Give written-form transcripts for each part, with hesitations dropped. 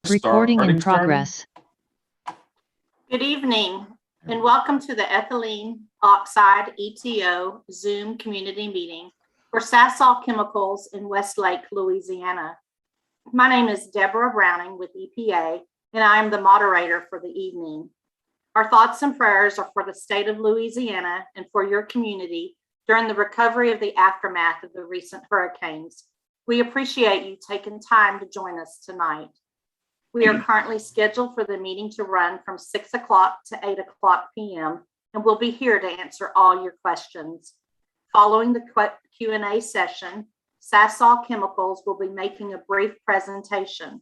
Recording in progress. Good evening and welcome to the Ethylene Oxide ETO Zoom community meeting for Sasol Chemicals in Westlake, Louisiana. My name is Deborah Browning with EPA and I am the moderator for the evening. Our thoughts and prayers are for the state of Louisiana and for your community during the recovery of the aftermath of the recent hurricanes. We appreciate you taking time to join us tonight. We are currently scheduled for the meeting to run from 6 o'clock to 8 o'clock p.m. and we'll be here to answer all your questions. Following the Q&A session, Sasol Chemicals will be making a brief presentation.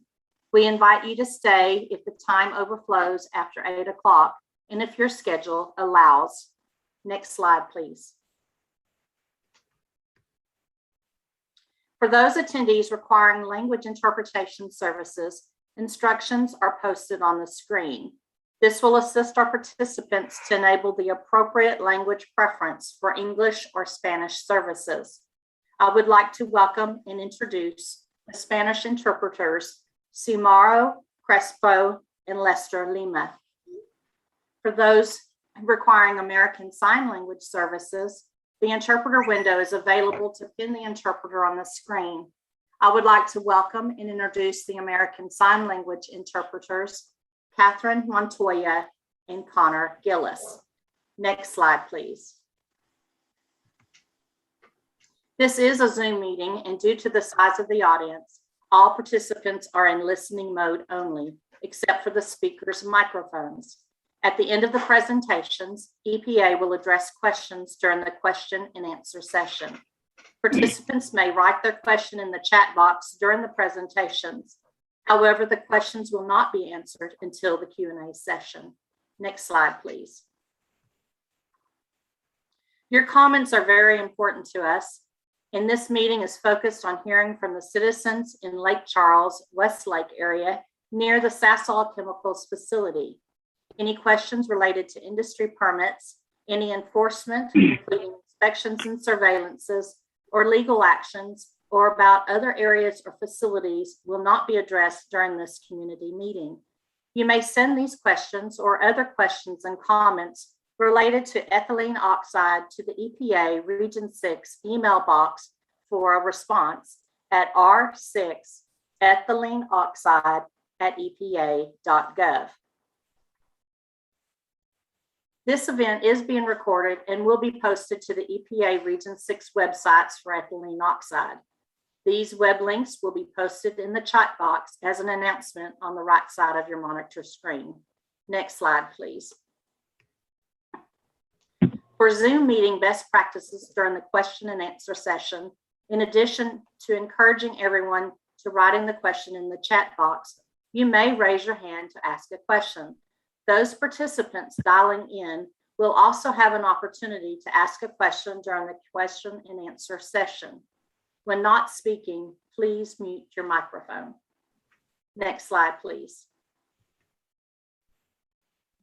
We invite you to stay if the time overflows after 8 o'clock and if your schedule allows. Next slide, please. For those attendees requiring language interpretation services, instructions are posted on the screen. This will assist our participants to enable the appropriate language preference for English or Spanish services. I would like to welcome and introduce the Spanish interpreters, Sumaro Crespo and Lester Lima. For those requiring American Sign Language services, the interpreter window is available to pin the interpreter on the screen. I would like to welcome and introduce the American Sign Language interpreters, Catherine Montoya and Connor Gillis. Next slide, please. This is a Zoom meeting, and due to the size of the audience, all participants are in listening mode only, except for the speakers' microphones. At the end of the presentations, EPA will address questions during the question and answer session. Participants may write their question in the chat box during the presentations. However, the questions will not be answered until the Q&A session. Next slide, please. Your comments are very important to us, and this meeting is focused on hearing from the citizens in Lake Charles, Westlake area near the Sasol Chemicals facility. Any questions related to industry permits, any enforcement, including inspections and surveillances, or legal actions, or about other areas or facilities will not be addressed during this community meeting. You may send these questions or other questions and comments related to ethylene oxide to the EPA Region 6 email box for a response at r6ethyleneoxide@epa.gov. This event is being recorded and will be posted to the EPA Region 6 websites for ethylene oxide. These web links will be posted in the chat box as an announcement on the right side of your monitor screen. Next slide, please. For Zoom meeting best practices during the question and answer session, in addition to encouraging everyone to writing the question in the chat box, you may raise your hand to ask a question. Those participants dialing in will also have an opportunity to ask a question during the question and answer session. When not speaking, please mute your microphone. Next slide, please.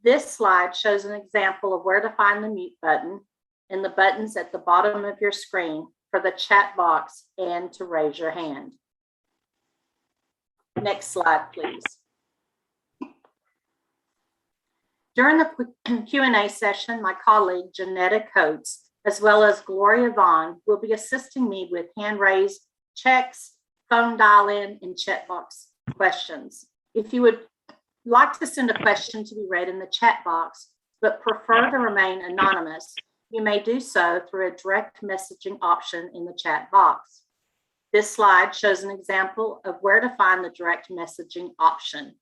This slide shows an example of where to find the mute button and the buttons at the bottom of your screen for the chat box and to raise your hand. Next slide, please. During the Q&A session, my colleague, Janetta Coates, as well as Gloria Vaughn, will be assisting me with hand-raised checks, phone dial-in, and chat box questions. If you would like to send a question to be read in the chat box, but prefer to remain anonymous, you may do so through a direct messaging option in the chat box. This slide shows an example of where to find the direct messaging option.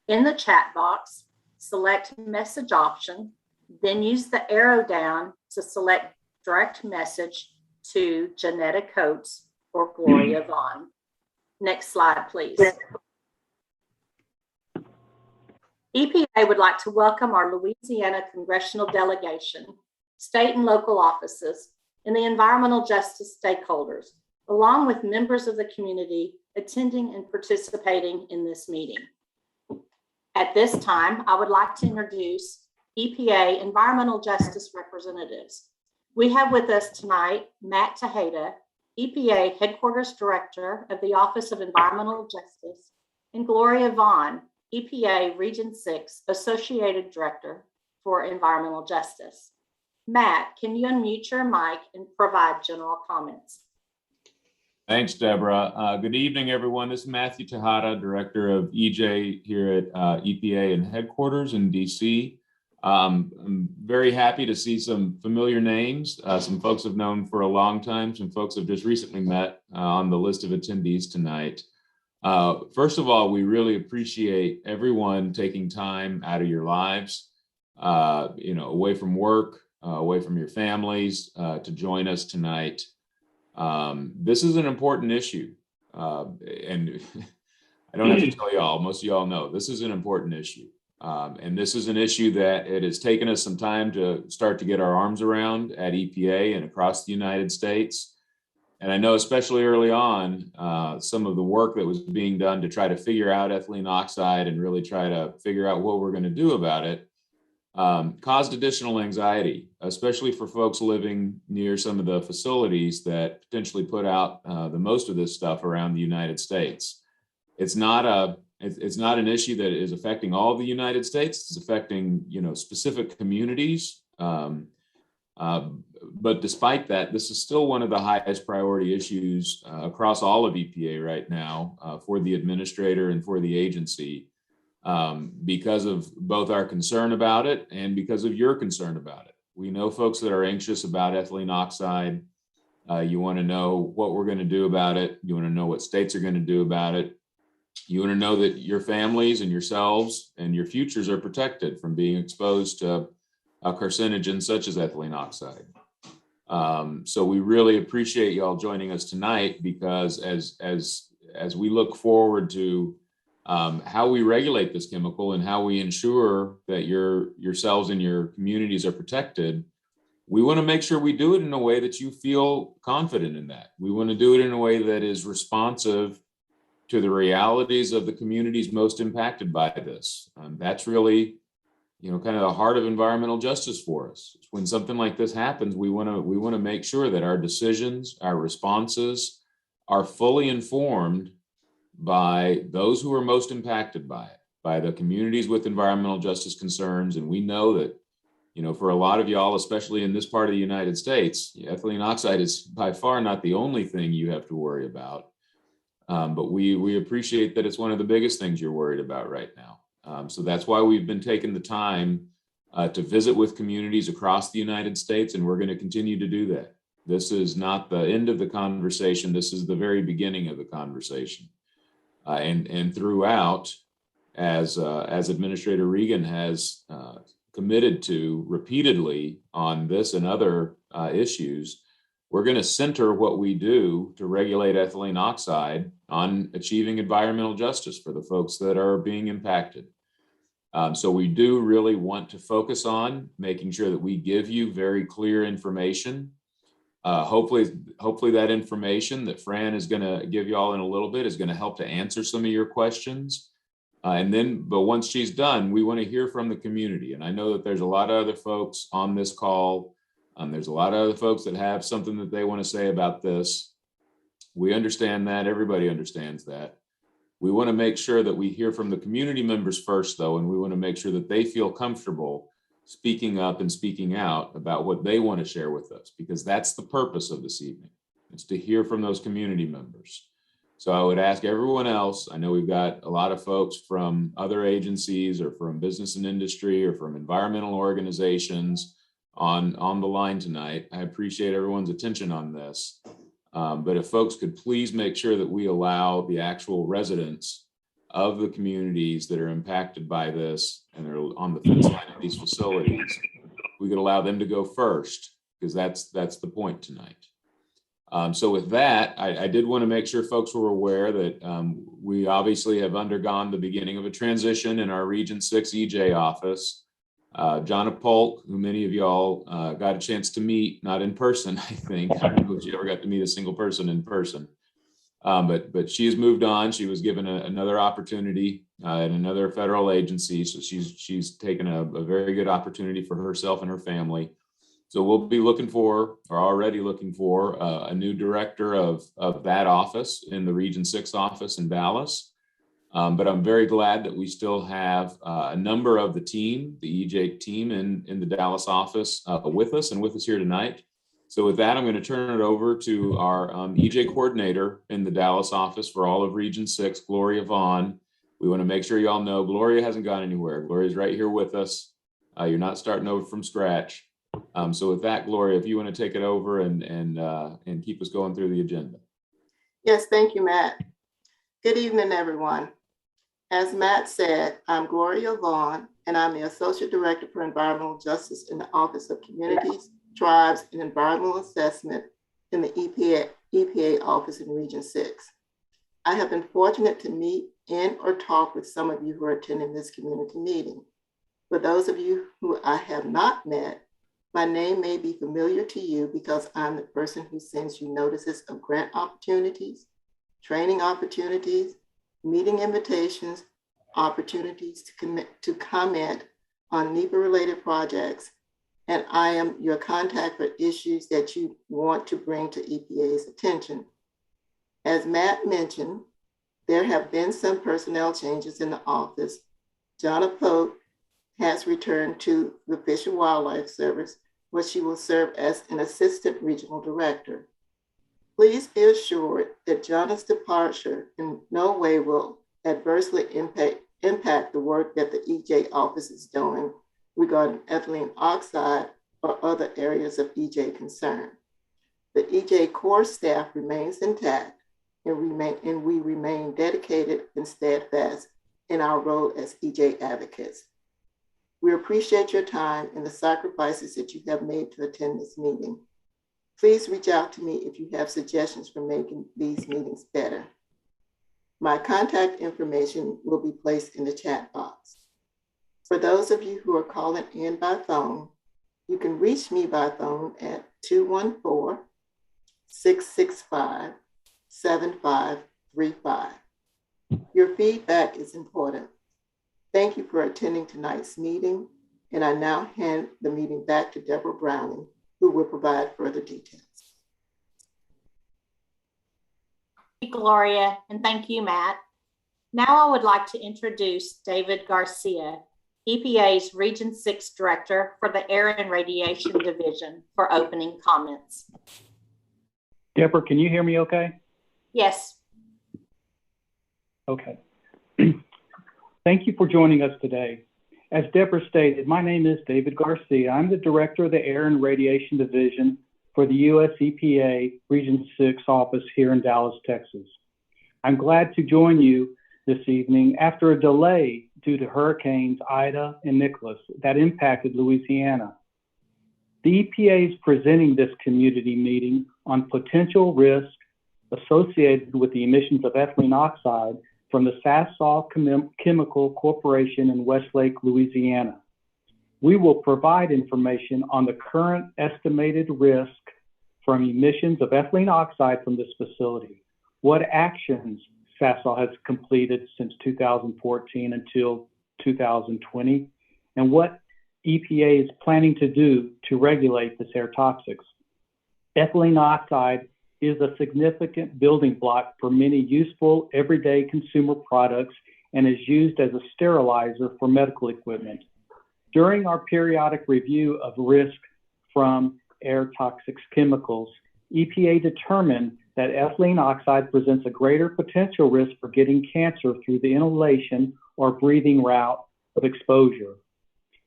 In the chat box, select message option, then use the arrow down to select direct message to Janetta Coates or Gloria Vaughn. Next slide, please. EPA would like to welcome our Louisiana congressional delegation. state and local offices, and the environmental justice stakeholders, along with members of the community attending and participating in this meeting. At this time, I would like to introduce EPA environmental justice representatives. We have with us tonight Matt Tejeda, EPA Headquarters Director of the Office of Environmental Justice, and Gloria Vaughn, EPA Region 6 Associated Director for Environmental Justice. Matt, can you unmute your mic and provide general comments? Thanks, Deborah. Good evening, everyone. This is Matthew Tejada, Director of EJ here at EPA and Headquarters in DC. I'm very happy to see some familiar names. Some folks I've known for a long time, some folks I've just recently met on the list of attendees tonight. First of all, we really appreciate everyone taking time out of your lives, away from work, away from your families, to join us tonight. This is an important issue, and I don't have to tell y'all, most of y'all know, this is an important issue. And this is an issue that it has taken us some time to start to get our arms around at EPA and across the United States. And I know especially early on, some of the work that was being done to try to figure out ethylene oxide and really try to figure out what we're going to do about it caused additional anxiety, especially for folks living near some of the facilities that potentially put out the most of this stuff around the United States. It's not an issue that is affecting all of the United States. It's affecting, specific communities. But despite that, this is still one of the highest priority issues across all of EPA right now for the administrator and for the agency, because of both our concern about it and because of your concern about it. We know folks that are anxious about ethylene oxide. You want to know what we're going to do about it. You want to know what states are going to do about it. You want to know that your families and yourselves and your futures are protected from being exposed to carcinogens such as ethylene oxide. So we really appreciate y'all joining us tonight, because as we look forward to how we regulate this chemical and how we ensure that yourselves and your communities are protected, we want to make sure we do it in a way that you feel confident in that. We want to do it in a way that is responsive to the realities of the communities most impacted by this. That's really, kind of the heart of environmental justice for us. When something like this happens, we want to make sure that our decisions, our responses are fully informed by those who are most impacted by it, by the communities with environmental justice concerns. And we know that, for a lot of y'all, especially in this part of the United States, ethylene oxide is by far not the only thing you have to worry about. But we appreciate that it's one of the biggest things you're worried about right now. So that's why we've been taking the time to visit with communities across the United States, and we're going to continue to do that. This is not the end of the conversation. This is the very beginning of the conversation. And throughout, as Administrator Regan has committed to repeatedly on this and other issues, we're going to center what we do to regulate ethylene oxide on achieving environmental justice for the folks that are being impacted. So we do really want to focus on making sure that we give you very clear information. Hopefully that information that Fran is going to give you all in a little bit is going to help to answer some of your questions. But once she's done, we want to hear from the community. And I know that there's a lot of other folks on this call. There's a lot of other folks that have something that they want to say about this. We understand that. Everybody understands that. We want to make sure that we hear from the community members first, though, and we want to make sure that they feel comfortable speaking up and speaking out about what they want to share with us, because that's the purpose of this evening. It's to hear from those community members. So I would ask everyone else, I know we've got a lot of folks from other agencies or from business and industry or from environmental organizations on the line tonight. I appreciate everyone's attention on this. But if folks could please make sure that we allow the actual residents of the communities that are impacted by this and are on the fence line of these facilities, we could allow them to go first, because that's the point tonight. So with that, I did want to make sure folks were aware that we obviously have undergone the beginning of a transition in our Region 6 EJ office. Jonna Polk, who many of y'all got a chance to meet, not in person, I think. I don't know if she ever got to meet a single person in person. But she has moved on. She was given another opportunity at another federal agency. So she's taken a very good opportunity for herself and her family. So we'll be looking for, or already looking for, a new director of that office in the Region 6 office in Dallas. But I'm very glad that we still have a number of the team, the EJ team in the Dallas office with us here tonight. So with that, I'm going to turn it over to our EJ coordinator in the Dallas office for all of Region 6, Gloria Vaughn. We want to make sure you all know Gloria hasn't gone anywhere. Gloria's right here with us. You're not starting over from scratch. So with that, Gloria, if you want to take it over and keep us going through the agenda. Yes, thank you, Matt. Good evening, everyone. As Matt said, I'm Gloria Vaughn, and I'm the Associate Director for Environmental Justice in the Office of Communities, Tribes, and Environmental Assessment in the EPA office in Region 6. I have been fortunate to meet in or talk with some of you who are attending this community meeting. For those of you who I have not met, my name may be familiar to you because I'm the person who sends you notices of grant opportunities, training opportunities, meeting invitations, opportunities to comment on NEPA-related projects, and I am your contact for issues that you want to bring to EPA's attention. As Matt mentioned, there have been some personnel changes in the office. Jonna Polk has returned to the Fish and Wildlife Service, where she will serve as an Assistant Regional Director. Please be assured that Jonna's departure in no way will adversely impact the work that the EJ office is doing regarding ethylene oxide or other areas of EJ concern. The EJ core staff remains intact, and we remain dedicated and steadfast in our role as EJ advocates. We appreciate your time and the sacrifices that you have made to attend this meeting. Please reach out to me if you have suggestions for making these meetings better. My contact information will be placed in the chat box. For those of you who are calling in by phone, you can reach me by phone at 214-665-7535. Your feedback is important. Thank you for attending tonight's meeting, and I now hand the meeting back to Deborah Browning, who will provide further details. Thank you, Gloria, and thank you, Matt. Now I would like to introduce David Garcia, EPA's Region 6 Director for the Air and Radiation Division, for opening comments. Deborah, can you hear me okay? Yes. Okay. Thank you for joining us today. As Deborah stated, my name is David Garcia. I'm the Director of the Air and Radiation Division for the U.S. EPA Region 6 office here in Dallas, Texas. I'm glad to join you this evening after a delay due to Hurricanes Ida and Nicholas that impacted Louisiana. The EPA is presenting this community meeting on potential risk associated with the emissions of ethylene oxide from the Sasol Chemical Corporation in Westlake, Louisiana. We will provide information on the current estimated risk from emissions of ethylene oxide from this facility, what actions Sasol has completed since 2014 until 2020, and what EPA is planning to do to regulate this air toxics. Ethylene oxide is a significant building block for many useful everyday consumer products and is used as a sterilizer for medical equipment. During our periodic review of risk from air toxic chemicals, EPA determined that ethylene oxide presents a greater potential risk for getting cancer through the inhalation or breathing route of exposure.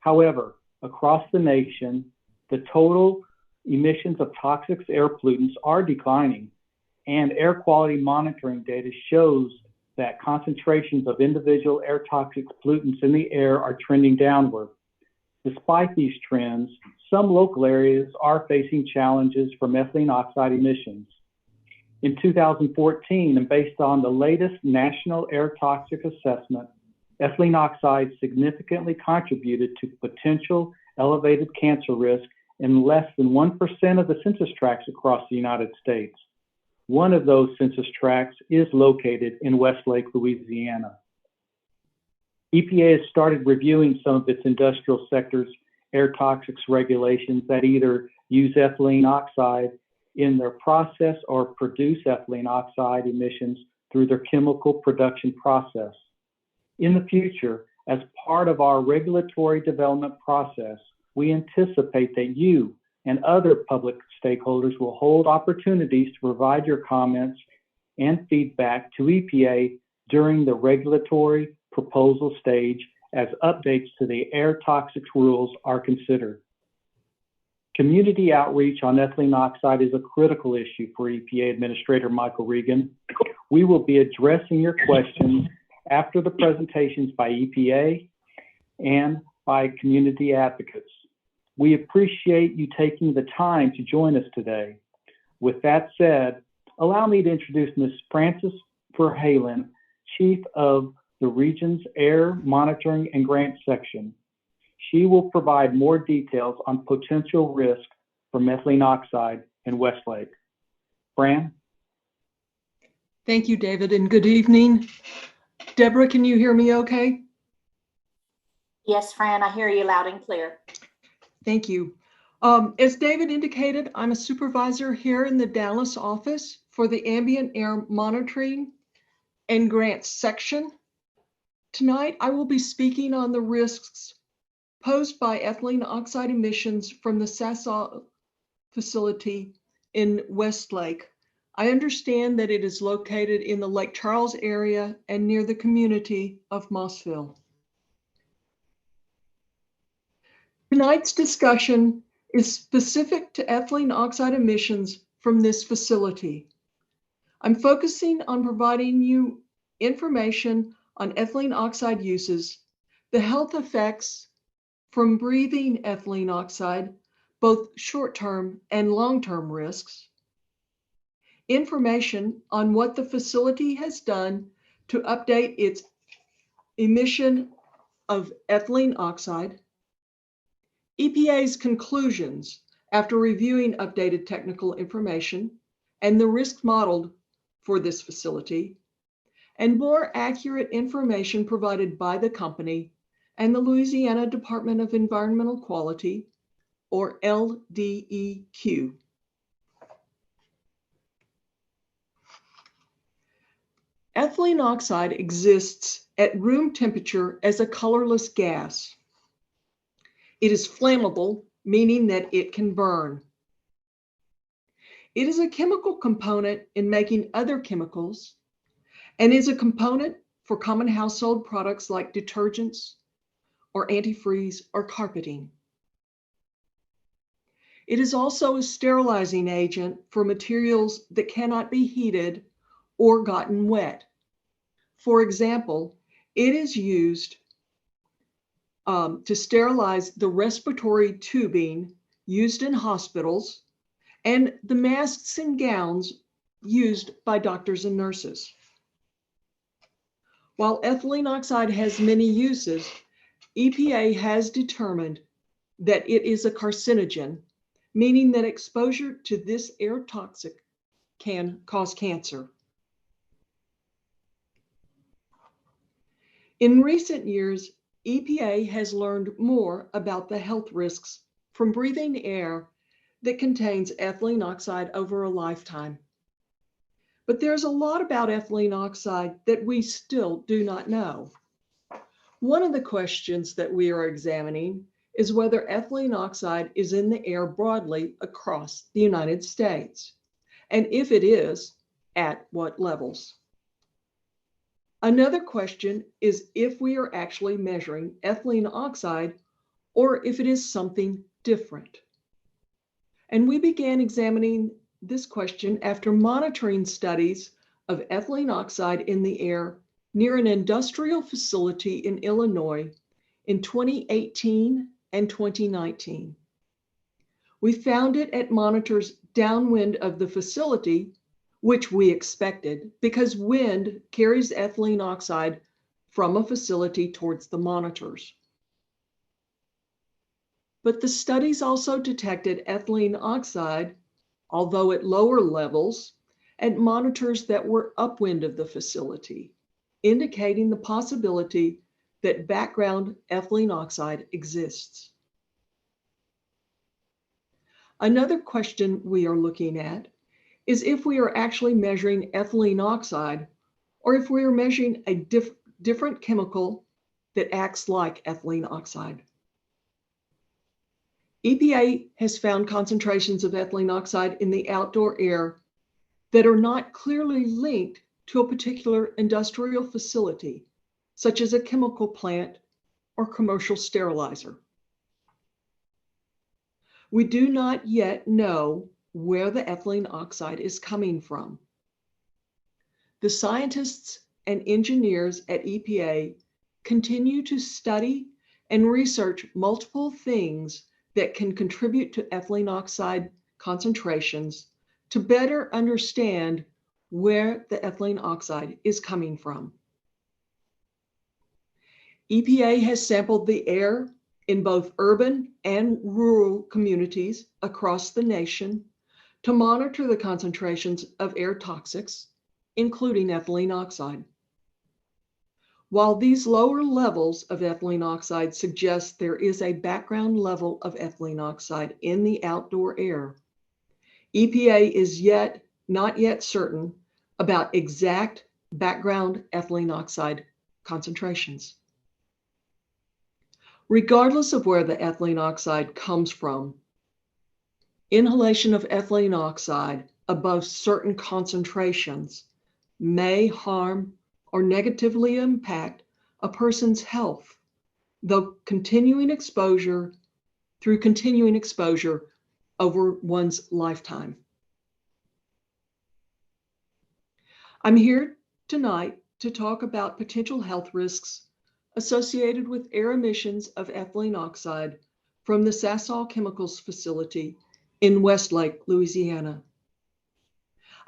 However, across the nation, the total emissions of toxic air pollutants are declining, and air quality monitoring data shows that concentrations of individual air toxic pollutants in the air are trending downward. Despite these trends, some local areas are facing challenges from ethylene oxide emissions. In 2014, and based on the latest National Air Toxic Assessment, ethylene oxide significantly contributed to potential elevated cancer risk in less than 1% of the census tracts across the United States. One of those census tracts is located in Westlake, Louisiana. EPA has started reviewing some of its industrial sector's air toxics regulations that either use ethylene oxide in their process or produce ethylene oxide emissions through their chemical production process. In the future, as part of our regulatory development process, we anticipate that you and other public stakeholders will hold opportunities to provide your comments and feedback to EPA during the regulatory proposal stage as updates to the air toxics rules are considered. Community outreach on ethylene oxide is a critical issue for EPA Administrator Michael Regan. We will be addressing your questions after the presentations by EPA and by community advocates. We appreciate you taking the time to join us today. With that said, allow me to introduce Ms. Frances Verhalen, Chief of the Region's Air Monitoring and Grant Section. She will provide more details on potential risk from ethylene oxide in Westlake. Fran? Thank you, David, and good evening. Deborah, can you hear me okay? Yes, Fran, I hear you loud and clear. Thank you. As David indicated, I'm a supervisor here in the Dallas office for the Ambient Air Monitoring and Grants section. Tonight, I will be speaking on the risks posed by ethylene oxide emissions from the Sasol facility in Westlake. I understand that it is located in the Lake Charles area and near the community of Mossville. Tonight's discussion is specific to ethylene oxide emissions from this facility. I'm focusing on providing you information on ethylene oxide uses, the health effects from breathing ethylene oxide, both short-term and long-term risks, information on what the facility has done to update its emission of ethylene oxide, EPA's conclusions after reviewing updated technical information and the risk modeled for this facility, and more accurate information provided by the company and the Louisiana Department of Environmental Quality, or LDEQ. Ethylene oxide exists at room temperature as a colorless gas. It is flammable, meaning that it can burn. It is a chemical component in making other chemicals and is a component for common household products like detergents or antifreeze or carpeting. It is also a sterilizing agent for materials that cannot be heated or gotten wet. For example, it is used to sterilize the respiratory tubing used in hospitals and the masks and gowns used by doctors and nurses. While ethylene oxide has many uses, EPA has determined that it is a carcinogen, meaning that exposure to this air toxic can cause cancer. In recent years, EPA has learned more about the health risks from breathing air that contains ethylene oxide over a lifetime. But there's a lot about ethylene oxide that we still do not know. One of the questions that we are examining is whether ethylene oxide is in the air broadly across the United States, and if it is, at what levels. Another question is if we are actually measuring ethylene oxide or if it is something different. And we began examining this question after monitoring studies of ethylene oxide in the air near an industrial facility in Illinois in 2018 and 2019. We found it at monitors downwind of the facility, which we expected because wind carries ethylene oxide from a facility towards the monitors. But the studies also detected ethylene oxide, although at lower levels, at monitors that were upwind of the facility, indicating the possibility that background ethylene oxide exists. Another question we are looking at is if we are actually measuring ethylene oxide or if we are measuring a different chemical that acts like ethylene oxide. EPA has found concentrations of ethylene oxide in the outdoor air that are not clearly linked to a particular industrial facility, such as a chemical plant or commercial sterilizer. We do not yet know where the ethylene oxide is coming from. The scientists and engineers at EPA continue to study and research multiple things that can contribute to ethylene oxide concentrations to better understand where the ethylene oxide is coming from. EPA has sampled the air in both urban and rural communities across the nation to monitor the concentrations of air toxics, including ethylene oxide. While these lower levels of ethylene oxide suggest there is a background level of ethylene oxide in the outdoor air, EPA is not yet certain about exact background ethylene oxide concentrations. Regardless of where the ethylene oxide comes from, inhalation of ethylene oxide above certain concentrations may harm or negatively impact a person's health, through continuing exposure over one's lifetime. I'm here tonight to talk about potential health risks associated with air emissions of ethylene oxide from the Sasol Chemicals facility in Westlake, Louisiana.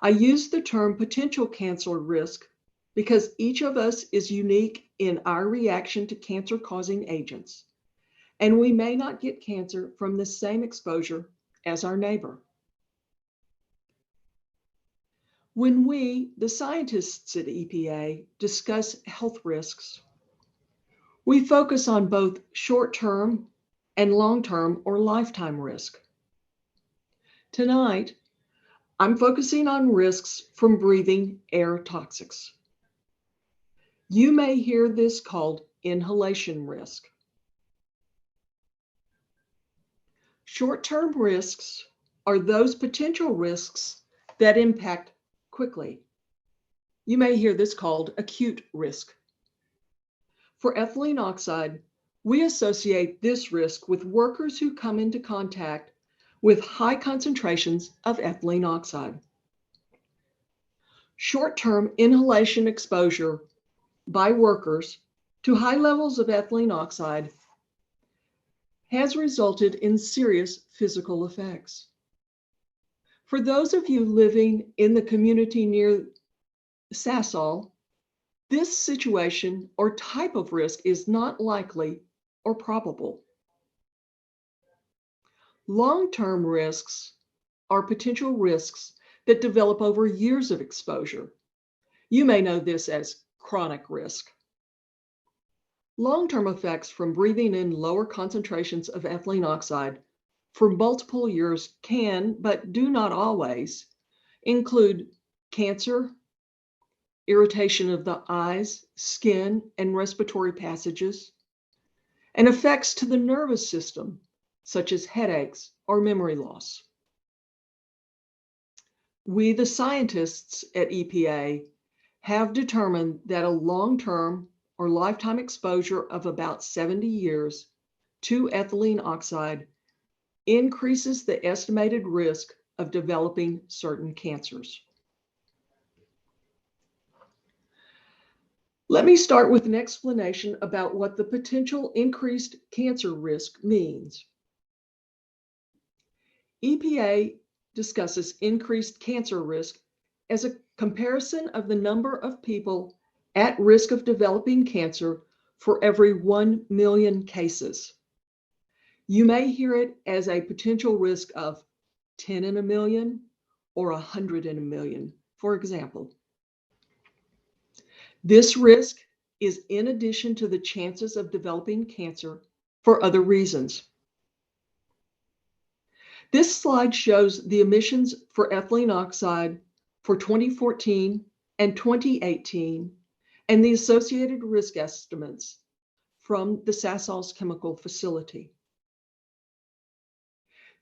I use the term potential cancer risk because each of us is unique in our reaction to cancer-causing agents, and we may not get cancer from the same exposure as our neighbor. When we, the scientists at EPA, discuss health risks, we focus on both short-term and long-term or lifetime risk. Tonight, I'm focusing on risks from breathing air toxics. You may hear this called inhalation risk. Short-term risks are those potential risks that impact quickly. You may hear this called acute risk. For ethylene oxide, we associate this risk with workers who come into contact with high concentrations of ethylene oxide. Short-term inhalation exposure by workers to high levels of ethylene oxide has resulted in serious physical effects. For those of you living in the community near Sasol, this situation or type of risk is not likely or probable. Long-term risks are potential risks that develop over years of exposure. You may know this as chronic risk. Long-term effects from breathing in lower concentrations of ethylene oxide for multiple years can, but do not always, include cancer, irritation of the eyes, skin, and respiratory passages, and effects to the nervous system, such as headaches or memory loss. We, the scientists at EPA, have determined that a long-term or lifetime exposure of about 70 years to ethylene oxide increases the estimated risk of developing certain cancers. Let me start with an explanation about what the potential increased cancer risk means. EPA discusses increased cancer risk as a comparison of the number of people at risk of developing cancer for every 1 million cases. You may hear it as a potential risk of 10 in a million or 100 in a million, for example. This risk is in addition to the chances of developing cancer for other reasons. This slide shows the emissions for ethylene oxide for 2014 and 2018 and the associated risk estimates from the Sasol's chemical facility.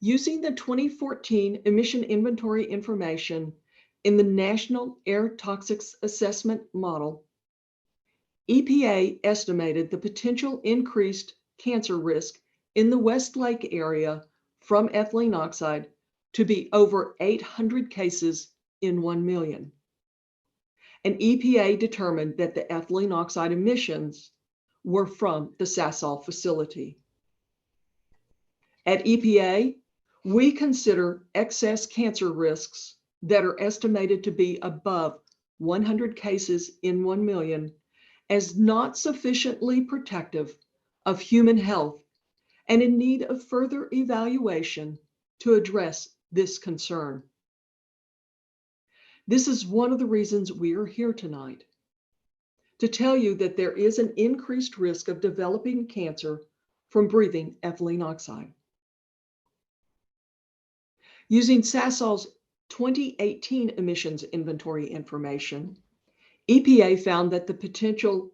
Using the 2014 emission inventory information in the National Air Toxics Assessment Model, EPA estimated the potential increased cancer risk in the Westlake area from ethylene oxide to be over 800 cases in 1 million. And EPA determined that the ethylene oxide emissions were from the Sasol facility. At EPA, we consider excess cancer risks that are estimated to be above 100 cases in 1 million as not sufficiently protective of human health and in need of further evaluation to address this concern. This is one of the reasons we are here tonight, to tell you that there is an increased risk of developing cancer from breathing ethylene oxide. Using Sasol's 2018 emissions inventory information, EPA found that the potential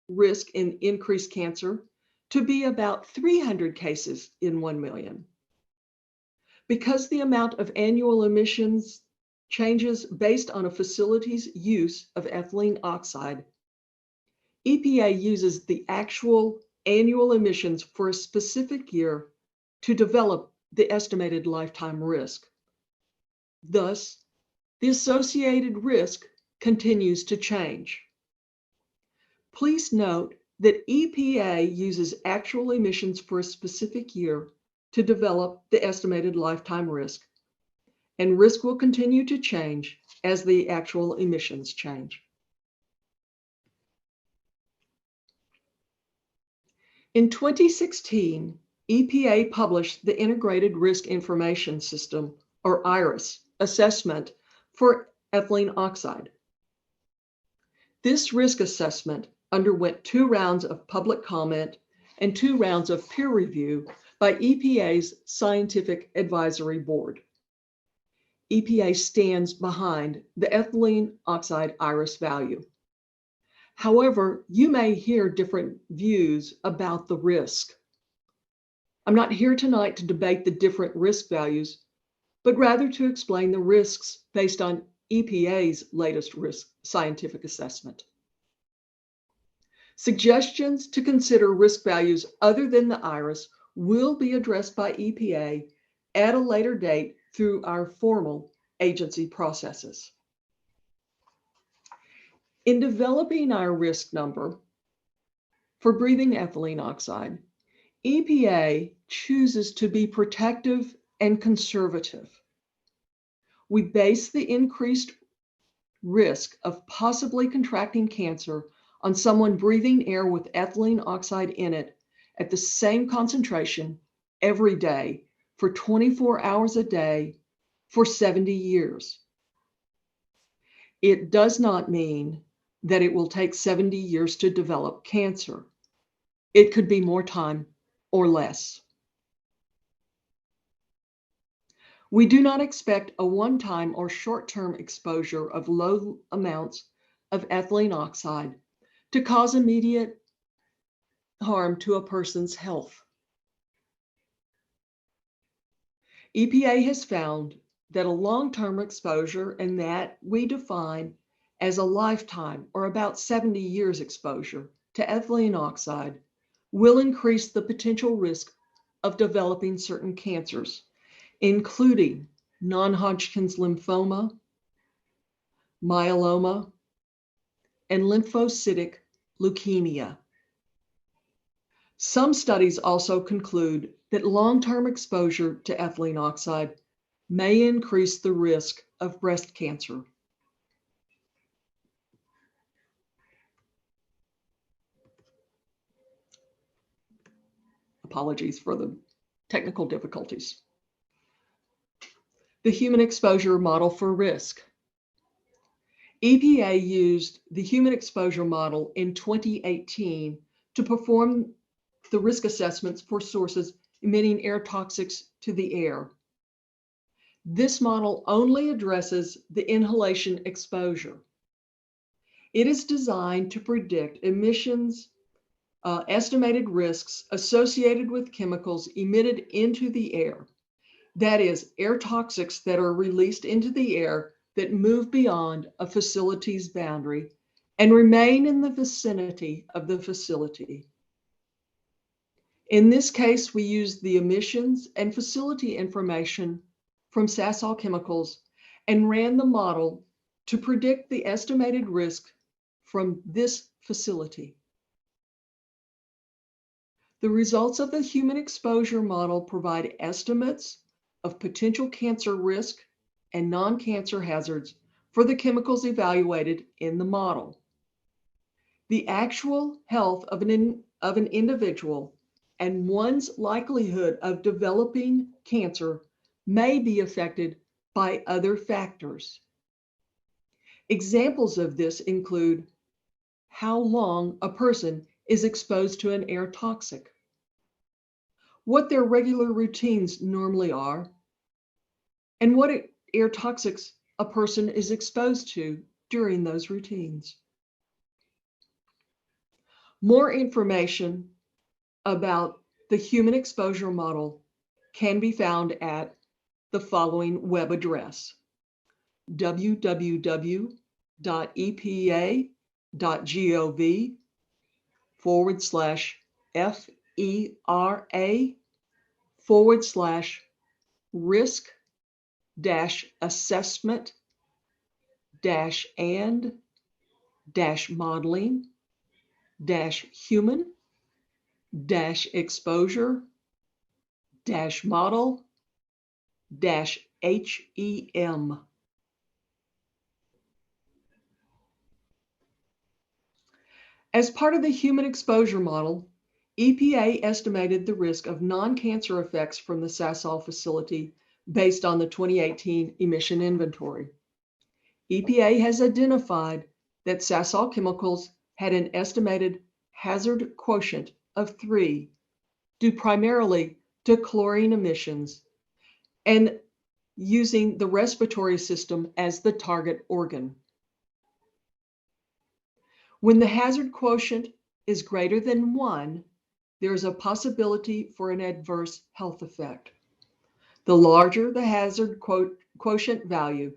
risk in increased cancer to be about 300 cases in 1 million. Because the amount of annual emissions changes based on a facility's use of ethylene oxide, EPA uses the actual annual emissions for a specific year to develop the estimated lifetime risk. Thus, the associated risk continues to change. Please note that EPA uses actual emissions for a specific year to develop the estimated lifetime risk, and risk will continue to change as the actual emissions change. In 2016, EPA published the Integrated Risk Information System, or IRIS, assessment for ethylene oxide. This risk assessment underwent 2 rounds of public comment and 2 rounds of peer review by EPA's Scientific Advisory Board. EPA stands behind the ethylene oxide IRIS value. However, you may hear different views about the risk. I'm not here tonight to debate the different risk values, but rather to explain the risks based on EPA's latest risk scientific assessment. Suggestions to consider risk values other than the IRIS will be addressed by EPA at a later date through our formal agency processes. In developing our risk number for breathing ethylene oxide, EPA chooses to be protective and conservative. We base the increased risk of possibly contracting cancer on someone breathing air with ethylene oxide in it at the same concentration every day for 24 hours a day for 70 years. It does not mean that it will take 70 years to develop cancer. It could be more time or less. We do not expect a one-time or short-term exposure of low amounts of ethylene oxide to cause immediate harm to a person's health. EPA has found that a long-term exposure, and that we define as a lifetime or about 70 years exposure to ethylene oxide, will increase the potential risk of developing certain cancers, including non-Hodgkin's lymphoma, myeloma, and lymphocytic leukemia. Some studies also conclude that long-term exposure to ethylene oxide may increase the risk of breast cancer. apologies for the technical difficulties. The human exposure model for risk. EPA used the human exposure model in 2018 to perform the risk assessments for sources emitting air toxics to the air. This model only addresses the inhalation exposure. It is designed to predict emissions, estimated risks associated with chemicals emitted into the air. That is, air toxics that are released into the air that move beyond a facility's boundary and remain in the vicinity of the facility. In this case, we use the emissions and facility information from Sasol Chemicals and ran the model to predict the estimated risk from this facility. The results of the human exposure model provide estimates of potential cancer risk and non-cancer hazards for the chemicals evaluated in the model. The actual health of an individual and one's likelihood of developing cancer may be affected by other factors. Examples of this include how long a person is exposed to an air toxic, what their regular routines normally are, and what air toxics a person is exposed to during those routines. More information about the human exposure model can be found at the following web address: www.epa.gov/FERA/risk-assessment-model-human-exposure-model-HEM. As part of the human exposure model, EPA estimated the risk of non-cancer effects from the Sasol facility based on the 2018 emission inventory. EPA has identified that Sasol Chemicals had an estimated hazard quotient of 3, due primarily to chlorine emissions and using the respiratory system as the target organ. When the hazard quotient is greater than 1, there is a possibility for an adverse health effect. The larger the hazard quotient value,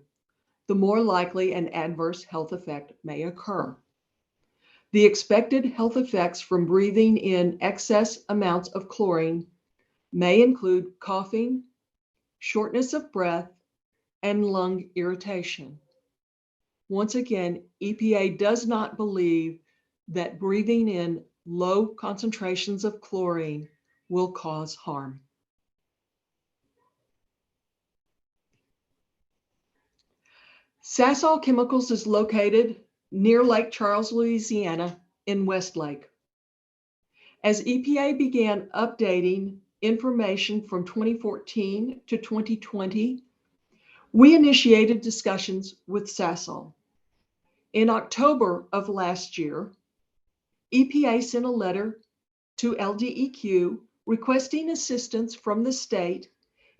the more likely an adverse health effect may occur. The expected health effects from breathing in excess amounts of chlorine may include coughing, shortness of breath, and lung irritation. Once again, EPA does not believe that breathing in low concentrations of chlorine will cause harm. Sasol Chemicals is located near Lake Charles, Louisiana, in Westlake. As EPA began updating information from 2014 to 2020, we initiated discussions with Sasol. In October of last year, EPA sent a letter to LDEQ requesting assistance from the state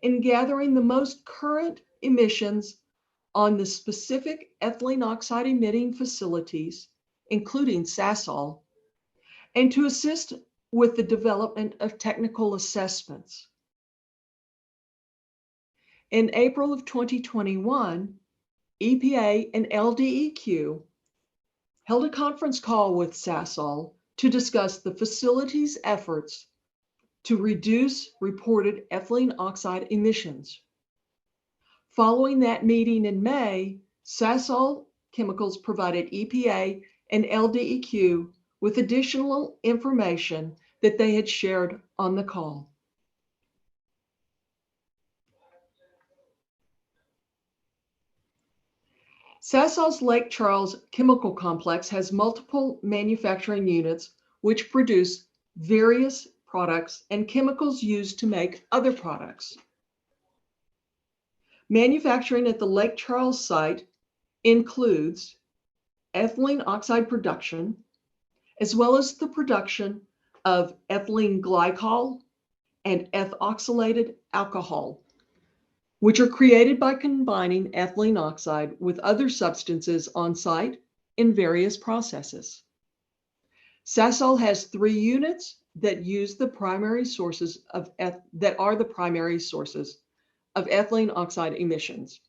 in gathering the most current emissions on the specific ethylene oxide emitting facilities, including Sasol, and to assist with the development of technical assessments. In April of 2021, EPA and LDEQ held a conference call with Sasol to discuss the facility's efforts to reduce reported ethylene oxide emissions. Following that meeting in May, Sasol Chemicals provided EPA and LDEQ with additional information that they had shared on the call. Sasol's Lake Charles Chemical Complex has multiple manufacturing units which produce various products and chemicals used to make other products. Manufacturing at the Lake Charles site includes ethylene oxide production, as well as the production of ethylene glycol and ethoxylated alcohol, which are created by combining ethylene oxide with other substances on site in various processes. Sasol has 3 units that use the primary sources of that are the primary sources of ethylene oxide emissions.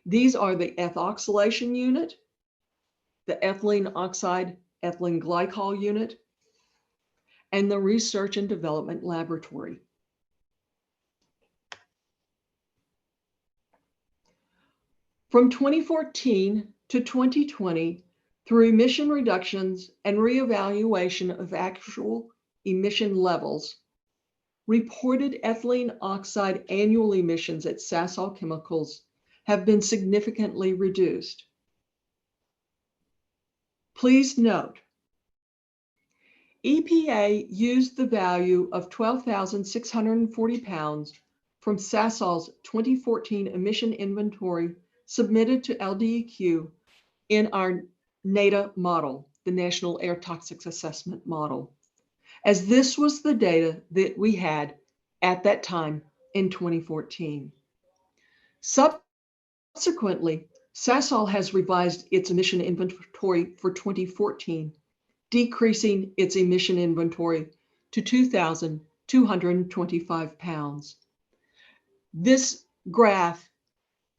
These are the ethoxylation unit, the ethylene oxide ethylene glycol unit, and the research and development laboratory. From 2014 to 2020, through emission reductions and reevaluation of actual emission levels, reported ethylene oxide annual emissions at Sasol Chemicals have been significantly reduced. Please note, EPA used the value of 12,640 pounds from Sasol's 2014 emission inventory submitted to LDEQ in our NATA model, the National Air Toxics Assessment Model, as this was the data that we had at that time in 2014. Subsequently, Sasol has revised its emission inventory for 2014, decreasing its emission inventory to 2,225 pounds. This graph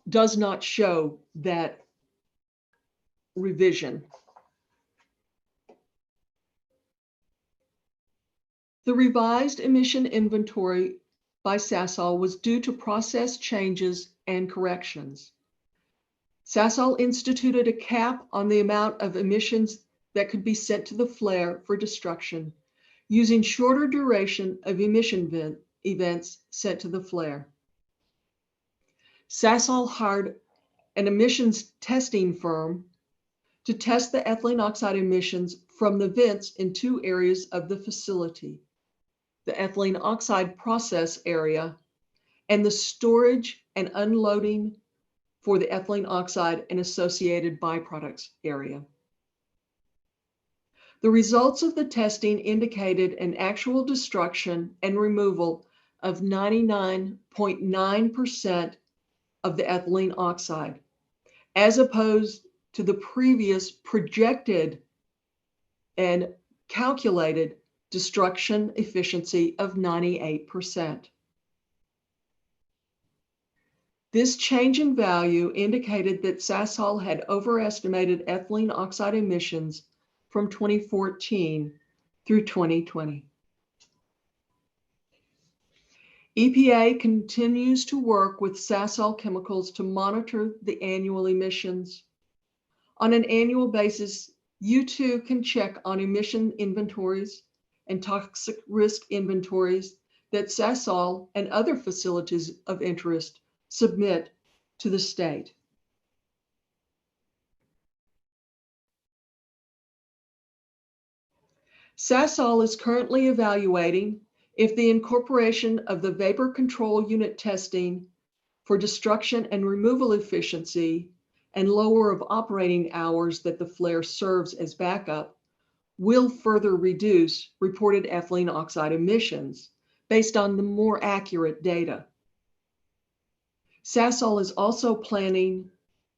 does not show that revision. The revised emission inventory by Sasol was due to process changes and corrections. Sasol instituted a cap on the amount of emissions that could be sent to the flare for destruction, using shorter duration of emission events sent to the flare. Sasol hired an emissions testing firm to test the ethylene oxide emissions from the vents in 2 areas of the facility, the ethylene oxide process area and the storage and unloading for the ethylene oxide and associated byproducts area. The results of the testing indicated an actual destruction and removal of 99.9% of the ethylene oxide, as opposed to the previous projected and calculated destruction efficiency of 98%. This change in value indicated that Sasol had overestimated ethylene oxide emissions from 2014 through 2020. EPA continues to work with Sasol Chemicals to monitor the annual emissions. On an annual basis, you too can check on emission inventories and toxic risk inventories that Sasol and other facilities of interest submit to the state. Sasol is currently evaluating if the incorporation of the vapor control unit testing for destruction and removal efficiency and lower of operating hours that the flare serves as backup will further reduce reported ethylene oxide emissions based on the more accurate data. Sasol is also planning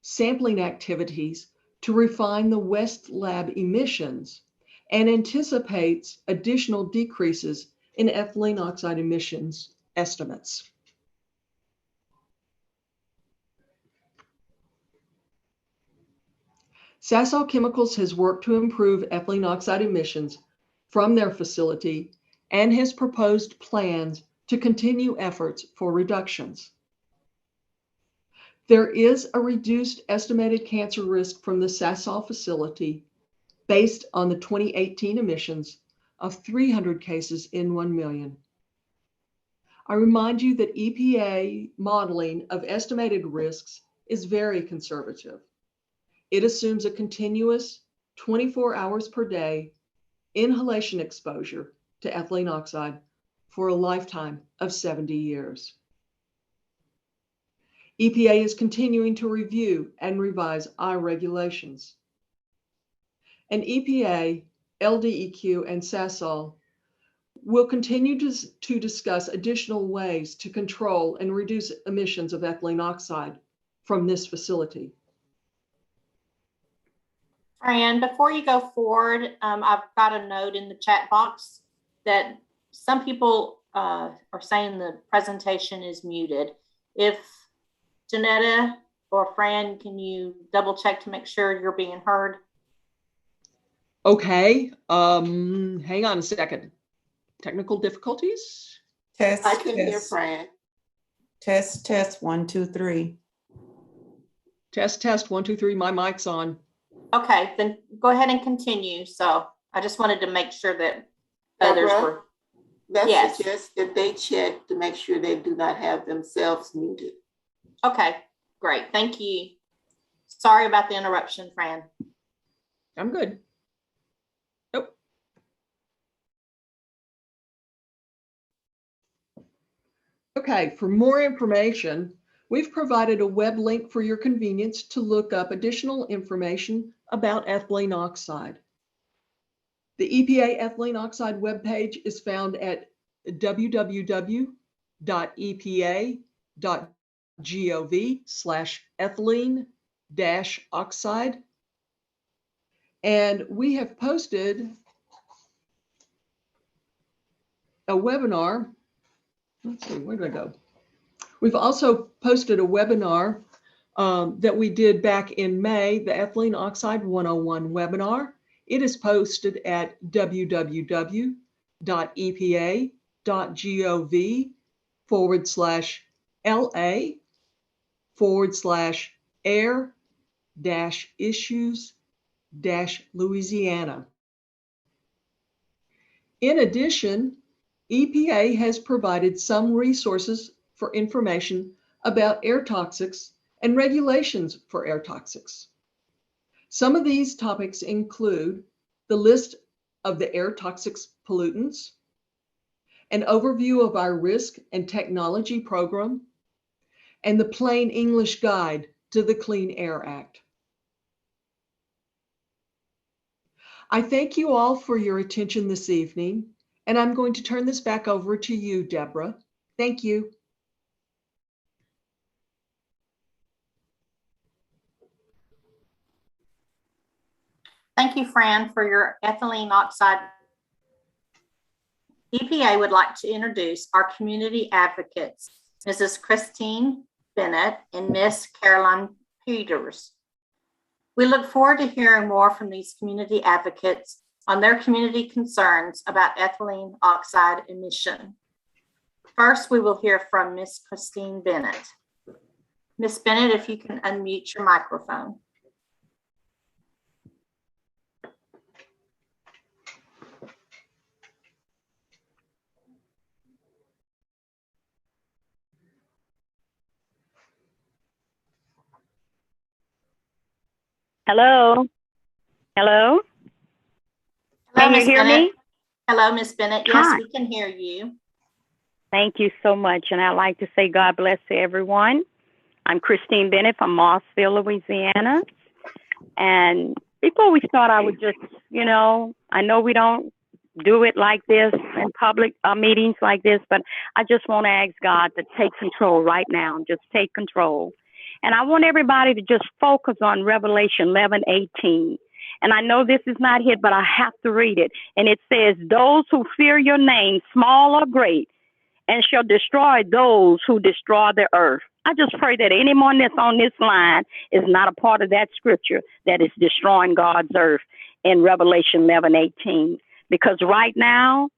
sampling activities to refine the West Lab emissions and anticipates additional decreases in ethylene oxide emissions estimates. Sasol Chemicals has worked to improve ethylene oxide emissions from their facility and has proposed plans to continue efforts for reductions. There is a reduced estimated cancer risk from the Sasol facility based on the 2018 emissions of 300 cases in 1 million. I remind you that EPA modeling of estimated risks is very conservative. It assumes a continuous 24 hours per day inhalation exposure to ethylene oxide for a lifetime of 70 years. EPA is continuing to review and revise our regulations. And EPA, LDEQ, and Sasol will continue to discuss additional ways to control and reduce emissions of ethylene oxide from this facility. Fran, before you go forward, I've got a note in the chat box that some people are saying the presentation is muted. If Janetta or Fran, can you double check to make sure you're being heard? Okay, hang on a second. Technical difficulties? Test. I can hear test. Fran. Test 1 2 3. Test 1 2 3. My mic's on. Okay, then go ahead and continue. So I just wanted to make sure that others Deborah? were. That Yes. suggests that they check to make sure they do not have themselves muted. Okay, great. Thank you. Sorry about the interruption, Fran. I'm good. Nope. Okay, for more information, we've provided a web link for your convenience to look up additional information about ethylene oxide. The EPA ethylene oxide webpage is found at www.epa.gov/ethylene-oxide. And we have posted a webinar. Let's see, where did I go? We've also posted a webinar that we did back in May, the Ethylene Oxide 101 webinar. It is posted at www.epa.gov/LA/air-issues-Louisiana. In addition, EPA has provided some resources for information about air toxics and regulations for air toxics. Some of these topics include the list of the air toxics pollutants, an overview of our risk and technology program, and the plain English guide to the Clean Air Act. I thank you all for your attention this evening, and I'm going to turn this back over to you, Deborah. Thank you. Thank you, Fran, for your ethylene oxide. EPA would like to introduce our community advocates, Mrs. Christine Bennett and Miss Caroline Peters. We look forward to hearing more from these community advocates on their community concerns about ethylene oxide emission. First, we will hear from Miss Christine Bennett. Miss Bennett, if you can unmute your microphone. Hello? Hello? Can you hear me? Hello, Miss Bennett. Yes, Hi. we can hear you. Thank you so much. And I'd like to say God bless to everyone. I'm Christine Bennett from Mossville, Louisiana. And before we start, I would just, I know we don't do it like this in public meetings like this, but I just want to ask God to take control right now. Just take control. And I want everybody to just focus on Revelation 11:18. And I know this is not here, but I have to read it. And it says, those who fear your name, small or great, and shall destroy those who destroy the earth. I just pray that anyone that's on this line is not a part of that scripture that is destroying God's earth in Revelation 11:18. Because right now,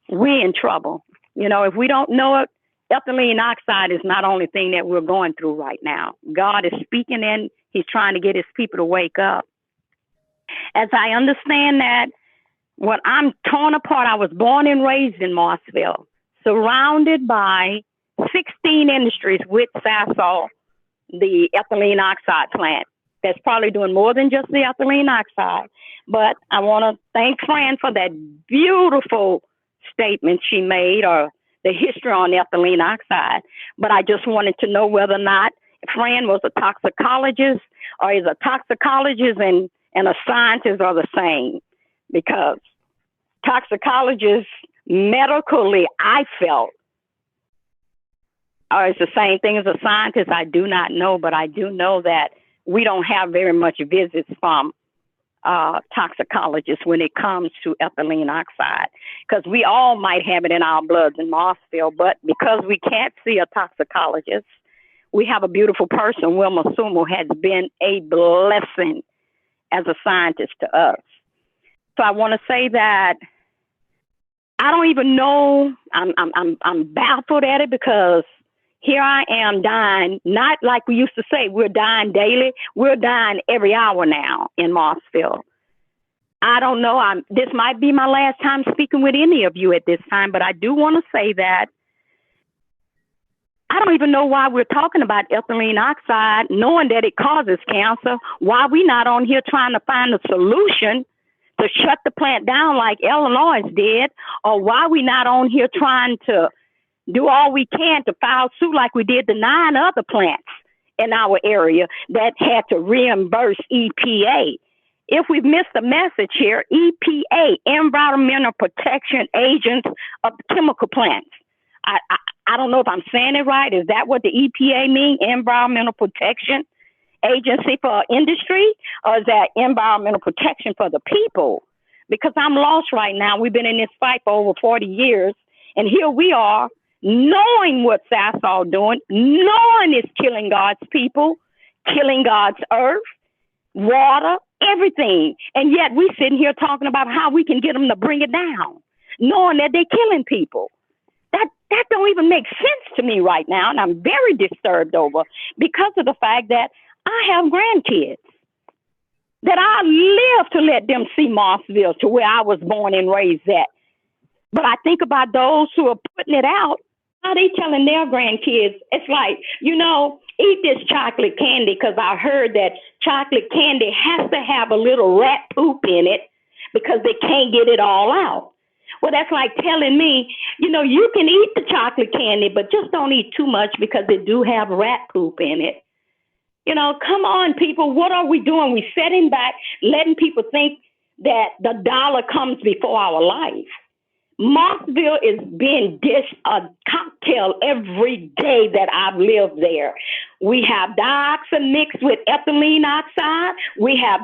we're in trouble. If we don't know it, ethylene oxide is not the only thing that we're going through right now. God is speaking and he's trying to get his people to wake up. As I understand that, when I'm torn apart, I was born and raised in Mossville, surrounded by 16 industries with Sasol, the ethylene oxide plant. That's probably doing more than just the ethylene oxide. But I want to thank Fran for that beautiful statement she made or the history on ethylene oxide, but I just wanted to know whether or not Fran was a toxicologist or is a toxicologist and a scientist are the same, because toxicologists medically, I felt, or it's the same thing as a scientist. I do not know, but I do know that we don't have very much visits from toxicologists when it comes to ethylene oxide, because we all might have it in our bloods in Mossville, but because we can't see a toxicologist, we have a beautiful person, Wilma Sumo, has been a blessing as a scientist to us. So I want to say that I don't even know. I'm baffled at it, because here I am dying, not like we used to say, we're dying daily. We're dying every hour now in Mossville. I don't know. This might be my last time speaking with any of you at this time, but I do want to say that I don't even know why we're talking about ethylene oxide, knowing that it causes cancer. Why we not on here trying to find a solution to shut the plant down like Illinois did, or why we not on here trying to do all we can to file suit like we did the 9 other plants in our area that had to reimburse EPA. If we've missed the message here, EPA, Environmental Protection Agents of chemical plants. I don't know if I'm saying it right. Is that what the EPA means, Environmental Protection Agency for industry, or is that environmental protection for the people? Because I'm lost right now. We've been in this fight for over 40 years, and here we are, knowing what Sasol doing, knowing it's killing God's people, killing God's earth, water, everything. And yet we sitting here talking about how we can get them to bring it down, knowing that they're killing people. That don't even make sense to me right now. And I'm very disturbed over, because of the fact that I have grandkids, that I live to let them see Mossville, to where I was born and raised at. But I think about those who are putting it out. How they telling their grandkids? It's like, eat this chocolate candy, because I heard that chocolate candy has to have a little rat poop in it because they can't get it all out. Well, that's like telling me, you can eat the chocolate candy, but just don't eat too much because it do have rat poop in it. Come on, people. What are we doing? We sitting back, letting people think that the dollar comes before our life. Mossville is being dished a cocktail every day that I've lived there. We have dioxin mixed with ethylene oxide. We have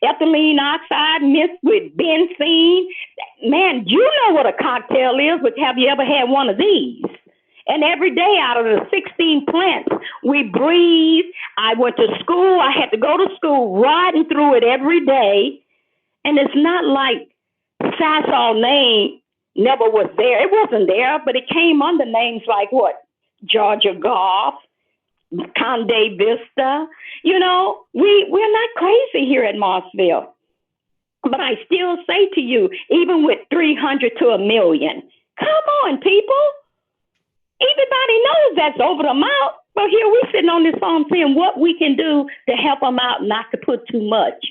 ethylene oxide mixed with benzene. Man, you know what a cocktail is, but have you ever had one of these? And every day out of the 16 plants, we breathe. I went to school. I had to go to school riding through it every day. And it's not like Sasol name never was there. It wasn't there, but it came under names like what? Georgia Golf, Conde Vista. We're not crazy here at Mossville. But I still say to you, even with 300 to 1 million, come on, people. Everybody knows that's over the mouth. But here we're sitting on this phone saying what we can do to help them out not to put too much.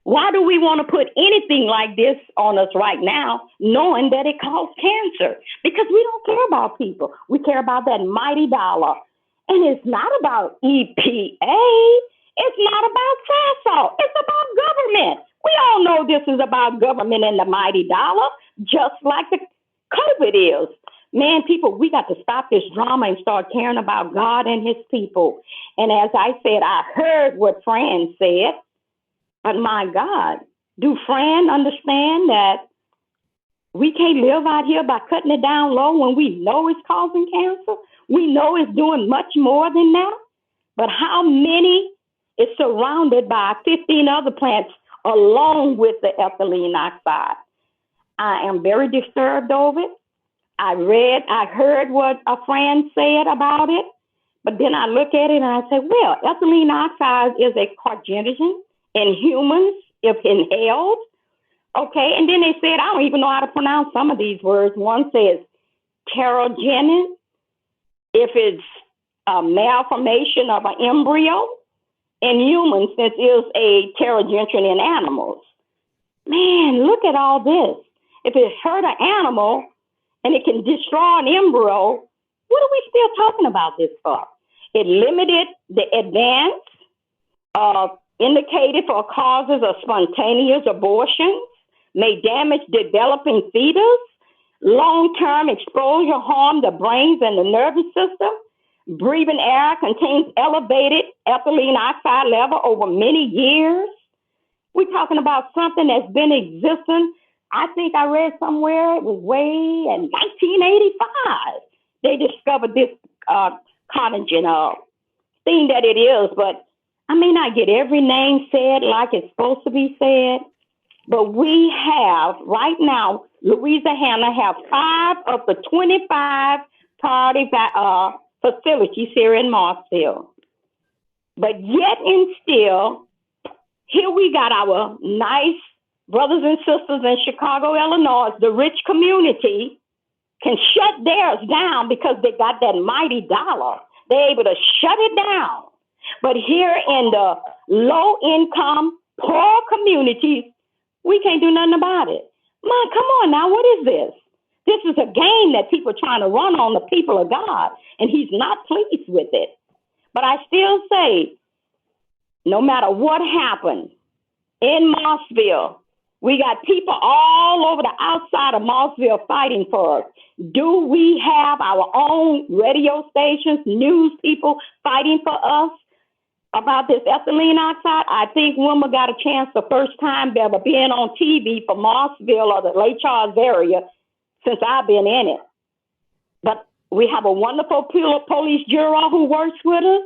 Why do we want to put anything like this on us right now, knowing that it causes cancer? Because we don't care about people. We care about that mighty dollar. And it's not about EPA. It's not about Sasol. It's about government. We all know this is about government and the mighty dollar, just like the COVID is. Man, people, we got to stop this drama and start caring about God and his people. And as I said, I heard what Fran said. But my God, do Fran understand that we can't live out here by cutting it down low when we know it's causing cancer? We know it's doing much more than that. But how many is surrounded by 15 other plants along with the ethylene oxide? I am very disturbed over it. I heard what a friend said about it, but then I look at it and I say, well, ethylene oxide is a carcinogen in humans if inhaled. Okay, and then they said, I don't even know how to pronounce some of these words. One says pterogenin, if it's a malformation of an embryo. In humans, this is a pterogenin in animals. Man, look at all this. If it hurt an animal, and it can destroy an embryo, what are we still talking about this for? It limited the advance indicated for causes of spontaneous abortions, may damage developing fetus, long-term exposure harm the brains and the nervous system. Breathing air contains elevated ethylene oxide level over many years. We're talking about something that's been existing. I think I read somewhere it was way in 1985. They discovered this carcinogen thing that it is, but I may not get every name said like it's supposed to be said, but we have right now, Louisiana have 5 of the 25 priority facilities here in Marshville. But yet and still, here we got our nice brothers and sisters in Chicago, Illinois, the rich community can shut theirs down because they got that mighty dollar. They're able to shut it down. But here in the low income, poor communities, we can't do nothing about it. Man, come on now, what is this? This is a game that people are trying to run on the people of God, and he's not pleased with it. But I still say, no matter what happened in Marshville, we got people all over the outside of Marshville fighting for us. Do we have our own radio stations, news people fighting for us about this ethylene oxide? I think Wilma got a chance the first time ever being on TV for Marshville or the Lake Charles area since I've been in it. But we have a wonderful police bureau who works with us.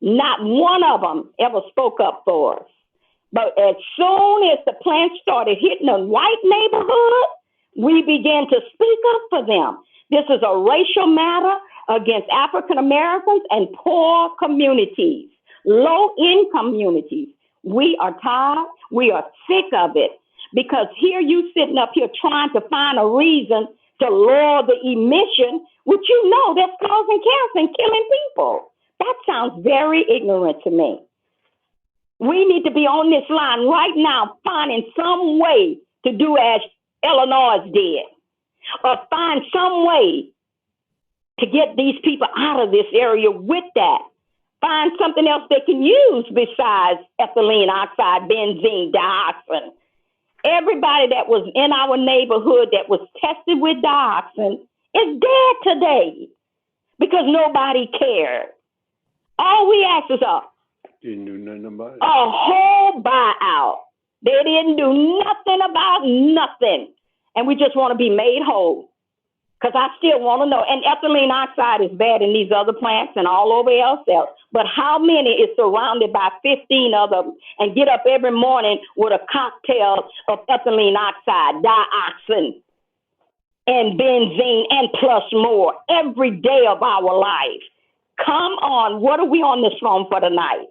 Not one of them ever spoke up for us. But as soon as the plant started hitting a white neighborhood, we began to speak up for them. This is a racial matter against African Americans and poor communities, low-income communities. We are tired. We are sick of it because here you sitting up here trying to find a reason to lower the emission, which you know that's causing cancer and killing people. That sounds very ignorant to me. We need to be on this line right now, finding some way to do as Illinois did, or find some way to get these people out of this area with that. Find something else they can use besides ethylene oxide, benzene, dioxin. Everybody that was in our neighborhood that was tested with dioxin is dead today because nobody cared. All we asked is didn't do nothing about it. A whole buyout. They didn't do nothing about nothing. And we just want to be made whole. Because I still want to know. And ethylene oxide is bad in these other plants and all over else. But how many is surrounded by 15 of them and get up every morning with a cocktail of ethylene oxide, dioxin, and benzene, and plus more every day of our life? Come on. What are we on this phone for tonight?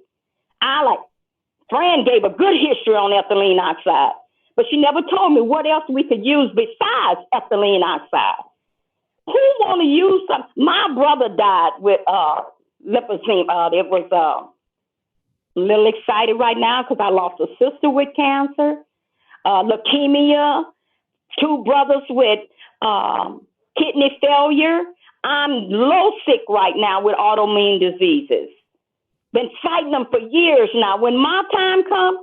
Fran gave a good history on ethylene oxide, but she never told me what else we could use besides ethylene oxide. Who want to use some? My brother died with lymphedema. It was a little excited right now because I lost a sister with cancer, leukemia, 2 brothers with kidney failure. I'm low sick right now with autoimmune diseases. Been fighting them for years now. When my time comes,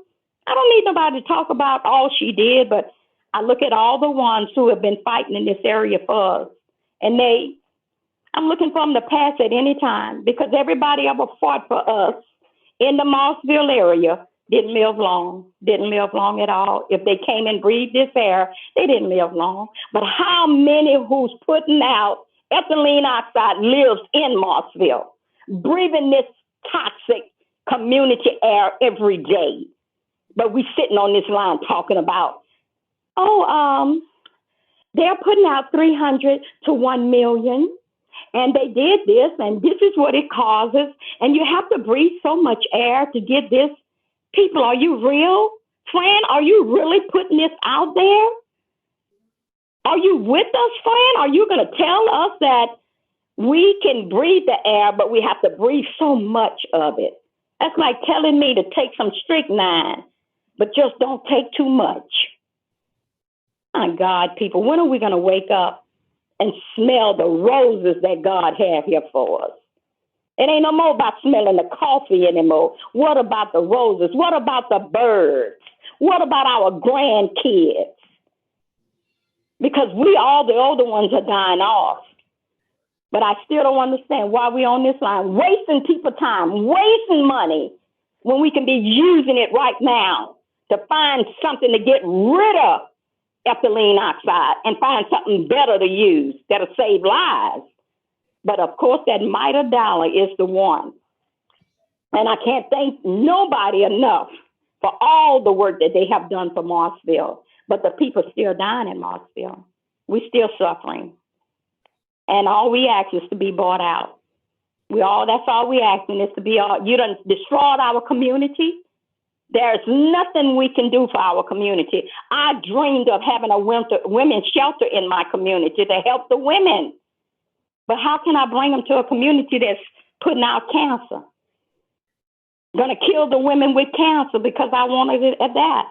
I don't need nobody to talk about all she did, but I look at all the ones who have been fighting in this area for us. And I'm looking for them to pass at any time because everybody ever fought for us in the Marshville area didn't live long at all. If they came and breathed this air, they didn't live long. But how many who's putting out ethylene oxide lives in Marshville, breathing this toxic community air every day? But we sitting on this line talking about, they're putting out 300 to 1 million, and they did this, and this is what it causes, and you have to breathe so much air to get this. People, are you real? Fran, are you really putting this out there? Are you with us, Fran? Are you going to tell us that we can breathe the air, but we have to breathe so much of it? That's like telling me to take some strychnine, but just don't take too much. My God, people, when are we going to wake up and smell the roses that God have here for us. It ain't no more about smelling the coffee anymore. What about the roses? What about the birds? What about our grandkids? Because all the older ones are dying off. But I still don't understand why we on this line, wasting people's time, wasting money, when we can be using it right now to find something to get rid of ethylene oxide and find something better to use that'll save lives. But of course, that mighty dollar is the one. And I can't thank nobody enough for all the work that they have done for Mossville. But the people still dying in Mossville. We're still suffering. And all we ask is to be bought out. That's all we asking is to be, you done destroyed our community. There's nothing we can do for our community. I dreamed of having a women's shelter in my community to help the women. But how can I bring them to a community that's putting out cancer? Going to kill the women with cancer because I wanted it at that.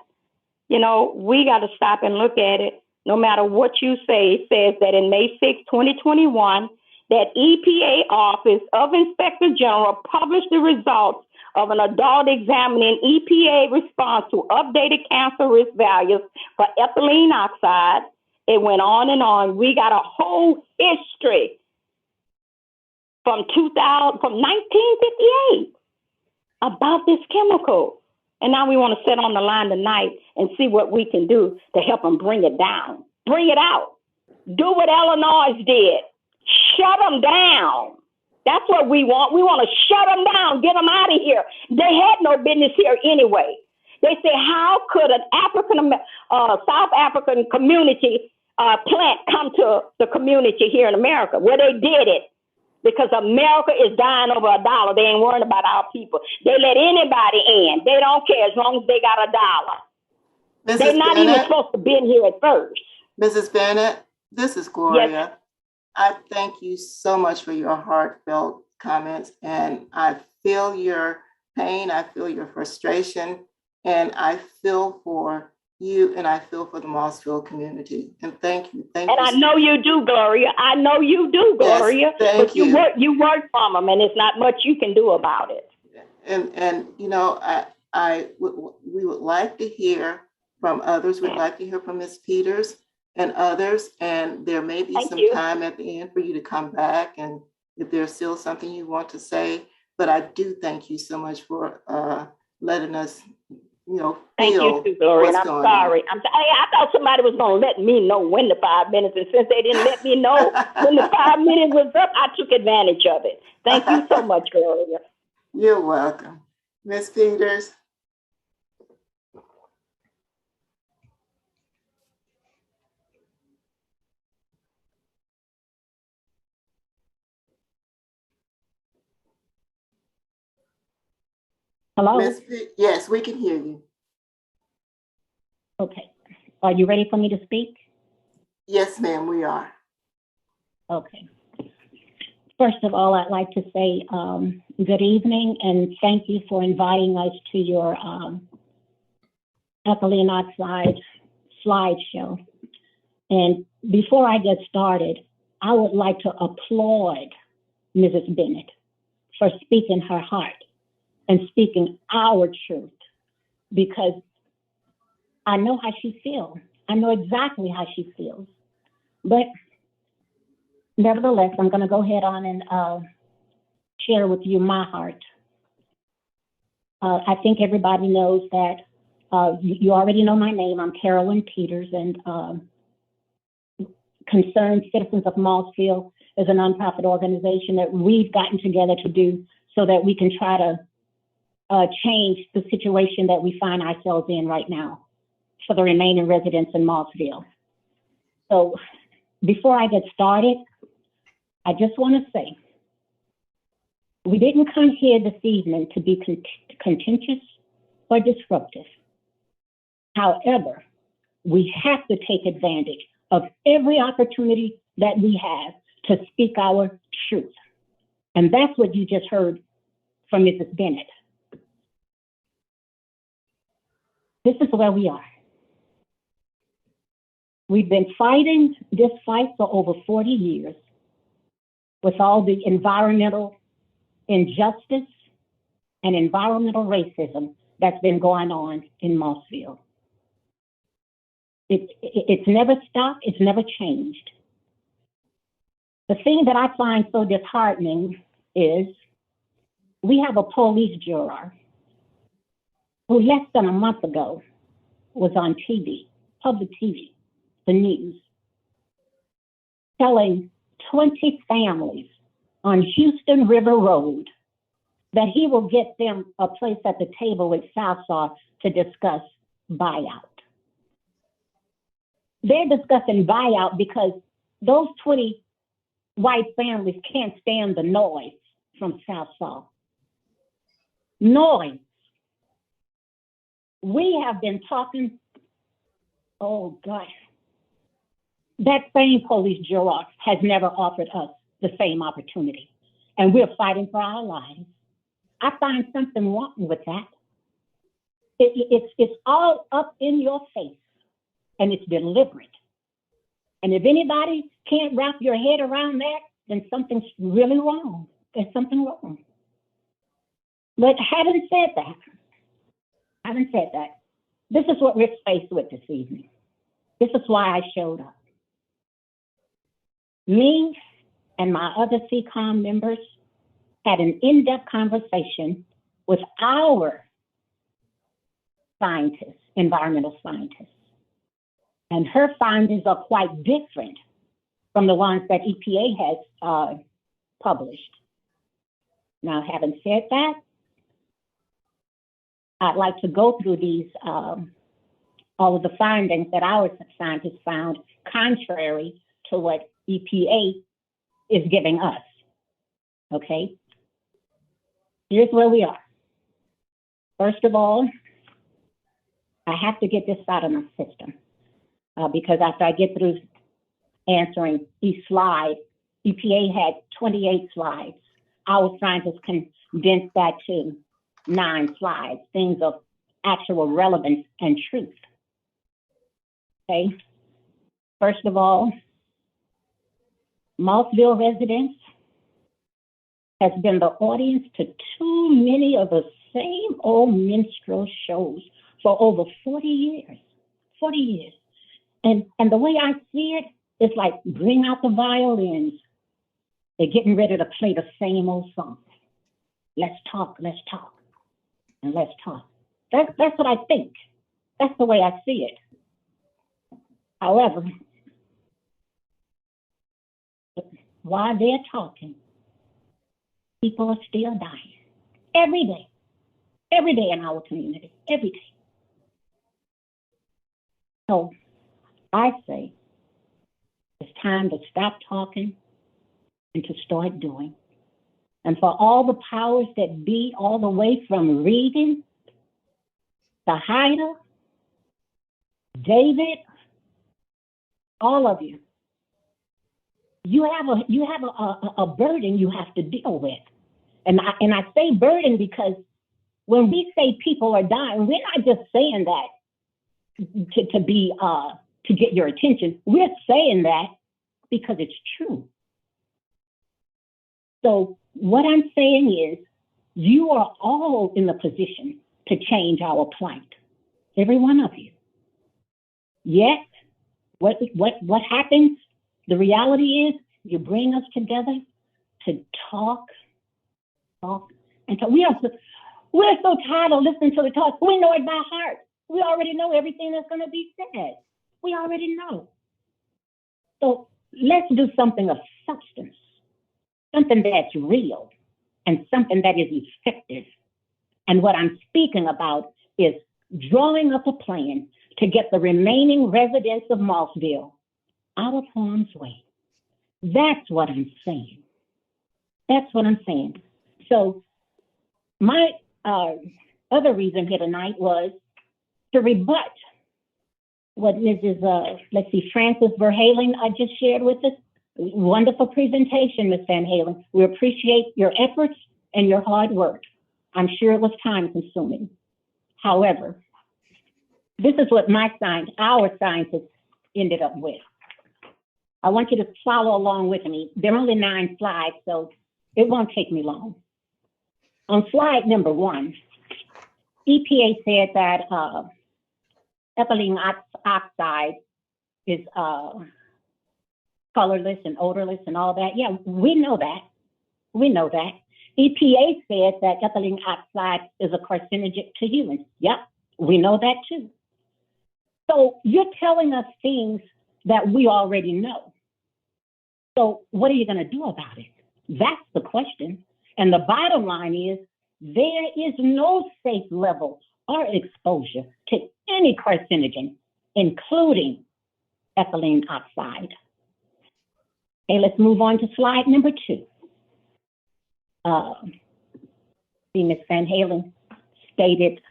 You know, we got to stop and look at it. No matter what you say, it says that in May 6, 2021, that EPA Office of Inspector General published the results of an adult examining EPA response to updated cancer risk values for ethylene oxide. It went on and on. We got a whole history from 1958 about this chemical. And now we want to sit on the line tonight and see what we can do to help them bring it down. Bring it out. Do what Illinois did. Shut them down. That's what we want. We want to shut them down, get them out of here. They had no business here anyway. They say, how could an South African community plant come to the community here in America? Well, they did it. Because America is dying over $1. They ain't worrying about our people. They let anybody in. They don't care as long as they got $1. They're not even supposed to be in here at first. Mrs. Bennett, this is Gloria. Yes. I thank you so much for your heartfelt comments. And I feel your pain. I feel your frustration. And I feel for you and I feel for the Mossville community. And thank you. Thank you. And I know you do, Gloria. I know you do, Gloria. Yes, thank but you work from them, and it's not much you can do about it. And you know, we would like to hear from others. We'd like to hear from Ms. Peters and others. And there may be some time at the end for you to come back, and if there's still something you want to say. But I do thank you so much for letting us. Thank you too, Gloria. And I'm sorry. I thought somebody was going to let me know when the 5 minutes, and since they didn't let me know when the 5 minutes was up, I took advantage of it. Thank you so much, Gloria. You're welcome. Ms. Peters. Hello? Yes, we can hear you. Okay. Are you ready for me to speak? Yes, ma'am, we are. Okay. First of all, I'd like to say good evening and thank you for inviting us to your ethylene oxide slideshow. And before I get started, I would like to applaud Mrs. Bennett for speaking her heart and speaking our truth, because I know how she feels. I know exactly how she feels. But nevertheless, I'm going to go ahead on and share with you my heart. I think everybody knows that you already know my name. I'm Carolyn Peters, and Concerned Citizens of Mossville is a nonprofit organization that we've gotten together to do so that we can try to change the situation that we find ourselves in right now for the remaining residents in Mossville. So before I get started, I just want to say, we didn't come here this evening to be contentious or disruptive. However, we have to take advantage of every opportunity that we have to speak our truth. And that's what you just heard from Mrs. Bennett. This is where we are. We've been fighting this fight for over 40 years with all the environmental injustice and environmental racism that's been going on in Mossville. It's never stopped, it's never changed. The thing that I find so disheartening is we have a police juror who less than a month ago was on TV, public TV, the news, telling 20 families on Houston River Road that he will get them a place at the table with Sasol to discuss buyout. They're discussing buyout because those 20 white families can't stand the noise from Sasol. Noise. We have been talking, oh gosh, that same police juror has never offered us the same opportunity, and we're fighting for our lives. I find something wrong with that. It's all up in your face, and it's deliberate. And if anybody can't wrap your head around that, then something's really wrong. There's something wrong. But having said that, this is what we're faced with this evening. This is why I showed up. Me and my other CCOM members had an in-depth conversation with our scientists, environmental scientists. And her findings are quite different from the ones that EPA has published. Now, having said that, I'd like to go through these, all of the findings that our scientists found contrary to what EPA is giving us, okay? Here's where we are. First of all, I have to get this out of my system because after I get through answering each slide, EPA had 28 slides. Our scientists condensed that to 9 slides, things of actual relevance and truth. Okay. First of all, Mossville residents has been the audience to too many of the same old minstrel shows for over 40 years. 40 years. And the way I see it, it's like bring out the violins. They're getting ready to play the same old song. Let's talk, and let's talk. That's what I think. That's the way I see it. However, while they're talking, people are still dying. Every day in our community, every day. So I say it's time to stop talking and to start doing. And for all the powers that be, all the way from Regan, the Hyder, David, all of you, you have a burden you have to deal with. And I say burden because when we say people are dying, we're not just saying that to get your attention. We're saying that because it's true. So what I'm saying is you are all in the position to change our plight, every one of you. Yet, what happens? The reality is you bring us together to talk, and talk. We're so tired of listening to the talk. We know it by heart. We already know everything that's going to be said. We already know. So let's do something of substance, something that's real, and something that is effective. And what I'm speaking about is drawing up a plan to get the remaining residents of Mossville out of harm's way. That's what I'm saying. That's what I'm saying. So my other reason here tonight was to rebut what Mrs. Frances Verhalen just shared with us. Wonderful presentation, Ms. Van Halen. We appreciate your efforts and your hard work. I'm sure it was time consuming. However, this is what our scientists ended up with. I want you to follow along with me. There are only 9 slides, so it won't take me long. On slide number 1, EPA said that ethylene oxide is colorless and odorless and all that. Yeah, we know that. We know that. EPA said that ethylene oxide is a carcinogen to humans. Yep, we know that too. So you're telling us things that we already know. So what are you going to do about it? That's the question. And the bottom line is there is no safe level or exposure to any carcinogen, including ethylene oxide. Okay, let's move on to slide number 2. Ms. Van Halen stated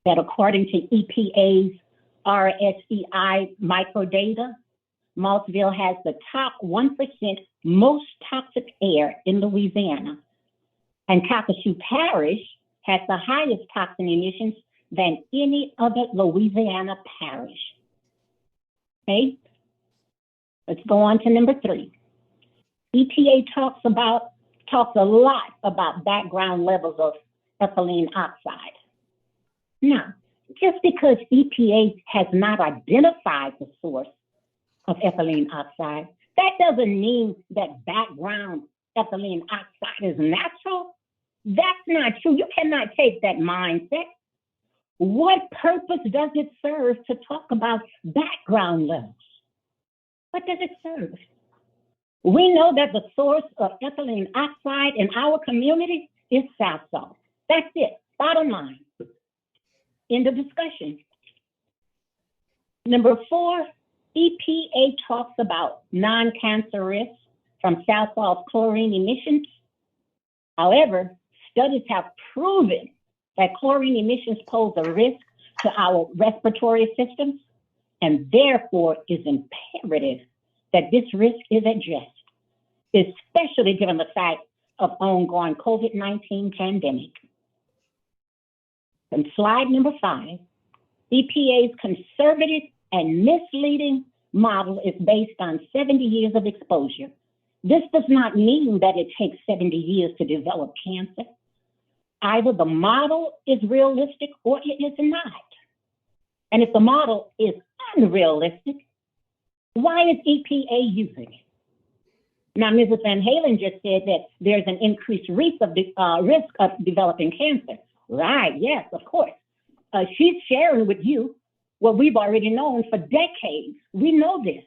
that according to EPA's RSEI microdata, Mossville has the top 1% most toxic air in Louisiana, and Calcasieu Parish has the highest toxin emissions than any other Louisiana parish. Okay, let's go on to number 3. EPA talks a lot about background levels of ethylene oxide. Now, just because EPA has not identified the source of ethylene oxide, that doesn't mean that background ethylene oxide is natural. That's not true. You cannot take that mindset. What purpose does it serve to talk about background levels? What does it serve? We know that the source of ethylene oxide in our community is Sasol. That's it, bottom line. End of discussion. Number 4, EPA talks about non-cancer risks from Sasol's chlorine emissions. However, studies have proven that chlorine emissions pose a risk to our respiratory systems, and therefore is imperative that this risk is addressed, especially given the fact of ongoing COVID-19 pandemic. And slide number 5, EPA's conservative and misleading model is based on 70 years of exposure. This does not mean that it takes 70 years to develop cancer. Either the model is realistic or it is not. And if the model is unrealistic, why is EPA using it? Now, Mrs. Van Halen just said that there's an increased risk of developing cancer. Right, yes, of course. She's sharing with you what we've already known for decades. We know this.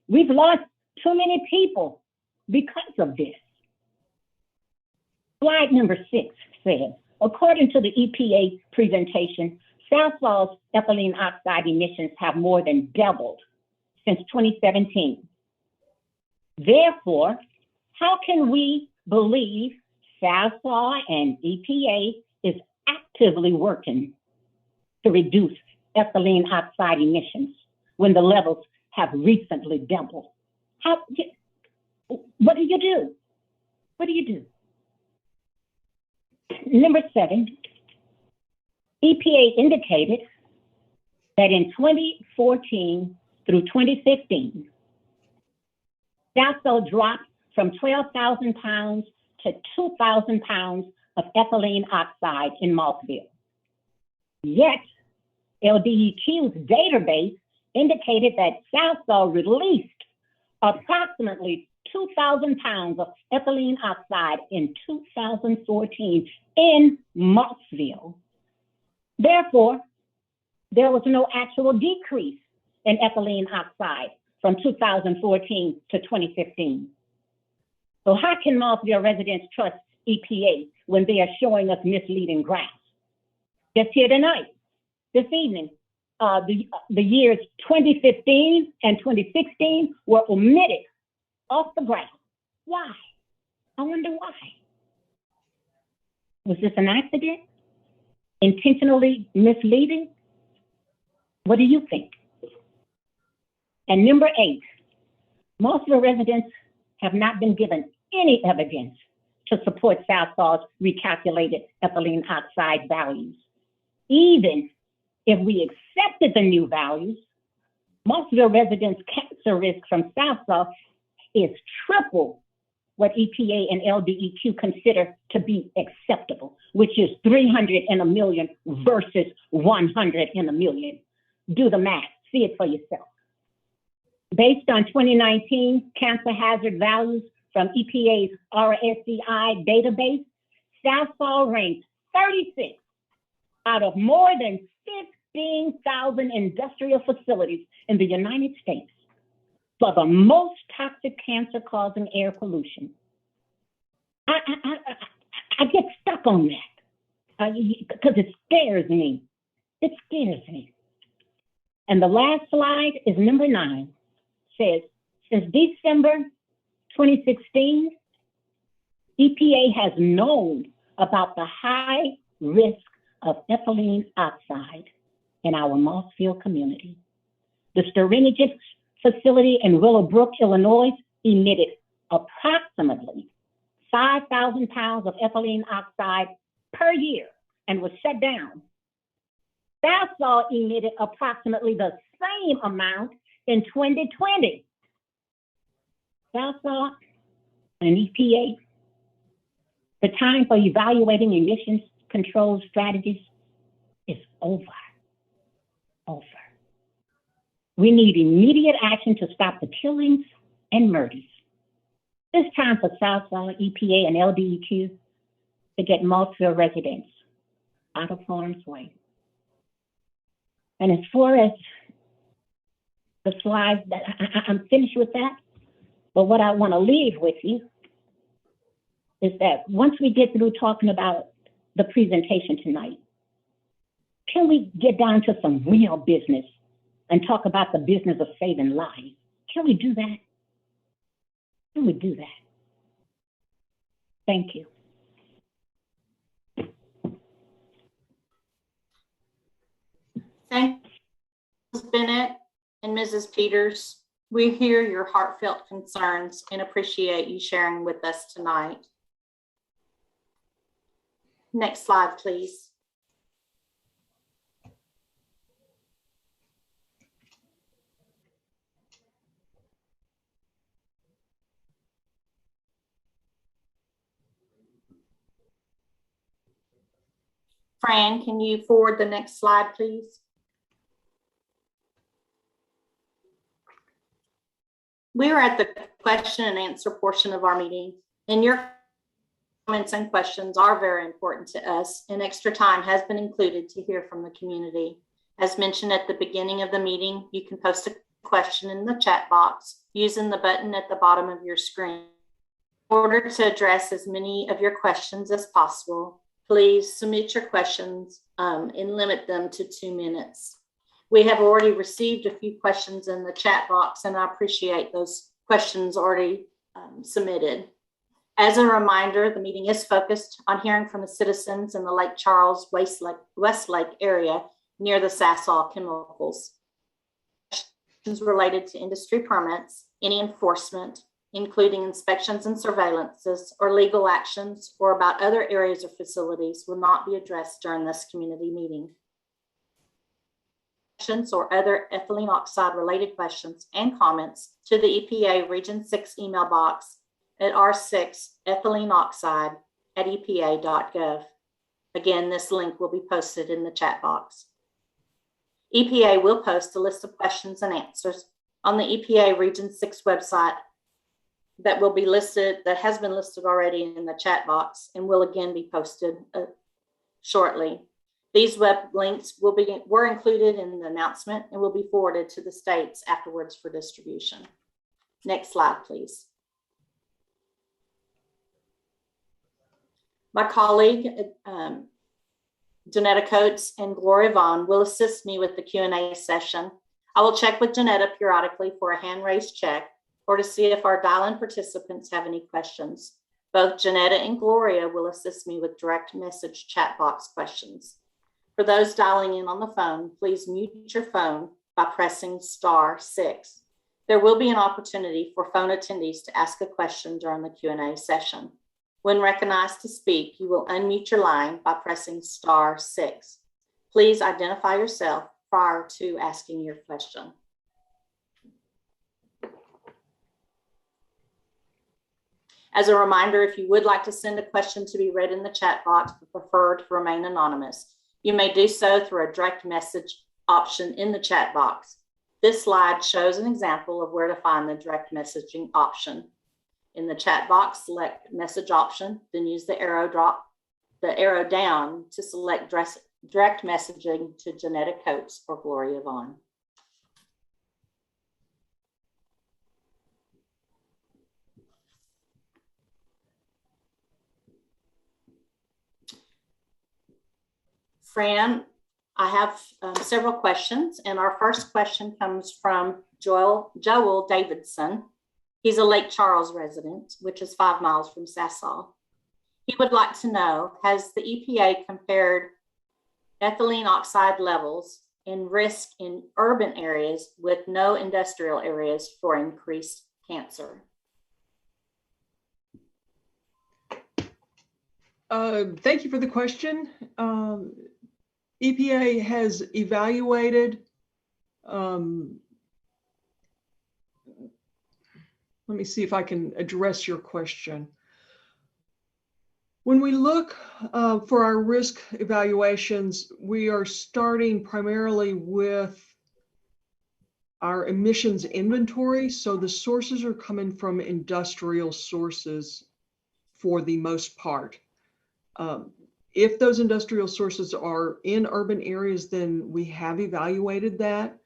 We've lost too many people because of this. Slide number 6 says, according to the EPA presentation, Sasol's ethylene oxide emissions have more than doubled since 2017. Therefore, how can we believe Sasol and EPA is actively working to reduce ethylene oxide emissions when the levels have recently doubled? What do you do? What do you do? Number 7, EPA indicated that in 2014 through 2015, Sasol dropped from 12,000 pounds to 2,000 pounds of ethylene oxide in Mossville. Yet, LDEQ's database indicated that Sasol released approximately 2,000 pounds of ethylene oxide in 2014 in Mossville. Therefore, there was no actual decrease in ethylene oxide from 2014 to 2015. So how can Mossville residents trust EPA when they are showing us misleading graphs? Just here tonight, this evening, the years 2015 and 2016 were omitted off the graph. Why? I wonder why. Was this an accident? Intentionally misleading? What do you think? And number 8, most of the residents have not been given any evidence to support Sasol's recalculated ethylene oxide values. Even if we accepted the new values, Mossville residents' cancer risk from Sasol is triple what EPA and LDEQ consider to be acceptable, which is 300 in a million versus 100 in a million. Do the math, see it for yourself. Based on 2019 cancer hazard values from EPA's RSCI database, Sasol ranked 36 out of more than 15,000 industrial facilities in the United States for the most toxic cancer-causing air pollution. I get stuck on that because it scares me. It scares me. And the last slide is number 9. Says, since December 2016, EPA has known about the high risk of ethylene oxide in our Mossville community. The Styrenix facility in Willowbrook, Illinois, emitted approximately 5,000 pounds of ethylene oxide per year and was shut down. Sasol emitted approximately the same amount in 2020. Sasol and EPA, the time for evaluating emissions control strategies is over. We need immediate action to stop the killings and murders. It's time for Sasol, EPA, and LDEQ to get Mossville residents out of harm's way. And as far as the slides, that I'm finished with that. But what I want to leave with you is that once we get through talking about the presentation tonight, can we get down to some real business and talk about the business of saving lives? Can we do that? Can we do that? Thank you. Thank you, Ms. Bennett and Mrs. Peters. We hear your heartfelt concerns and appreciate you sharing with us tonight. Next slide, please. Fran, can you forward the next slide, please? We are at the question and answer portion of our meeting, and your comments and questions are very important to us, and extra time has been included to hear from the community. As mentioned at the beginning of the meeting, you can post a question in the chat box using the button at the bottom of your screen. In order to address as many of your questions as possible, please submit your questions and limit them to 2 minutes. We have already received a few questions in the chat box, and I appreciate those questions already submitted. As a reminder, the meeting is focused on hearing from the citizens in the Lake Charles Westlake area near the Sasol chemicals. Questions related to industry permits, any enforcement, including inspections and surveillances or legal actions, or about other areas or facilities will not be addressed during this community meeting. Questions or other ethylene oxide related questions and comments to the EPA Region 6 email box at r6ethyleneoxide@epa.gov. Again, this link will be posted in the chat box. EPA will post a list of questions and answers on the EPA Region 6 website that will be listed, that has been listed already in the chat box, and will again be posted shortly. These web links were included in the announcement and will be forwarded to the states afterwards for distribution. Next slide, please. My colleague, Janetta Coates and Gloria Vaughn, will assist me with the Q&A session. I will check with Janetta periodically for a hand-raised check or to see if our dial-in participants have any questions. Both Janetta and Gloria will assist me with direct message chat box questions. For those dialing in on the phone, please mute your phone by pressing *6. There will be an opportunity for phone attendees to ask a question during the Q&A session. When recognized to speak, you will unmute your line by pressing *6. Please identify yourself prior to asking your question. As a reminder, if you would like to send a question to be read in the chat box but prefer to remain anonymous, you may do so through a direct message option in the chat box. This slide shows an example of where to find the direct messaging option. In the chat box, select message option, then use the arrow down to select direct messaging to Janetta Coates or Gloria Vaughn. Fran, I have several questions, and our first question comes from Joel Davidson. He's a Lake Charles resident, which is 5 miles from Sasol. He would like to know, has the EPA compared ethylene oxide levels and risk in urban areas with no industrial areas for increased cancer? Thank you for the question. EPA has evaluated, let me see if I can address your question. When we look for our risk evaluations, we are starting primarily with our emissions inventory. So the sources are coming from industrial sources for the most part. If those industrial sources are in urban areas, then we have evaluated that.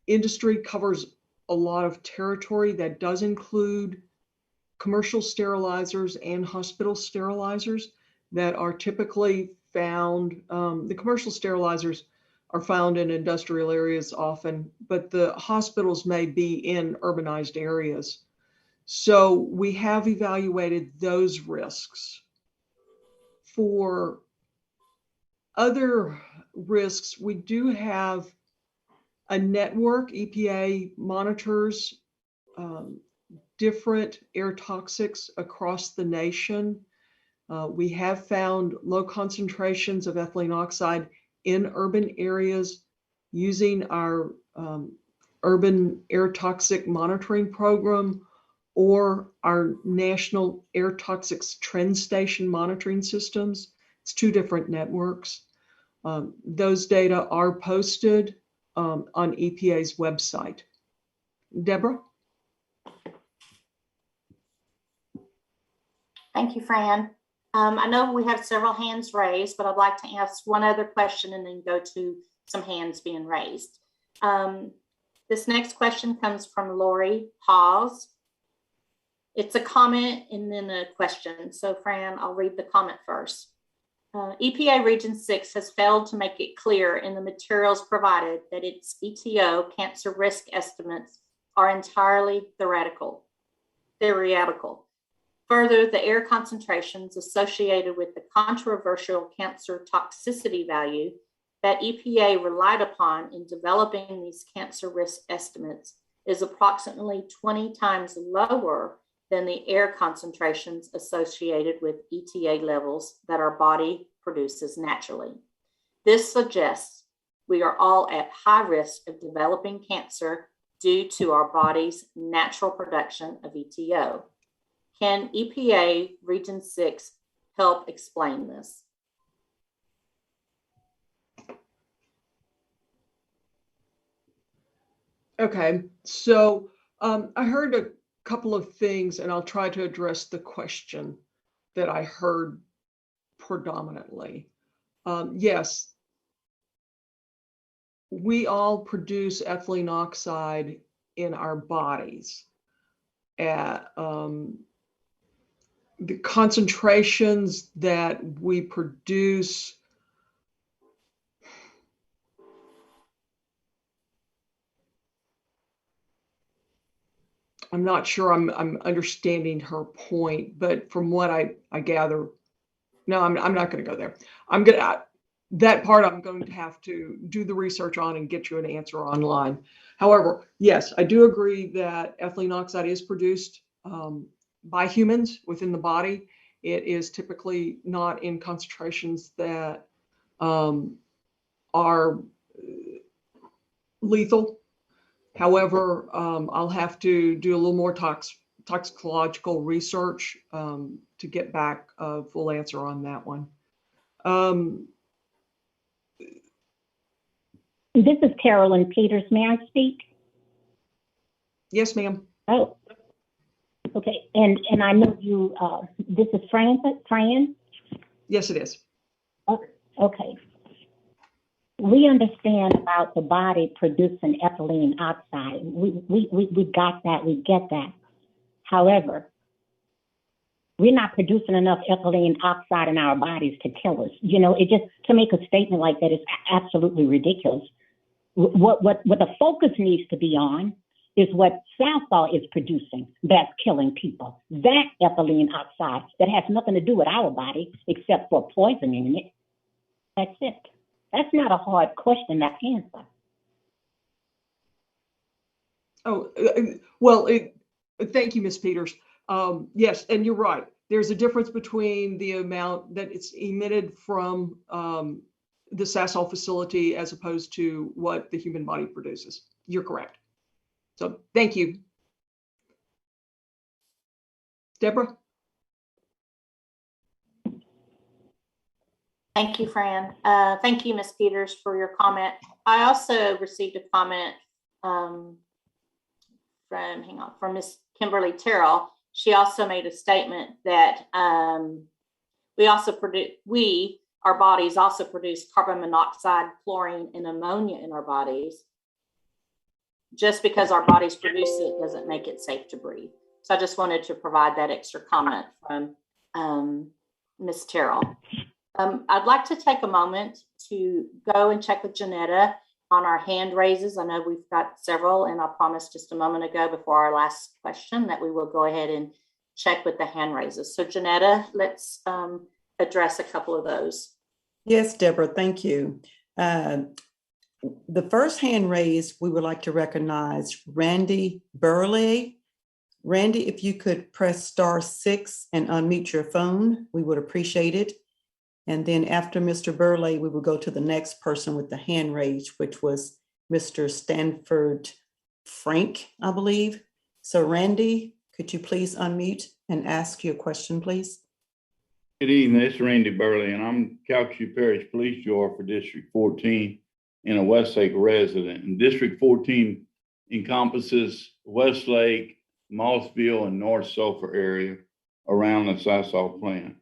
Industry covers a lot of territory that does include commercial sterilizers and hospital sterilizers that are typically found. The commercial sterilizers are found in industrial areas often, but the hospitals may be in urbanized areas. So we have evaluated those risks. For other risks, we do have a network. EPA monitors different air toxics across the nation. We have found low concentrations of ethylene oxide in urban areas using our urban air toxic monitoring program or our national air toxics trend station monitoring systems. It's 2 different networks. Those data are posted on EPA's website. Deborah? Thank you, Fran. I know we have several hands raised, but I'd like to ask one other question and then go to some hands being raised. This next question comes from Lori Hawes. It's a comment and then a question. So Fran, I'll read the comment first. EPA Region 6 has failed to make it clear in the materials provided that its ETO cancer risk estimates are entirely theoretical. Further, the air concentrations associated with the controversial cancer toxicity value that EPA relied upon in developing these cancer risk estimates is approximately 20 times lower than the air concentrations associated with ETA levels that our body produces naturally. This suggests we are all at high risk of developing cancer due to our body's natural production of ETO. Can EPA Region 6 help explain this? Okay, so I heard a couple of things, and I'll try to address the question that I heard predominantly. Yes, we all produce ethylene oxide in our bodies at the concentrations that we produce. I'm not sure I'm understanding her point, but from what I gather, no, I'm not going to go there. That part I'm going to have to do the research on and get you an answer online. However, yes, I do agree that ethylene oxide is produced by humans within the body. It is typically not in concentrations that are lethal. However, I'll have to do a little more toxicological research to get back a full answer on that one. This is Carolyn Peters. May I speak? Yes, ma'am. Oh, okay. And I know you, this is Fran? Yes, it is. Okay. We understand about the body producing ethylene oxide. We got that, we get that. However, we're not producing enough ethylene oxide in our bodies to kill us. You know, it just, to make a statement like that is absolutely ridiculous. What the focus needs to be on is what Sasol is producing that's killing people. That ethylene oxide that has nothing to do with our body except for poisoning it. That's it. That's not a hard question to answer. Oh, well, thank you, Ms. Peters. Yes, and you're right. There's a difference between the amount that it's emitted from the Sasol facility as opposed to what the human body produces. You're correct. So thank you. Deborah? Thank you, Fran. Thank you, Ms. Peters, for your comment. I also received a comment from Ms. Kimberly Terrell. She also made a statement that our bodies also produce carbon monoxide, chlorine, and ammonia in our bodies. Just because our bodies produce it doesn't make it safe to breathe. So I just wanted to provide that extra comment from Ms. Terrell. I'd like to take a moment to go and check with Janetta on our hand raises. I know we've got several, and I promised just a moment ago before our last question that we will go ahead and check with the hand raises. So Janetta, let's address a couple of those. Yes, Deborah, thank you. The first hand raised, we would like to recognize Randy Burley. Randy, if you could press *6 and unmute your phone, we would appreciate it. And then after Mr. Burley, we will go to the next person with the hand raised, which was Mr. Stanford Frank, I believe. So Randy, could you please unmute and ask your question, please? Good evening, this is Randy Burley, and I'm Calcasieu Parish Police Bureau for District 14 and a Westlake resident. And District 14 encompasses Westlake, Mossville, and North Sulphur area around the Sasol plant.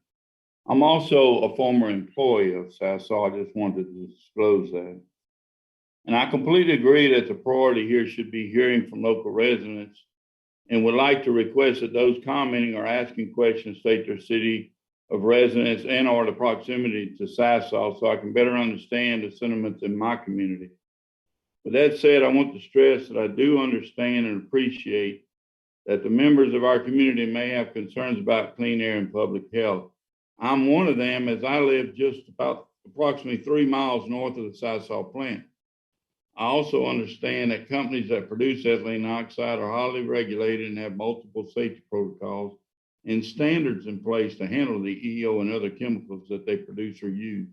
I'm also a former employee of Sasol. I just wanted to disclose that. And I completely agree that the priority here should be hearing from local residents, and would like to request that those commenting or asking questions state their city of residence and or the proximity to Sasol so I can better understand the sentiments in my community. With that said, I want to stress that I do understand and appreciate that the members of our community may have concerns about clean air and public health. I'm one of them, as I live just about approximately 3 miles north of the Sasol plant. I also understand that companies that produce ethylene oxide are highly regulated and have multiple safety protocols and standards in place to handle the EO and other chemicals that they produce or use.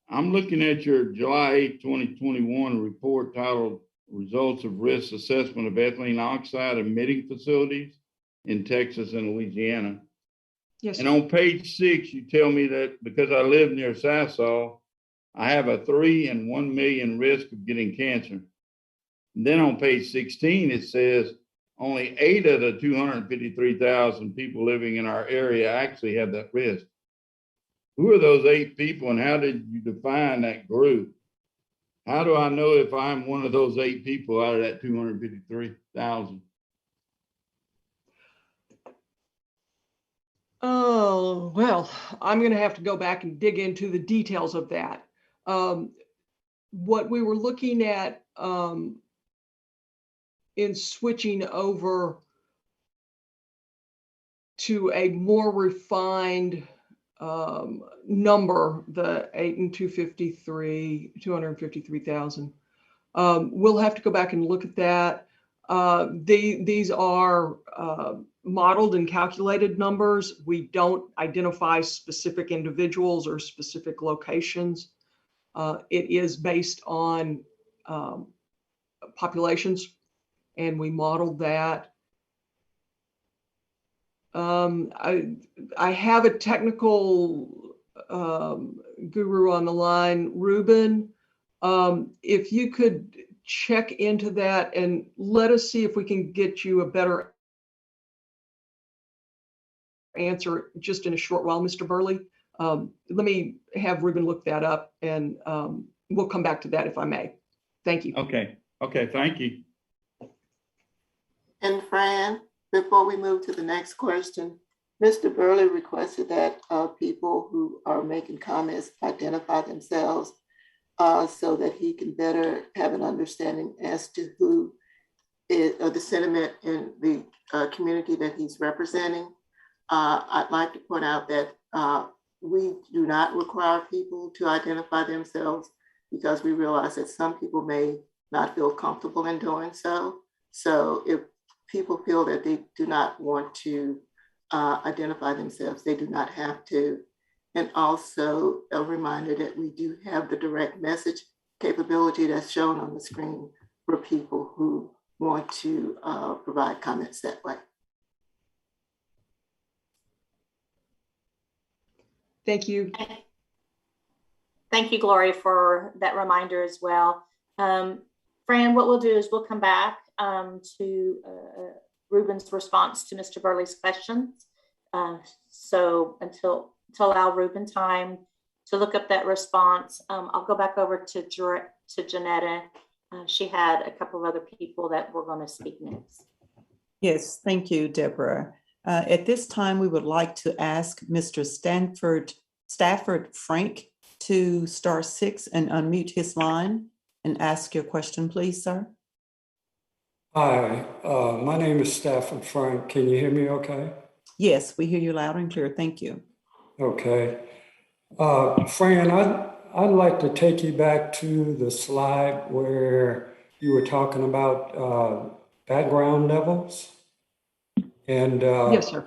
I'm looking at your July 8, 2021 report titled Results of Risk Assessment of Ethylene Oxide Emitting Facilities in Texas and Louisiana. Yes. And on page 6, you tell me that because I live near Sasol, I have a 3 in 1 million risk of getting cancer. And then on page 16, it says only 8 of the 253,000 people living in our area actually have that risk. Who are those 8 people, and how did you define that group? How do I know if I'm one of those 8 people out of that 253,000? Oh, well, I'm going to have to go back and dig into the details of that. What we were looking at in switching over to a more refined number, the 8 and 253,000. We'll have to go back and look at that. These are modeled and calculated numbers. We don't identify specific individuals or specific locations. It is based on populations, and we modeled that. I have a technical guru on the line, Ruben. If you could check into that and let us see if we can get you a better answer just in a short while, Mr. Burley. Let me have Ruben look that up, and we'll come back to that if I may. Thank you. Okay, thank you. And Fran, before we move to the next question, Mr. Burley requested that people who are making comments identify themselves so that he can better have an understanding as to who is the sentiment in the community that he's representing. I'd like to point out that we do not require people to identify themselves because we realize that some people may not feel comfortable in doing so. So if people feel that they do not want to identify themselves, they do not have to. And also a reminder that we do have the direct message capability that's shown on the screen for people who want to provide comments that way. Thank you. Thank you, Gloria, for that reminder as well. Fran, what we'll do is we'll come back to Ruben's response to Mr. Burley's questions. So to allow Ruben time to look up that response, I'll go back over to Janetta. She had a couple of other people that were going to speak next. Yes, thank you, Deborah. At this time, we would like to ask Mr. Stafford Frank to *6 and unmute his line and ask your question, please, sir. Hi, my name is Stafford Frank. Can you hear me okay? Yes, we hear you loud and clear. Thank you. Okay. Fran, I'd like to take you back to the slide where you were talking about background levels. And yes, sir.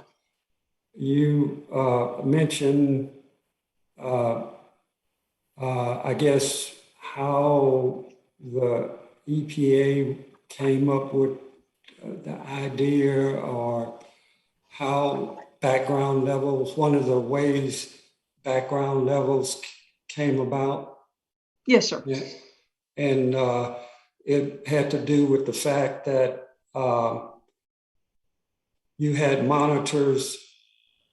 You mentioned, I guess, how the EPA came up with the idea, or how background levels, one of the ways background levels came about. Yes, sir. Yeah. And it had to do with the fact that you had monitors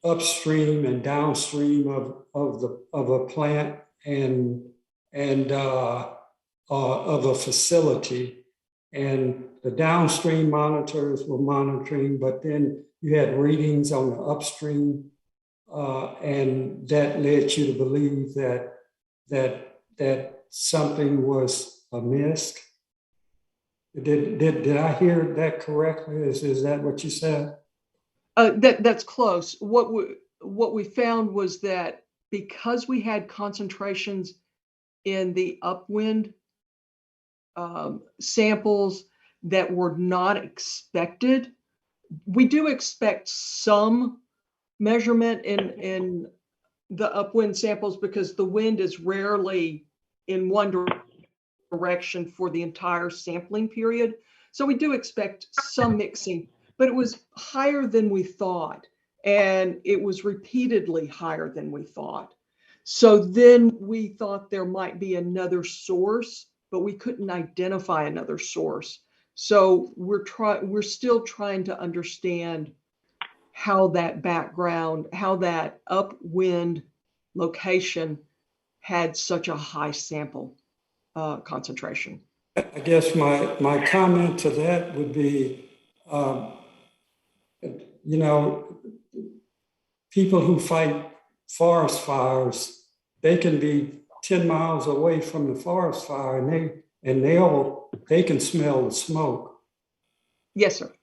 upstream and downstream of a plant and of a facility, and the downstream monitors were monitoring, but then you had readings on the upstream, and that led you to believe that something was amiss. Did I hear that correctly? Is that what you said? That's close. What we found was that because we had concentrations in the upwind samples that were not expected, we do expect some measurement in the upwind samples because the wind is rarely in one direction for the entire sampling period. So we do expect some mixing, but it was higher than we thought, and it was repeatedly higher than we thought. So then we thought there might be another source, but we couldn't identify another source. So we're still trying to understand how that background, how that upwind location had such a high sample concentration. I guess my comment to that would be, people who fight forest fires, they can be 10 miles away from the forest fire, and they can smell the smoke. Yes, sir.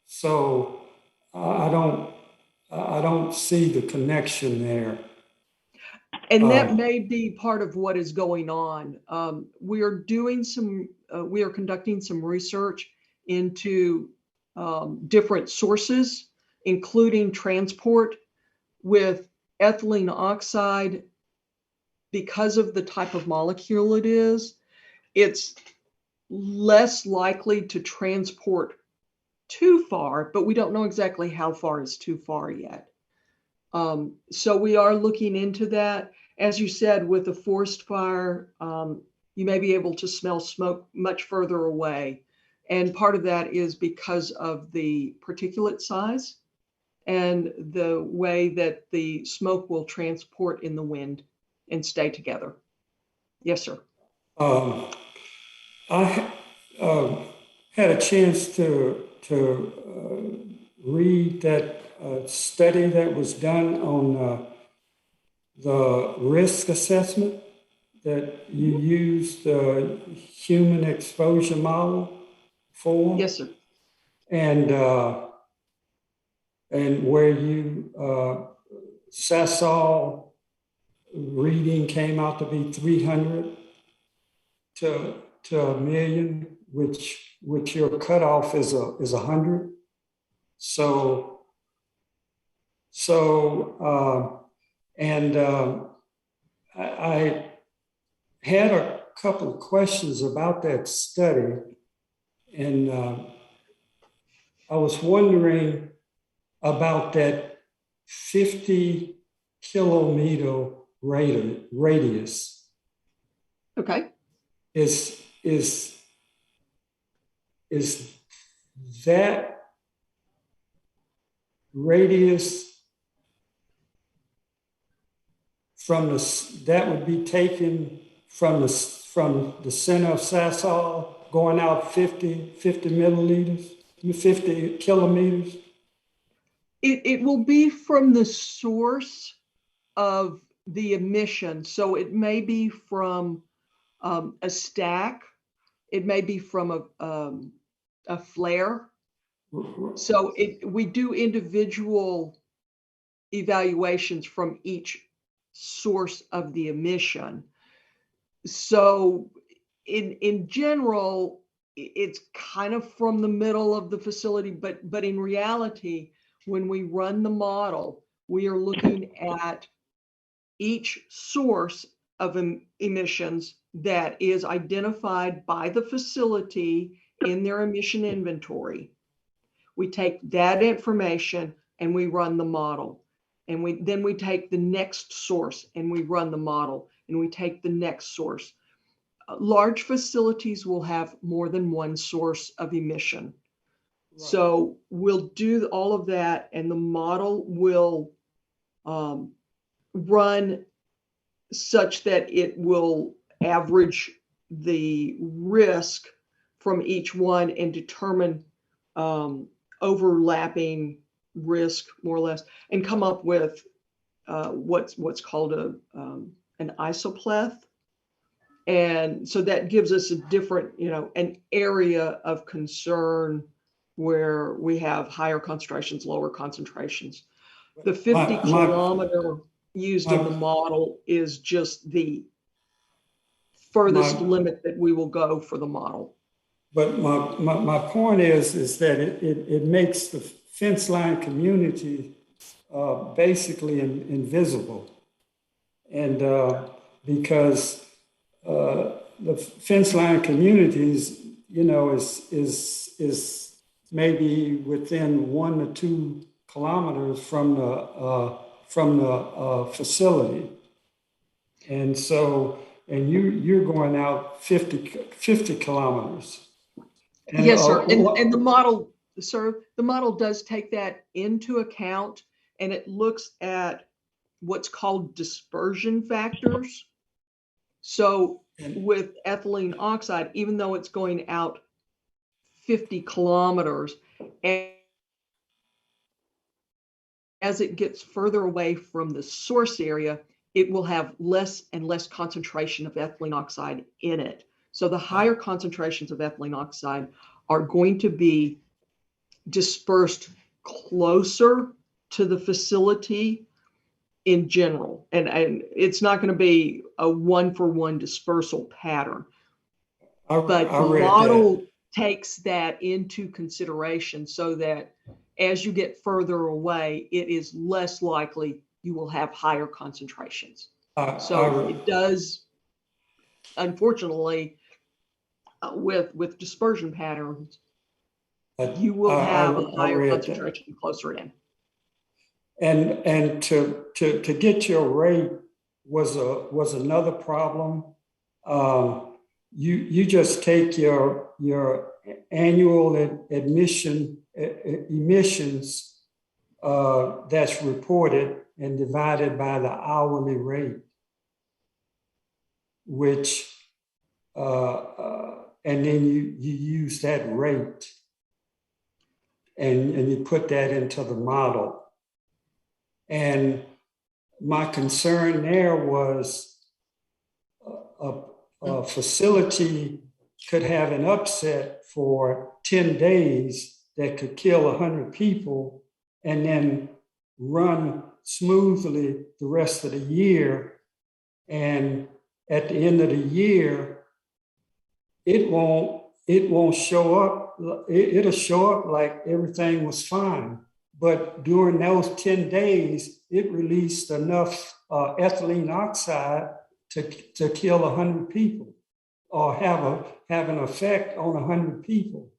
So I don't see the connection there. And that may be part of what is going on. We are conducting some research into different sources, including transport with ethylene oxide. Because of the type of molecule it is, it's less likely to transport too far, but we don't know exactly how far is too far yet. So we are looking into that. As you said, with a forest fire, you may be able to smell smoke much further away. And part of that is because of the particulate size and the way that the smoke will transport in the wind and stay together. Yes, sir. I had a chance to read that study that was done on the risk assessment that you used the human exposure model for. Yes, sir. And where you Sasol reading came out to be 300 to a million, which your cutoff is 100. I had a couple of questions about that study, and I was wondering about that 50 kilometer radius. Okay. Is that radius that would be taken from the center of Sasol going out 50 milliliters, 50 kilometers? It will be from the source of the emission. So it may be from a stack. It may be from a flare. So we do individual evaluations from each source of the emission. So in general, it's kind of from the middle of the facility, but in reality, when we run the model, we are looking at each source of emissions that is identified by the facility in their emission inventory. We take that information and we run the model. And then we take the next source and we run the model, and we take the next source. Large facilities will have more than one source of emission. Right. So we'll do all of that, and the model will run such that it will average the risk from each one and determine overlapping risk, more or less, and come up with what's called an isopleth. And so that gives us a different, an area of concern where we have higher concentrations, lower concentrations. The 50 kilometer used in the model is just the furthest limit that we will go for the model. But my point is that it makes the fence line community basically invisible. And because the fence line communities, is maybe within 1 to 2 kilometers from the facility, and so you're going out 50 kilometers. And, yes, sir. And the model, sir, the model does take that into account, and it looks at what's called dispersion factors. So with ethylene oxide, even though it's going out 50 kilometers, and as it gets further away from the source area, it will have less and less concentration of ethylene oxide in it. So the higher concentrations of ethylene oxide are going to be dispersed closer to the facility in general. And it's not going to be a 1-for-1 dispersal pattern. But the model takes that into consideration so that as you get further away, it is less likely you will have higher concentrations. So it does, unfortunately, with dispersion patterns, you will have a I higher read that. concentration closer in. And to get your rate was another problem. You just take your annual emissions that's reported and divided by the hourly rate, which and then you use that rate and you put that into the model. And my concern there was a facility could have an upset for 10 days that could kill 100 people and then run smoothly the rest of the year. And at the end of the year, it won't show up. It'll show up like everything was fine. But during those 10 days, it released enough ethylene oxide to kill 100 people or have an effect on 100 people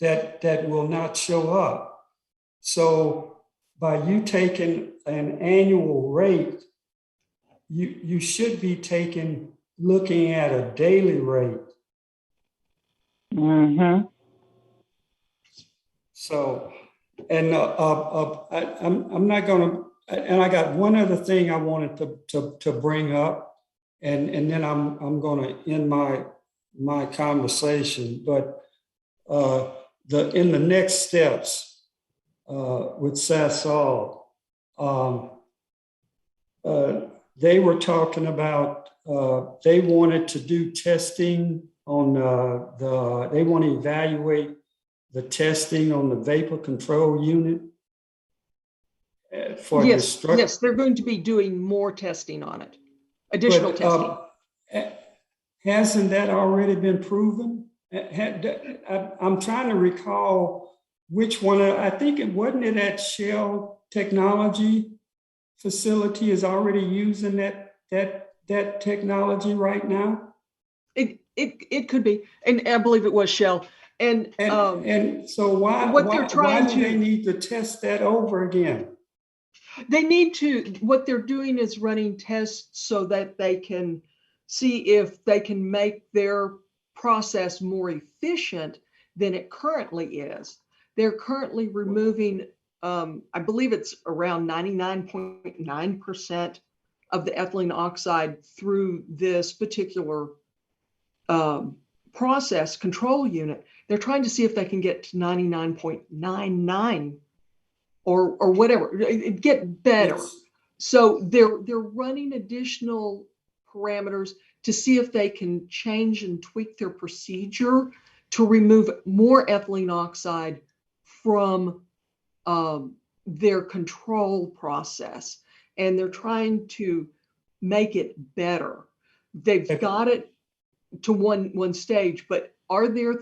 that will not show up. So by you taking an annual rate, you should be looking at a daily rate. Mm-hmm. So, and I'm not going to, and I got one other thing I wanted to bring up, and then I'm going to end my conversation. But in the next steps with Sasol, they were talking about they wanted to do testing on they want to evaluate the testing on the vapor control unit for destruction. Yes, they're going to be doing more testing on it, additional testing. Hasn't that already been proven? I'm trying to recall which one. I think it wasn't it at Shell Technology facility is already using that technology right now. It could be, and I believe it was Shell. And so why do they need to test that over again? They need to, what they're doing is running tests so that they can see if they can make their process more efficient than it currently is. They're currently removing, I believe it's around 99.9% of the ethylene oxide through this particular process control unit. They're trying to see if they can get to 99.99 or whatever, get better. Yes. So they're running additional parameters to see if they can change and tweak their procedure to remove more ethylene oxide from their control process. And they're trying to make it better. They've got it to one stage, but are there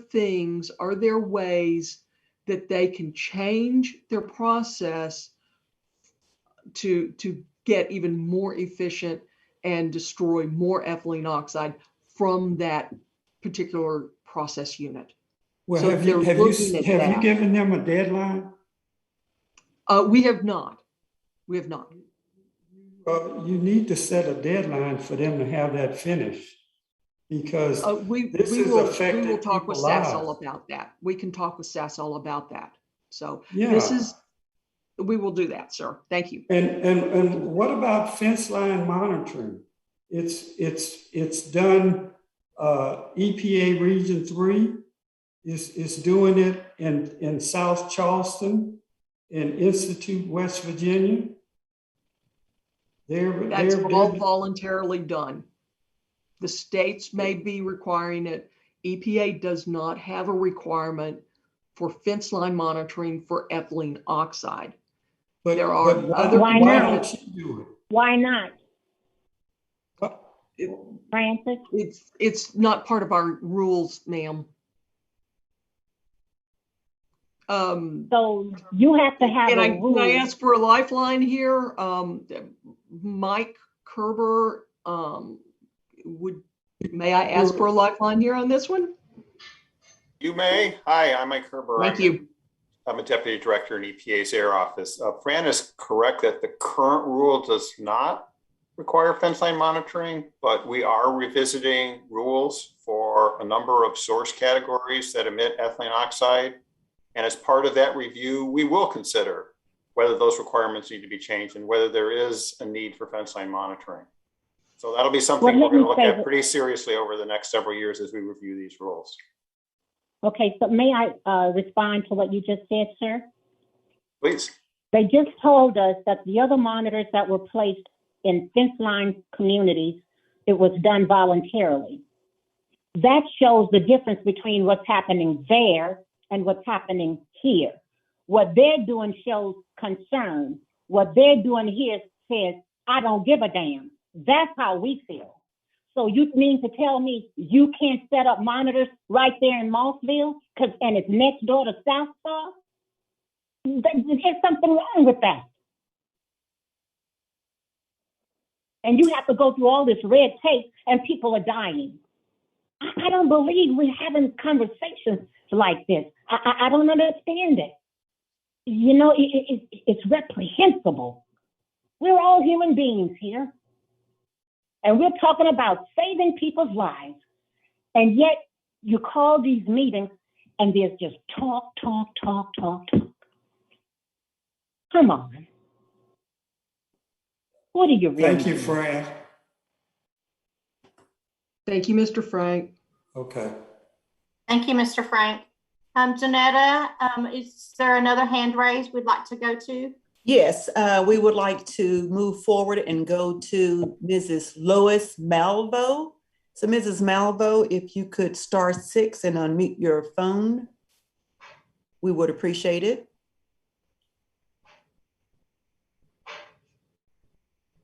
ways that they can change their process to get even more efficient and destroy more ethylene oxide from that particular process unit? Well, So have you given them a deadline? We have not. We have not. You need to set a deadline for them to have that finished, because we will talk with Sasol about that. We can talk with Sasol about that. So yeah. We will do that, sir. Thank you. And what about fence line monitoring? It's done. EPA Region 3 is doing it in South Charleston, in Institute, West Virginia. That's all voluntarily done. The states may be requiring it. EPA does not have a requirement for fence line monitoring for ethylene oxide. But there are other. Why not? You do it? Why not? Francis? It's not part of our rules, ma'am. So you have to have a rule. Can I ask for a lifeline here? Mike Kerber, may I ask for a lifeline here on this one? You may. Hi, I'm Mike Kerber. Thank you. I'm a deputy director in EPA's air office. Fran is correct that the current rule does not require fence line monitoring, but we are revisiting rules for a number of source categories that emit ethylene oxide. And as part of that review, we will consider whether those requirements need to be changed and whether there is a need for fence line monitoring. So that'll be something we're going to look at pretty seriously over the next several years as we review these rules. Okay, so may I respond to what you just said, sir? Please. They just told us that the other monitors that were placed in fence line communities, it was done voluntarily. That shows the difference between what's happening there and what's happening here. What they're doing shows concern. What they're doing here says, I don't give a damn. That's how we feel. So you mean to tell me you can't set up monitors right there in Mossville and it's next door to Sasol? There's something wrong with that. And you have to go through all this red tape and people are dying. I don't believe we're having conversations like this. I don't understand it. You know, it's reprehensible. We're all human beings here. And we're talking about saving people's lives. And yet you call these meetings and there's just talk. Come on. What are you really Thank you, doing? Fran. Thank you, Mr. Frank. Okay. Thank you, Mr. Frank. Janetta, is there another hand raised we'd like to go to? Yes, we would like to move forward and go to Mrs. Lois Malvo. So Mrs. Malvo, if you could star 6 and unmute your phone, we would appreciate it.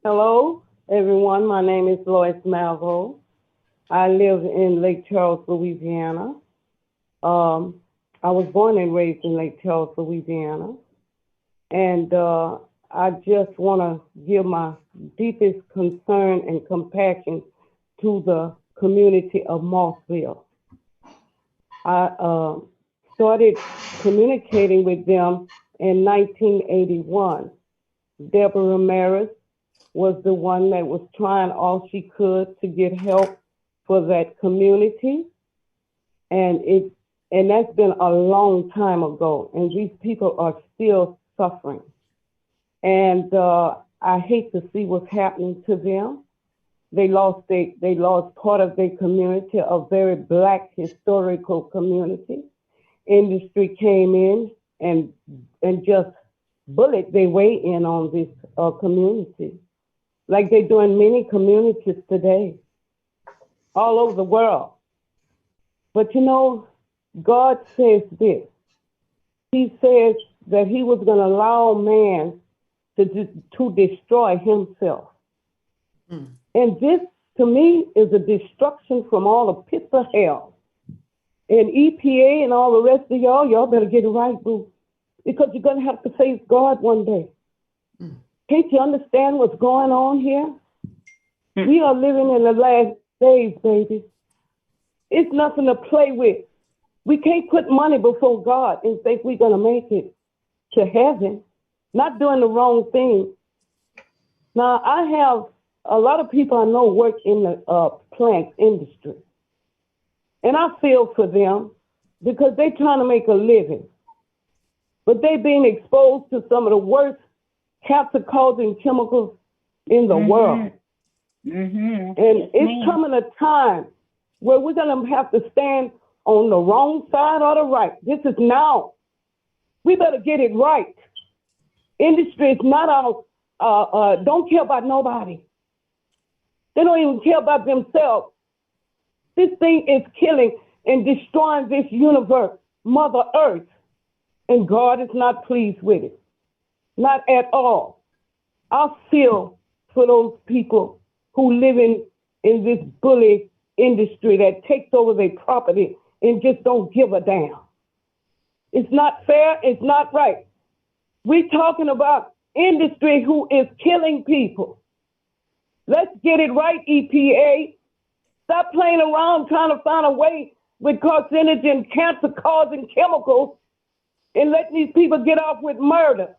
Hello, everyone. My name is Lois Malvo. I live in Lake Charles, Louisiana. I was born and raised in Lake Charles, Louisiana. And I just want to give my deepest concern and compassion to the community of Mossville. I started communicating with them in 1981. Deborah Ramirez was the one that was trying all she could to get help for that community. And that's been a long time ago. And these people are still suffering. And I hate to see what's happening to them. They lost part of their community, a very Black historical community. Industry came in and just bullet their way in on this community, like they do in many communities today, all over the world. But you know, God says this. He says that he was going to allow man to destroy himself. Mm. And this, to me, is a destruction from all the pits of hell. And EPA and all the rest of y'all better get it right, boo. Because you're going to have to face God one day. Mm. Can't you understand what's going on here? Mm. We are living in the last days, baby. It's nothing to play with. We can't put money before God and think we're going to make it to heaven, not doing the wrong thing. Now, I have a lot of people I know work in the plant industry. And I feel for them because they're trying to make a living. But they're being exposed to some of the worst cancer-causing chemicals in the world. Mm-hmm. And yes, it's coming a time where we're going to have to stand on the wrong side or the right. This is now. We better get it right. Industry is not our, don't care about nobody. They don't even care about themselves. This thing is killing and destroying this universe, Mother Earth. And God is not pleased with it. Not at all. I feel for those people who live in this bully industry that takes over their property and just don't give a damn. It's not fair. It's not right. We're talking about industry who is killing people. Let's get it right, EPA. Stop playing around trying to find a way with carcinogen, cancer-causing chemicals and let these people get off with murder.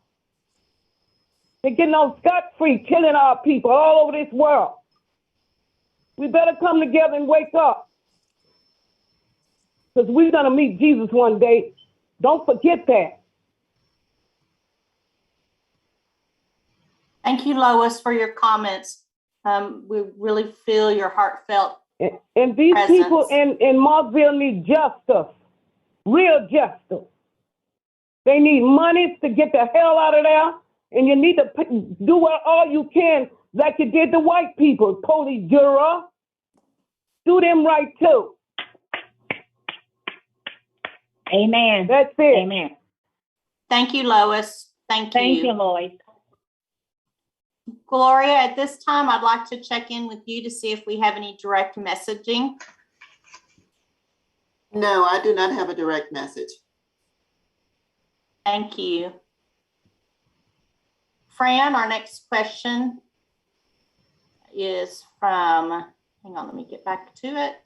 They're getting on scot-free, killing our people all over this world. We better come together and wake up, because we're going to meet Jesus one day. Don't forget that. Thank you, Lois, for your comments. We really feel your heartfelt And these presence. people in Marksville need justice, real justice. They need money to get the hell out of there, and you need to do all you can, like you did the white people, police juror. Do them right too. Amen. That's it. Amen. Thank you, Lois. Thank you. Thank you, Lois. Gloria, at this time, I'd like to check in with you to see if we have any direct messaging. No, I do not have a direct message. Thank you. Fran, our next question is from, hang on, let me get back to it.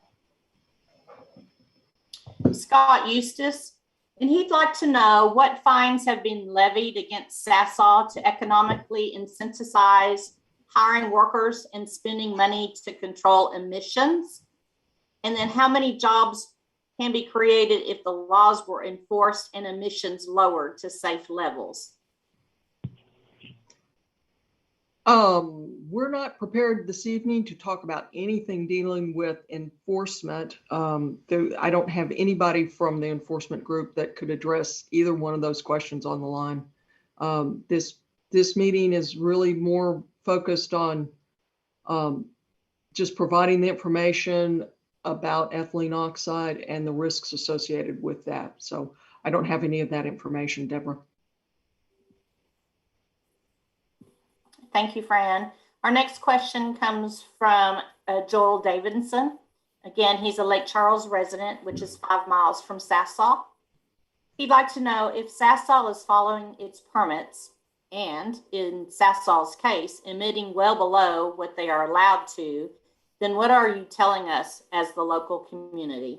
Scott Eustace, and he'd like to know what fines have been levied against Sasol to economically incentivize hiring workers and spending money to control emissions. And then how many jobs can be created if the laws were enforced and emissions lowered to safe levels? We're not prepared this evening to talk about anything dealing with enforcement. I don't have anybody from the enforcement group that could address either one of those questions on the line. This meeting is really more focused on just providing the information about ethylene oxide and the risks associated with that. So I don't have any of that information, Deborah. Thank you, Fran. Our next question comes from Joel Davidson. Again, he's a Lake Charles resident, which is 5 miles from Sasol. He'd like to know if Sasol is following its permits and, in Sasol's case, emitting well below what they are allowed to, then what are you telling us as the local community?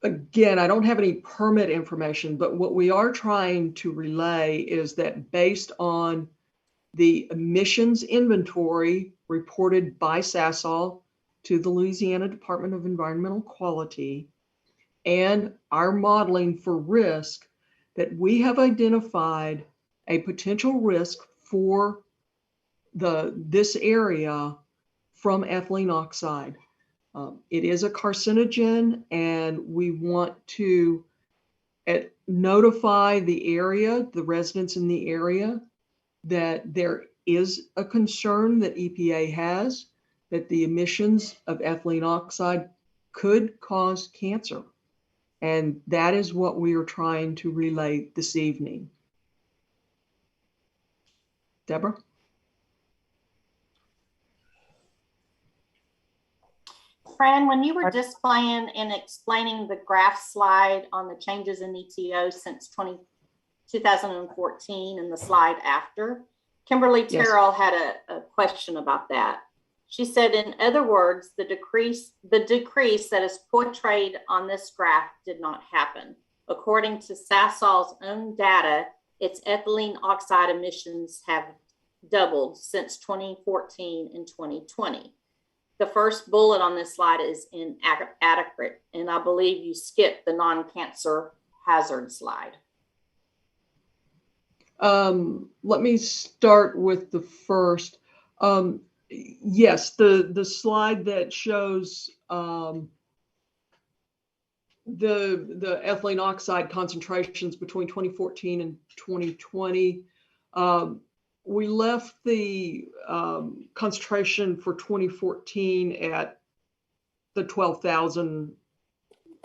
Again, I don't have any permit information, but what we are trying to relay is that based on the emissions inventory reported by Sasol to the Louisiana Department of Environmental Quality and our modeling for risk, that we have identified a potential risk for this area from ethylene oxide. It is a carcinogen, and we want to notify the area, the residents in the area, that there is a concern that EPA has that the emissions of ethylene oxide could cause cancer. And that is what we are trying to relay this evening. Deborah? Fran, when you were displaying and explaining the graph slide on the changes in ETO since 2014 and the slide after, Kimberly Terrell had a question about that. She said, in other words, the decrease that is portrayed on this graph did not happen. According to Sasol's own data, its ethylene oxide emissions have doubled since 2014 and 2020. The first bullet on this slide is inadequate, and I believe you skipped the non-cancer hazard slide. Let me start with the first. Yes, the slide that shows the ethylene oxide concentrations between 2014 and 2020. We left the concentration for 2014 at the 12,000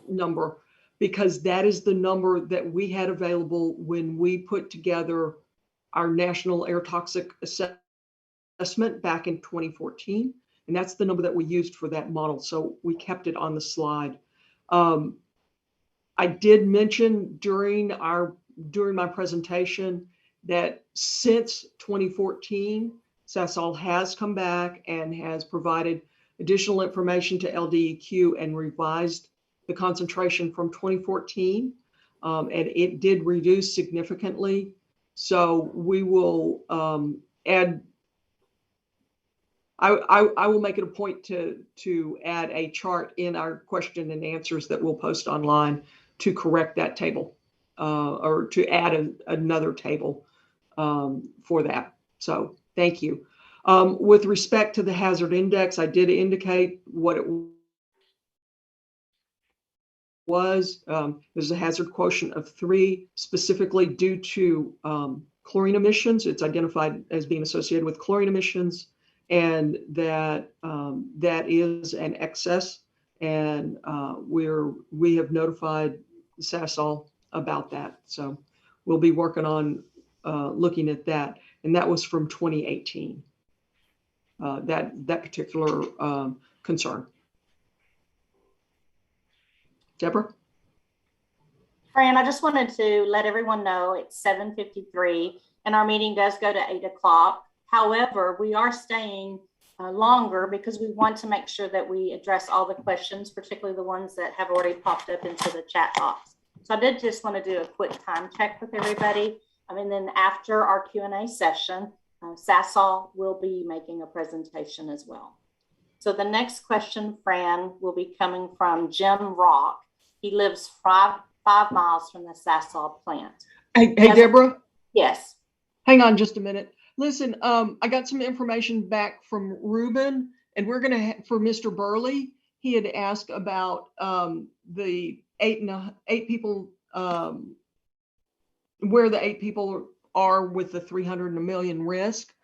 number because that is the number that we had available when we put together our national air toxic assessment back in 2014. And that's the number that we used for that model. So we kept it on the slide. I did mention during my presentation that since 2014, Sasol has come back and has provided additional information to LDEQ and revised the concentration from 2014. And it did reduce significantly. So we will add, I will make it a point to add a chart in our question and answers that we'll post online to correct that table, or to add another table for that. So thank you. With respect to the hazard index, I did indicate what it was. There's a hazard quotient of 3, specifically due to chlorine emissions. It's identified as being associated with chlorine emissions, and that that is an excess. And we have notified Sasol about that. So we'll be working on looking at that. And that was from 2018, that particular concern. Deborah? Fran, I just wanted to let everyone know it's 7:53 and our meeting does go to 8 o'clock. However, we are staying longer because we want to make sure that we address all the questions, particularly the ones that have already popped up into the chat box. So I did just want to do a quick time check with everybody. And then after our Q&A session, Sasol will be making a presentation as well. So the next question, Fran, will be coming from Jim Rock. He lives five miles from the Sasol plant. Hey, Deborah? Yes. Hang on just a minute. Listen, I got some information back from Ruben, and we're going to, for Mr. Burley, he had asked about the eight people, where the 8 people are with the 300 and a million risk.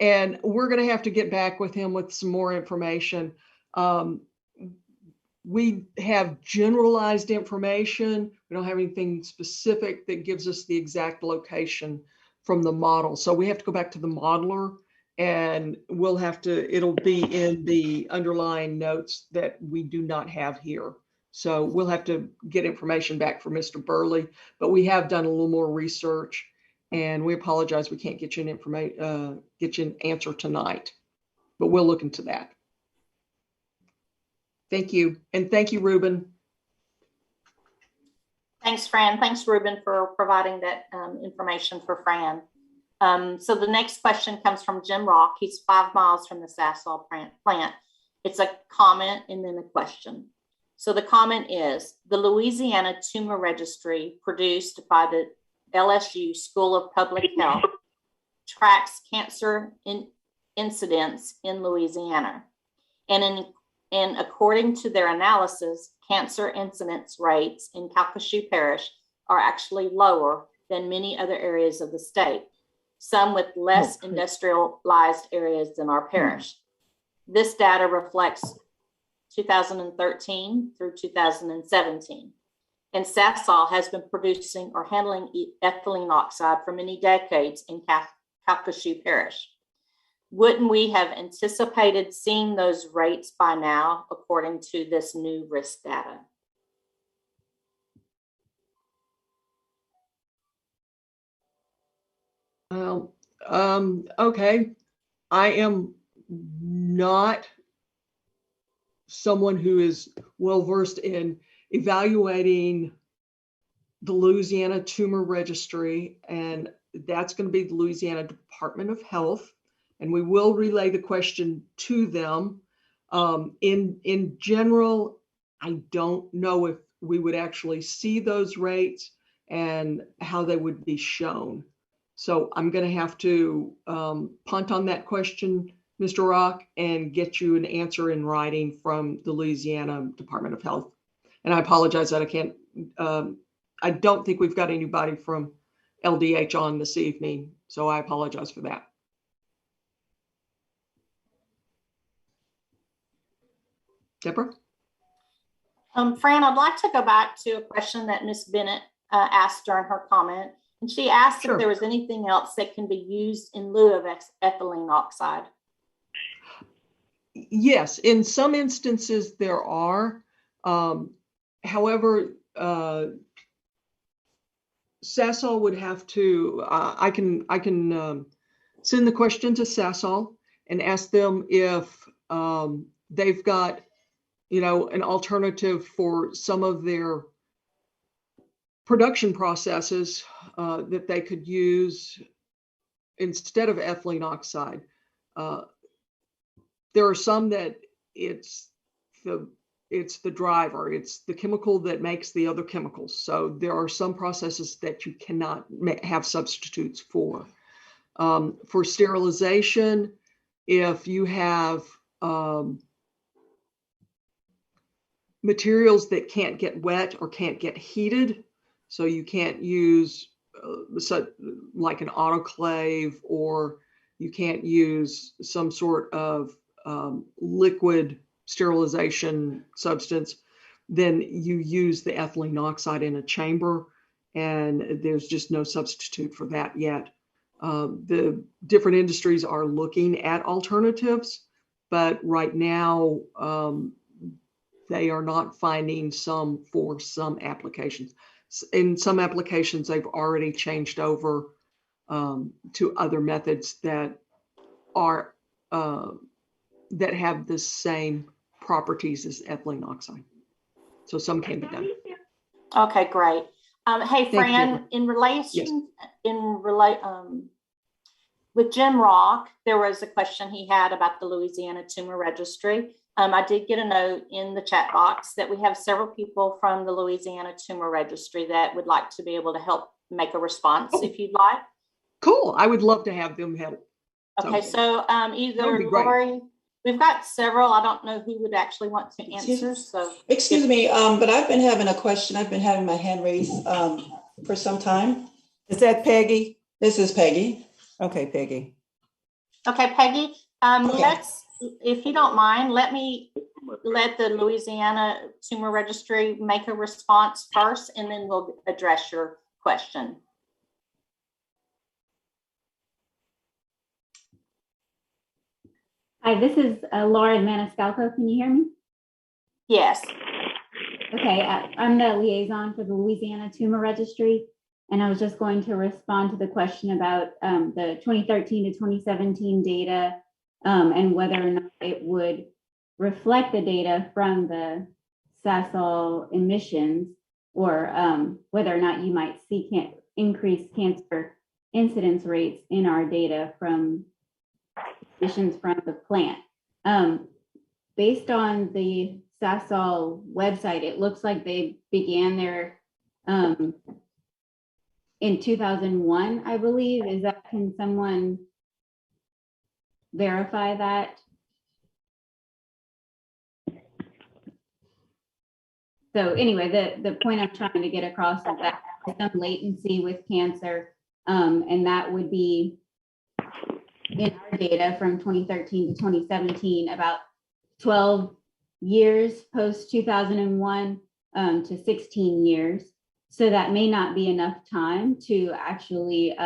And we're going to have to get back with him with some more information. We have generalized information. We don't have anything specific that gives us the exact location from the model. So we have to go back to the modeler, and we'll have to, it'll be in the underlying notes that we do not have here. So we'll have to get information back from Mr. Burley, but we have done a little more research, and we apologize we can't get you an answer tonight, but we'll look into that. Thank you. And thank you, Ruben. Thanks, Fran. Thanks, Ruben, for providing that information for Fran. So the next question comes from Jim Rock. He's 5 miles from the Sasol plant. It's a comment and then a question. So the comment is, the Louisiana Tumor Registry produced by the LSU School of Public Health tracks cancer incidence in Louisiana. And according to their analysis, cancer incidence rates in Calcasieu Parish are actually lower than many other areas of the state, some with less industrialized areas than our parish. This data reflects 2013 through 2017. And Sasol has been producing or handling ethylene oxide for many decades in Calcasieu Parish. Wouldn't we have anticipated seeing those rates by now, according to this new risk data? Okay. I am not someone who is well-versed in evaluating the Louisiana Tumor Registry, and that's going to be the Louisiana Department of Health. And we will relay the question to them. In general, I don't know if we would actually see those rates and how they would be shown. So I'm going to have to punt on that question, Mr. Rock, and get you an answer in writing from the Louisiana Department of Health. And I apologize that I can't, I don't think we've got anybody from LDH on this evening, so I apologize for that. Deborah? Fran, I'd like to go back to a question that Ms. Bennett asked during her comment. And she asked if there was anything else that can be used in lieu of ethylene oxide. Yes, in some instances there are. However, Sasol would have to, I can send the question to Sasol and ask them if they've got, an alternative for some of their production processes that they could use instead of ethylene oxide. There are some that it's the driver, it's the chemical that makes the other chemicals. So there are some processes that you cannot have substitutes for. For sterilization, if you have materials that can't get wet or can't get heated, so you can't use like an autoclave, or you can't use some sort of liquid sterilization substance, then you use the ethylene oxide in a chamber, and there's just no substitute for that yet. The different industries are looking at alternatives, but right now they are not finding some for some applications. In some applications, they've already changed over to other methods that are that have the same properties as ethylene oxide. So some can be done. Okay, great. Hey, Fran, in relation, with Jim Rock, there was a question he had about the Louisiana Tumor Registry. I did get a note in the chat box that we have several people from the Louisiana Tumor Registry that would like to be able to help make a response if you'd like. Cool. I would love to have them help. Okay, so either Lori, we've got several. I don't know who would actually want to answer. Excuse me, but I've been having a question. I've been having my hand raised for some time. Is that Peggy? This is Peggy. Okay, Peggy. Okay, Peggy. Let's, if you don't mind, let the Louisiana Tumor Registry make a response first, and then we'll address your question. Hi, this is Laura Maniscalco. Can you hear me? Yes. Okay, I'm the liaison for the Louisiana Tumor Registry, and I was just going to respond to the question about the 2013 to 2017 data and whether or not it would reflect the data from the Sasol emissions, or whether or not you might see increased cancer incidence rates in our data from emissions from the plant. Based on the Sasol website, it looks like they began their in 2001, I believe. Can someone verify that? So anyway, the point I'm trying to get across is that there's some latency with cancer, and that would be in our data from 2013 to 2017, about 12 years post 2001 to 16 years. So that may not be enough time to actually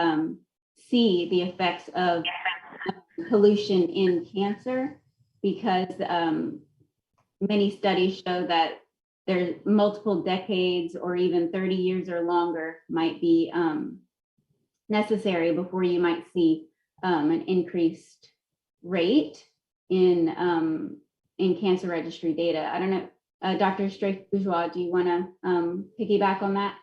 see the effects of pollution in cancer, because many studies show that there's multiple decades or even 30 years or longer might be necessary before you might see an increased rate in cancer registry data. I don't know, Dr. Strafe-Bourgeois, do you want to piggyback on that?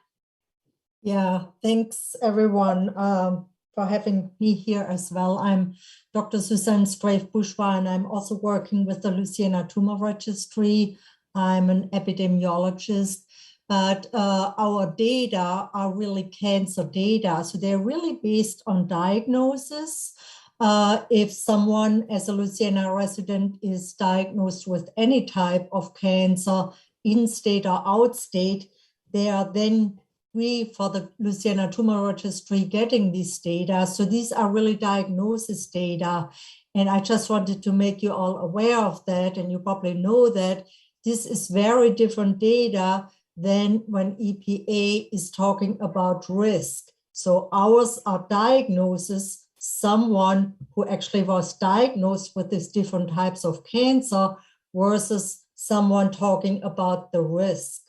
Yeah, thanks everyone for having me here as well. I'm Dr. Suzanne Strafe-Bourgeois, and I'm also working with the Louisiana Tumor Registry. I'm an epidemiologist, but our data are really cancer data. So they're really based on diagnosis. If someone as a Louisiana resident is diagnosed with any type of cancer, in-state or out-state, they are then, we for the Louisiana Tumor Registry, getting this data. So these are really diagnosis data. And I just wanted to make you all aware of that. And you probably know that this is very different data than when EPA is talking about risk. So ours are diagnoses, someone who actually was diagnosed with these different types of cancer versus someone talking about the risk.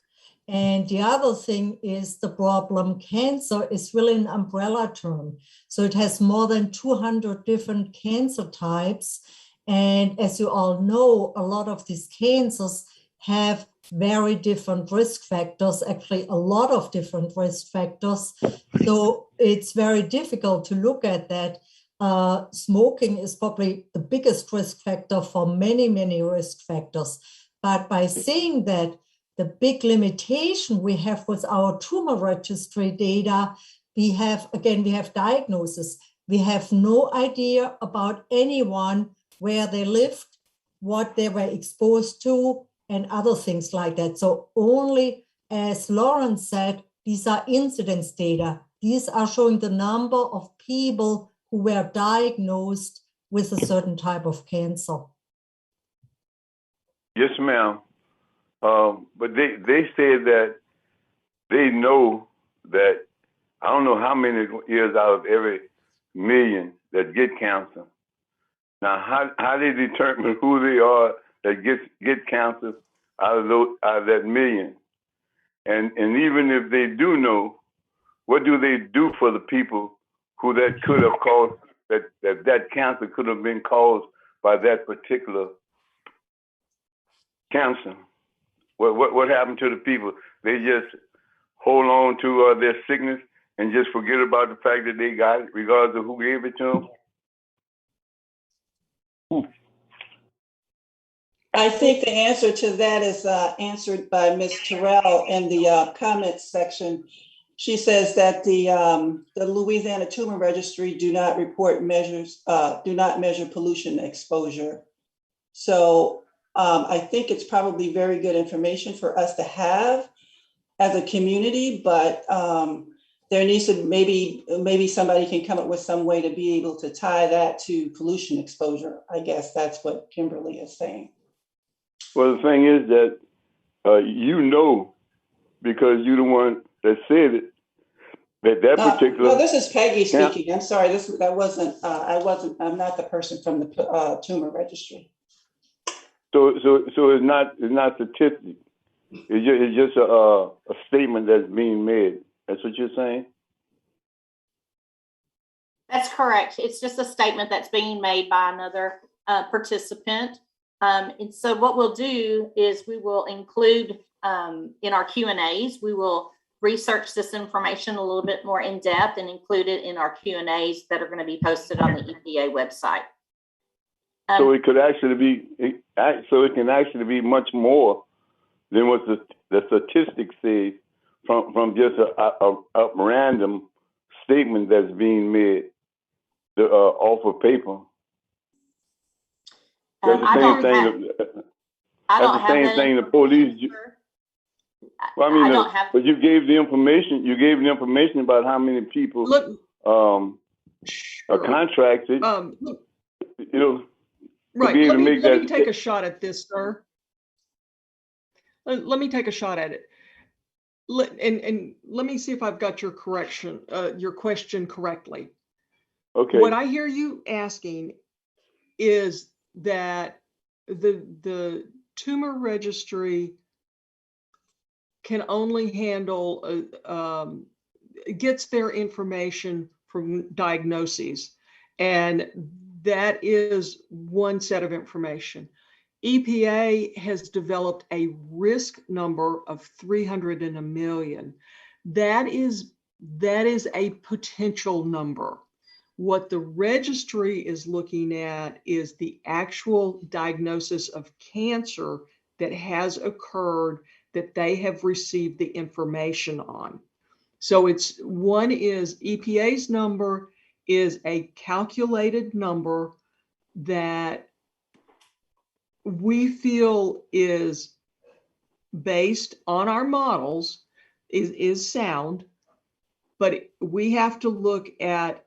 And the other thing is the problem, cancer is really an umbrella term. So it has more than 200 different cancer types. And as you all know, a lot of these cancers have very different risk factors, actually a lot of different risk factors. So it's very difficult to look at that. Smoking is probably the biggest risk factor for many, many risk factors. But by saying that, the big limitation we have with our tumor registry data, we have diagnosis. We have no idea about anyone, where they lived, what they were exposed to, and other things like that. So only, as Lauren said, these are incidence data. These are showing the number of people who were diagnosed with a certain type of cancer. Yes, ma'am. But they said that they know that, I don't know how many years out of every million that get cancer. Now, how they determine who they are that get cancer out of that million? And even if they do know, what do they do for the people who that could have caused, that cancer could have been caused by that particular cancer? What happened to the people? They just hold on to their sickness and just forget about the fact that they got it, regardless of who gave it to them? I think the answer to that is answered by Ms. Terrell in the comments section. She says that the Louisiana Tumor Registry do not measure pollution exposure. So I think it's probably very good information for us to have as a community, but there needs to maybe somebody can come up with some way to be able to tie that to pollution exposure. I guess that's what Kimberly is saying. Well, the thing is that because you're the one that said it, that particular. No, this is Peggy speaking. I'm sorry. I'm not the person from the tumor registry. So it's not statistic. It's just a statement that's being made. That's what you're saying? That's correct. It's just a statement that's being made by another participant. And so what we'll do is we will include in our Q&As, we will research this information a little bit more in depth and include it in our Q&As that are going to be posted on the EPA website. So it can actually be much more than what the statistics say from just a random statement that's being made off of paper. That's the same thing. That's the same thing the police. Well, I mean, but you gave the information. You gave the information about how many people are contracted. Right. Let me take a shot at this, sir. Let me take a shot at it. And let me see if I've got your question correctly. Okay. What I hear you asking is that the tumor registry can only handle gets their information from diagnoses, and that is one set of information. EPA has developed a risk number of 300 in a million. That is a potential number. What the registry is looking at is the actual diagnosis of cancer that has occurred that they have received the information on. So one is EPA's number is a calculated number that we feel is based on our models, is sound, but we have to look at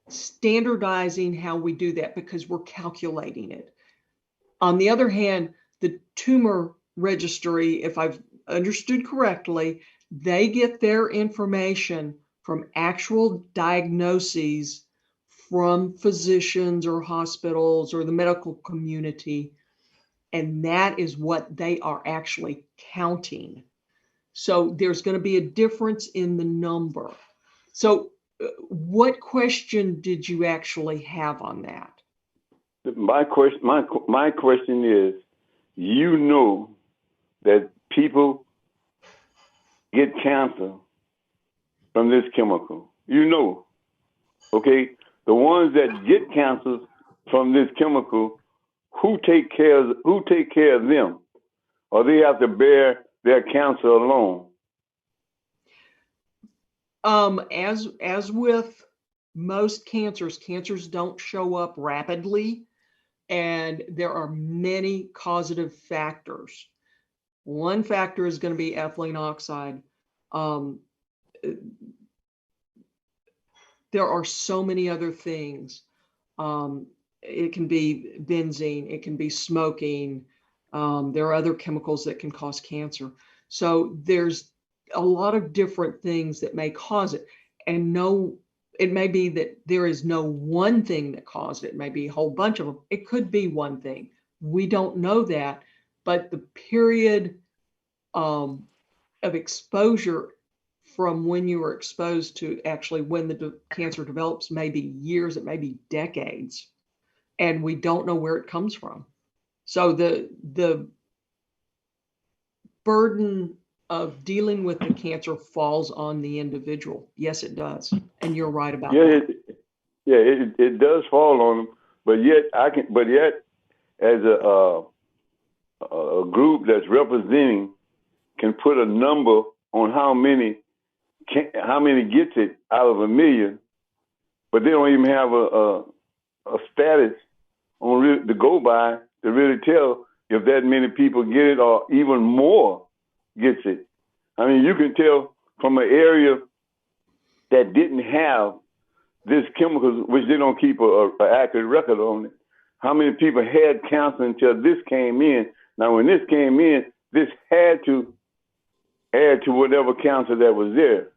standardizing how we do that because we're calculating it. On the other hand, the tumor registry, if I've understood correctly, they get their information from actual diagnoses from physicians or hospitals or the medical community, and that is what they are actually counting. So there's going to be a difference in the number. So what question did you actually have on that? My question is, you know that people get cancer from this chemical. You know, okay? The ones that get cancer from this chemical, who take care of them? Or they have to bear their cancer alone? As with most cancers don't show up rapidly, and there are many causative factors. One factor is going to be ethylene oxide. There are so many other things. It can be benzene, it can be smoking. There are other chemicals that can cause cancer. So there's a lot of different things that may cause it. And it may be that there is no one thing that caused it. It may be a whole bunch of them. It could be one thing. We don't know that, but the period of exposure from when you were exposed to actually when the cancer develops may be years, it may be decades, and we don't know where it comes from. So the burden of dealing with the cancer falls on the individual. Yes, it does, and you're right about that. It does fall on them, but yet as a group that's representing can put a number on how many gets it out of a million, but they don't even have a status on to go by to really tell if that many people get it or even more gets it. I mean, you can tell from an area that didn't have this chemical, which they don't keep an accurate record on it, how many people had cancer until this came in. Now, when this came in, this had to add to whatever cancer that was there.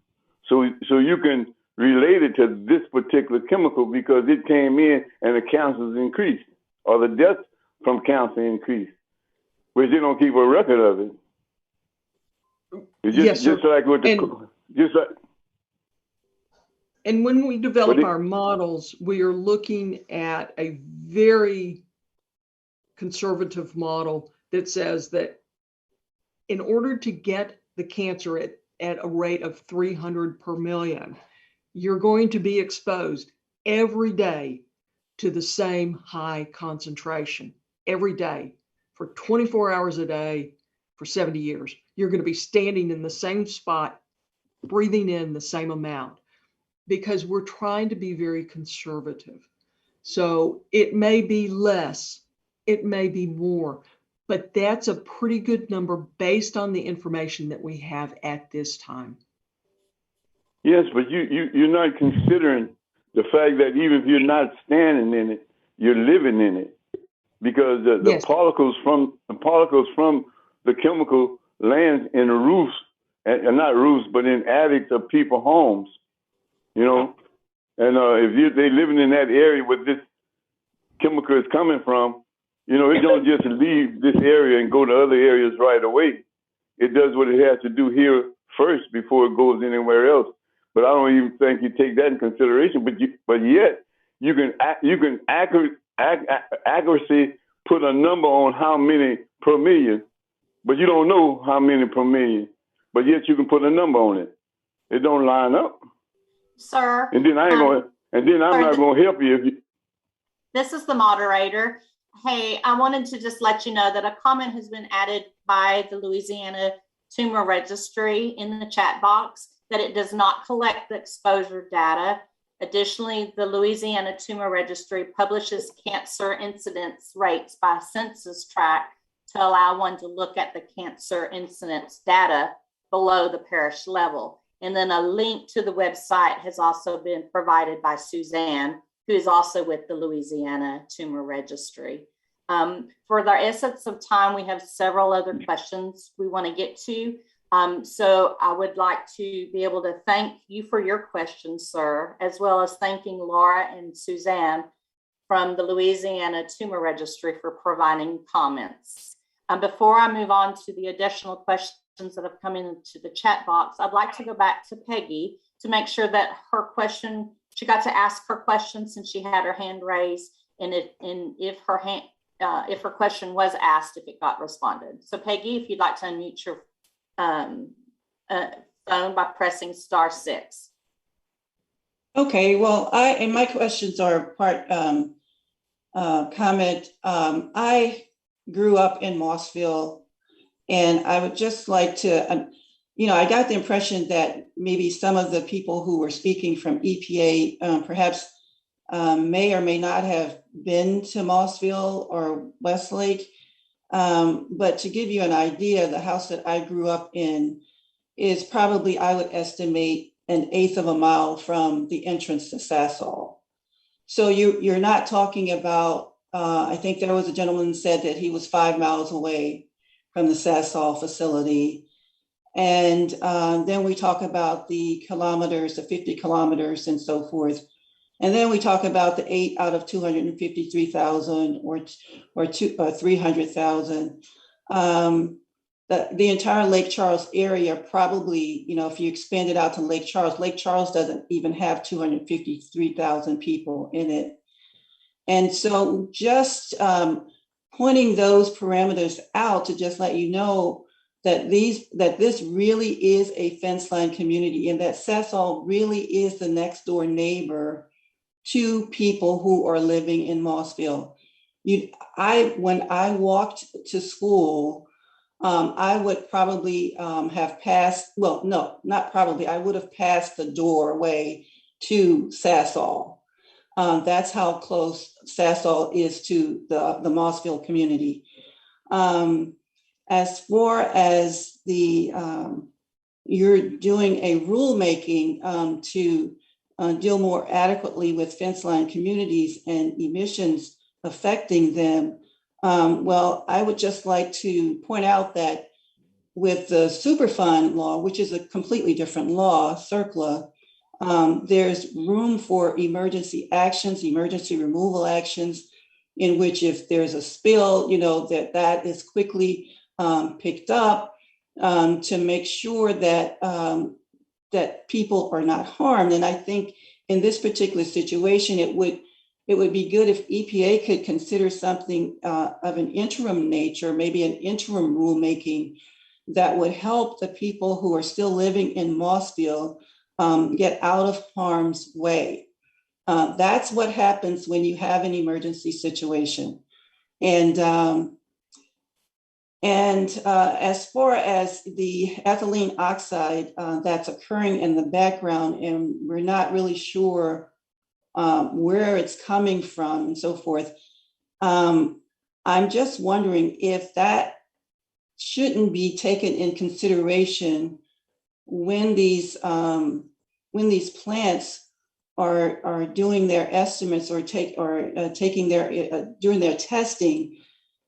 So you can relate it to this particular chemical because it came in and the cancers increased, or the deaths from cancer increased, which they don't keep a record of it. It's just like with the And when we develop our models, we are looking at a very conservative model that says that in order to get the cancer at a rate of 300 per million, you're going to be exposed every day to the same high concentration, every day for 24 hours a day for 70 years. You're going to be standing in the same spot, breathing in the same amount, because we're trying to be very conservative. So it may be less, it may be more, but that's a pretty good number based on the information that we have at this time. Yes, but you're not considering the fact that even if you're not standing in it, you're living in it, because the particles from the chemical lands in the roofs, and not roofs, but in attics of people's homes, you know. And if they living in that area where this chemical is coming from, you know, it don't just leave this area and go to other areas right away. It does what it has to do here first before it goes anywhere else. But I don't even think you take that in consideration. But yet you can accuracy put a number on how many per million, but you don't know how many per million. But yet you can put a number on it. It don't line up, sir. And then I'm not going to help you if you. This is the moderator. Hey, I wanted to just let you know that a comment has been added by the Louisiana Tumor Registry in the chat box that it does not collect the exposure data. Additionally, the Louisiana Tumor Registry publishes cancer incidence rates by census tract to allow one to look at the cancer incidence data below the parish level. And then a link to the website has also been provided by Suzanne, who is also with the Louisiana Tumor Registry. For the essence of time, we have several other questions we want to get to. So I would like to be able to thank you for your questions, sir, as well as thanking Laura and Suzanne from the Louisiana Tumor Registry for providing comments. Before I move on to the additional questions that have come into the chat box, I'd like to go back to Peggy to make sure that her question, she got to ask her question since she had her hand raised, and if her question was asked, if it got responded. So Peggy, if you'd like to unmute your phone by pressing *6. Okay, well, and my questions are part comment. I grew up in Mossville, and I would just like to, I got the impression that maybe some of the people who were speaking from EPA perhaps may or may not have been to Mossville or Westlake. But to give you an idea, the house that I grew up in is probably, I would estimate, 1/8 of a mile from the entrance to Sasol. So you're not talking about, I think there was a gentleman who said that he was 5 miles away from the Sasol facility. And then we talk about the kilometers, the 50 kilometers and so forth. And then we talk about the 8 out of 253,000 or 300,000. The entire Lake Charles area probably, if you expand it out to Lake Charles doesn't even have 253,000 people in it. And so just pointing those parameters out to just let you know that this really is a fence line community, and that Sasol really is the next door neighbor to people who are living in Mossville. When I walked to school, I would probably have passed, well, no, not probably, I would have passed the doorway to Sasol. That's how close Sasol is to the Mossville community. As far as you're doing a rulemaking to deal more adequately with fence line communities and emissions affecting them, well, I would just like to point out that with the Superfund law, which is a completely different law, CERCLA, there's room for emergency actions, emergency removal actions, in which if there's a spill, that is quickly picked up to make sure that that people are not harmed. And I think in this particular situation, it would be good if EPA could consider something of an interim nature, maybe an interim rulemaking that would help the people who are still living in Mossville get out of harm's way. That's what happens when you have an emergency situation. And as far as the ethylene oxide that's occurring in the background, and we're not really sure where it's coming from and so forth, I'm just wondering if that shouldn't be taken in consideration when these plants are doing their estimates or taking doing their testing.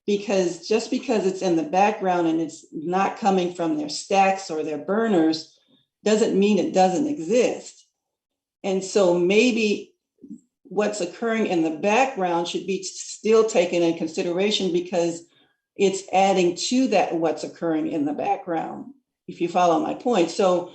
Because just because it's in the background and it's not coming from their stacks or their burners doesn't mean it doesn't exist. And so maybe what's occurring in the background should be still taken in consideration because it's adding to that what's occurring in the background, if you follow my point. So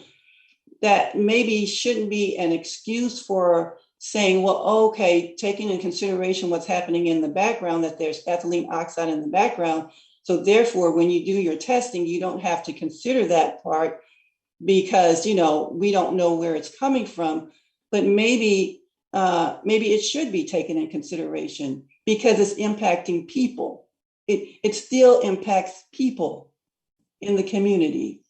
that maybe shouldn't be an excuse for saying, well, okay, taking in consideration what's happening in the background, that there's ethylene oxide in the background. So therefore, when you do your testing, you don't have to consider that part because, we don't know where it's coming from. But maybe it should be taken in consideration because it's impacting people. It still impacts people in the community.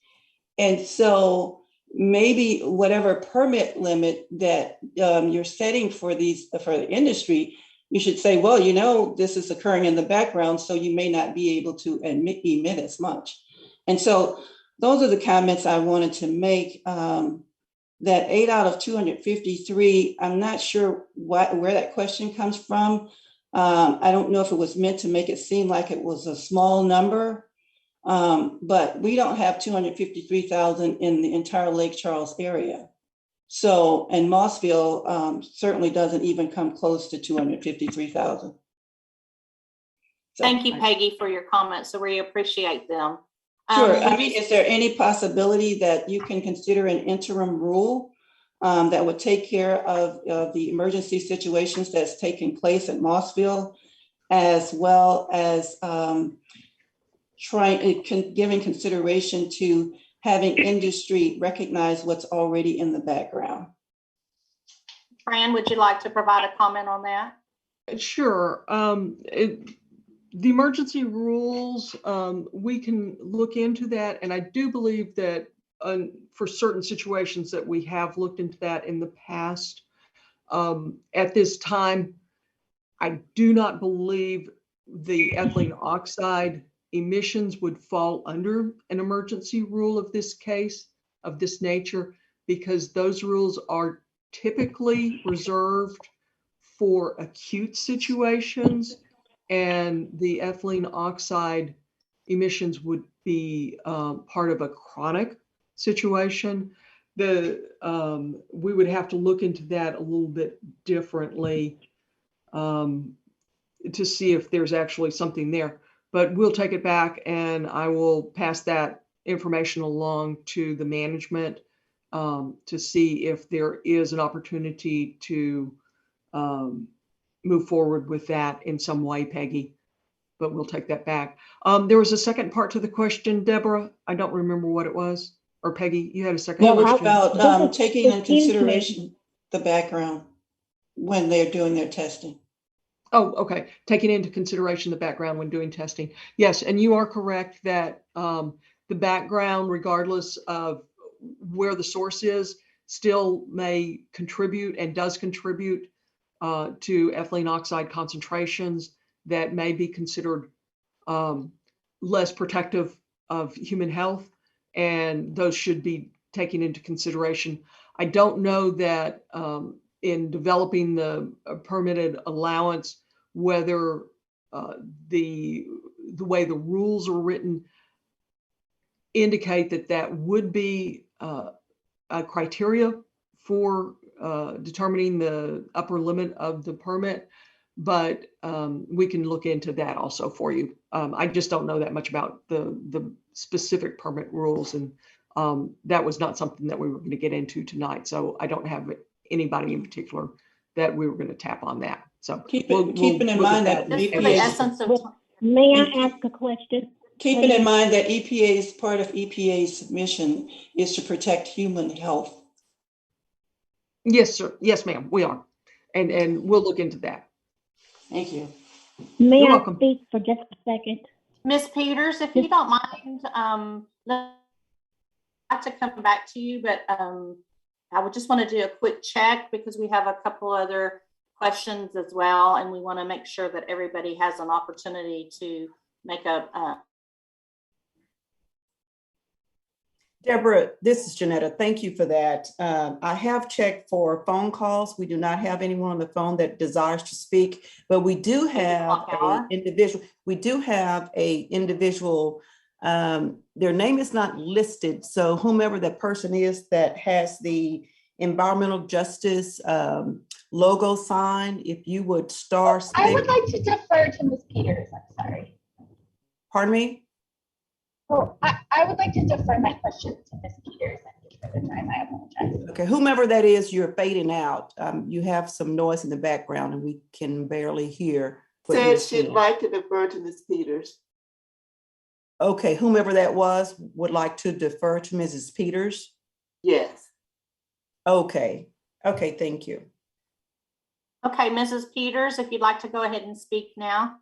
And so maybe whatever permit limit that you're setting for the industry, you should say, well, this is occurring in the background, so you may not be able to emit as much. And so those are the comments I wanted to make. That 8 out of 253, I'm not sure where that question comes from. I don't know if it was meant to make it seem like it was a small number. But we don't have 253,000 in the entire Lake Charles area. So, and Mossville certainly doesn't even come close to 253,000. Thank you, Peggy, for your comments. So we appreciate them. Sure. Is there any possibility that you can consider an interim rule that would take care of the emergency situations that's taking place at Mossville, as well as giving consideration to having industry recognize what's already in the background. Fran, would you like to provide a comment on that? Sure. The emergency rules, we can look into that. And I do believe that for certain situations that we have looked into that in the past. At this time, I do not believe the ethylene oxide emissions would fall under an emergency rule of this case, of this nature, because those rules are typically reserved for acute situations, and the ethylene oxide emissions would be part of a chronic situation. We would have to look into that a little bit differently to see if there's actually something there. But we'll take it back, and I will pass that information along to the management to see if there is an opportunity to move forward with that in some way, Peggy. But we'll take that back. There was a second part to the question, Deborah. I don't remember what it was. Or Peggy, you had a second question. About taking into consideration the background when they're doing their testing. Oh, okay. Taking into consideration the background when doing testing. Yes, and you are correct that the background, regardless of where the source is, still may contribute and does contribute to ethylene oxide concentrations that may be considered less protective of human health, and those should be taken into consideration. I don't know that in developing the permitted allowance, whether the way the rules are written indicate that would be a criteria for determining the upper limit of the permit, but we can look into that also for you. I just don't know that much about the specific permit rules, and that was not something that we were going to get into tonight. So I don't have anybody in particular that we were going to tap on that. So keeping in mind that may I ask a question? Keeping in mind that EPA's part of EPA's mission is to protect human health. Yes, sir. Yes, ma'am. We are, and we'll look into that. Thank you. May I speak for just a second? Ms. Peters, if you don't mind, I'd like to come back to you, but I would just want to do a quick check because we have a couple other questions as well, and we want to make sure that everybody has an opportunity to make a Deborah, this is Janetta. Thank you for that. I have checked for phone calls. We do not have anyone on the phone that desires to speak, but we do have an individual. We do have an individual. Their name is not listed. So whomever that person is that has the environmental justice logo sign, if you would star six. I would like to defer to Ms. Peters. I'm sorry. Pardon me? Oh, I would like to defer my question to Ms. Peters. Thank you for the time. I apologize. Okay, whomever that is, you're fading out. You have some noise in the background and we can barely hear. Said she'd like to defer to Ms. Peters. Okay, whomever that was would like to defer to Mrs. Peters? Yes. Okay, okay, thank you. Okay, Mrs. Peters, if you'd like to go ahead and speak now.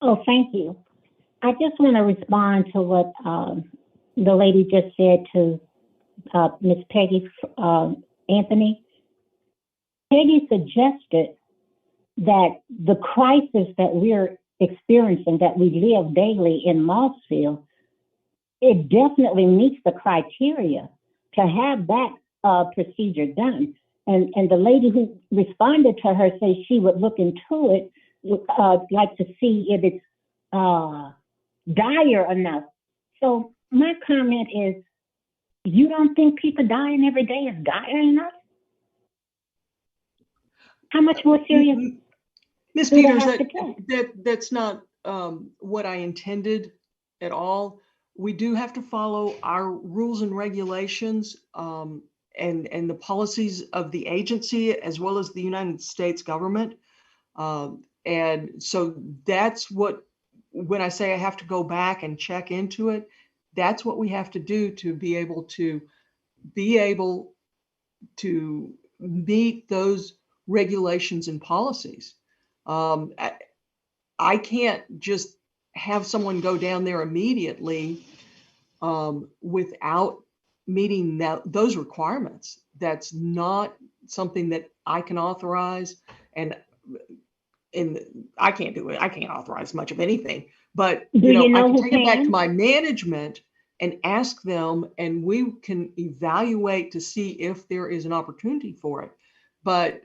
Oh, thank you. I just want to respond to what the lady just said to Ms. Peggy Anthony. Peggy suggested that the crisis that we're experiencing, that we live daily in Mossville, it definitely meets the criteria to have that procedure done. And the lady who responded to her says she would look into it, like to see if it's dire enough. So my comment is, you don't think people dying every day is dire enough? How much more serious? Ms. Peters, that's not what I intended at all. We do have to follow our rules and regulations and the policies of the agency as well as the United States government. And so that's what, when I say I have to go back and check into it, that's what we have to do to be able to meet those regulations and policies. I can't just have someone go down there immediately without meeting those requirements. That's not something that I can authorize, and I can't do it. I can't authorize much of anything, but I can take it back to my management and ask them, and we can evaluate to see if there is an opportunity for it. But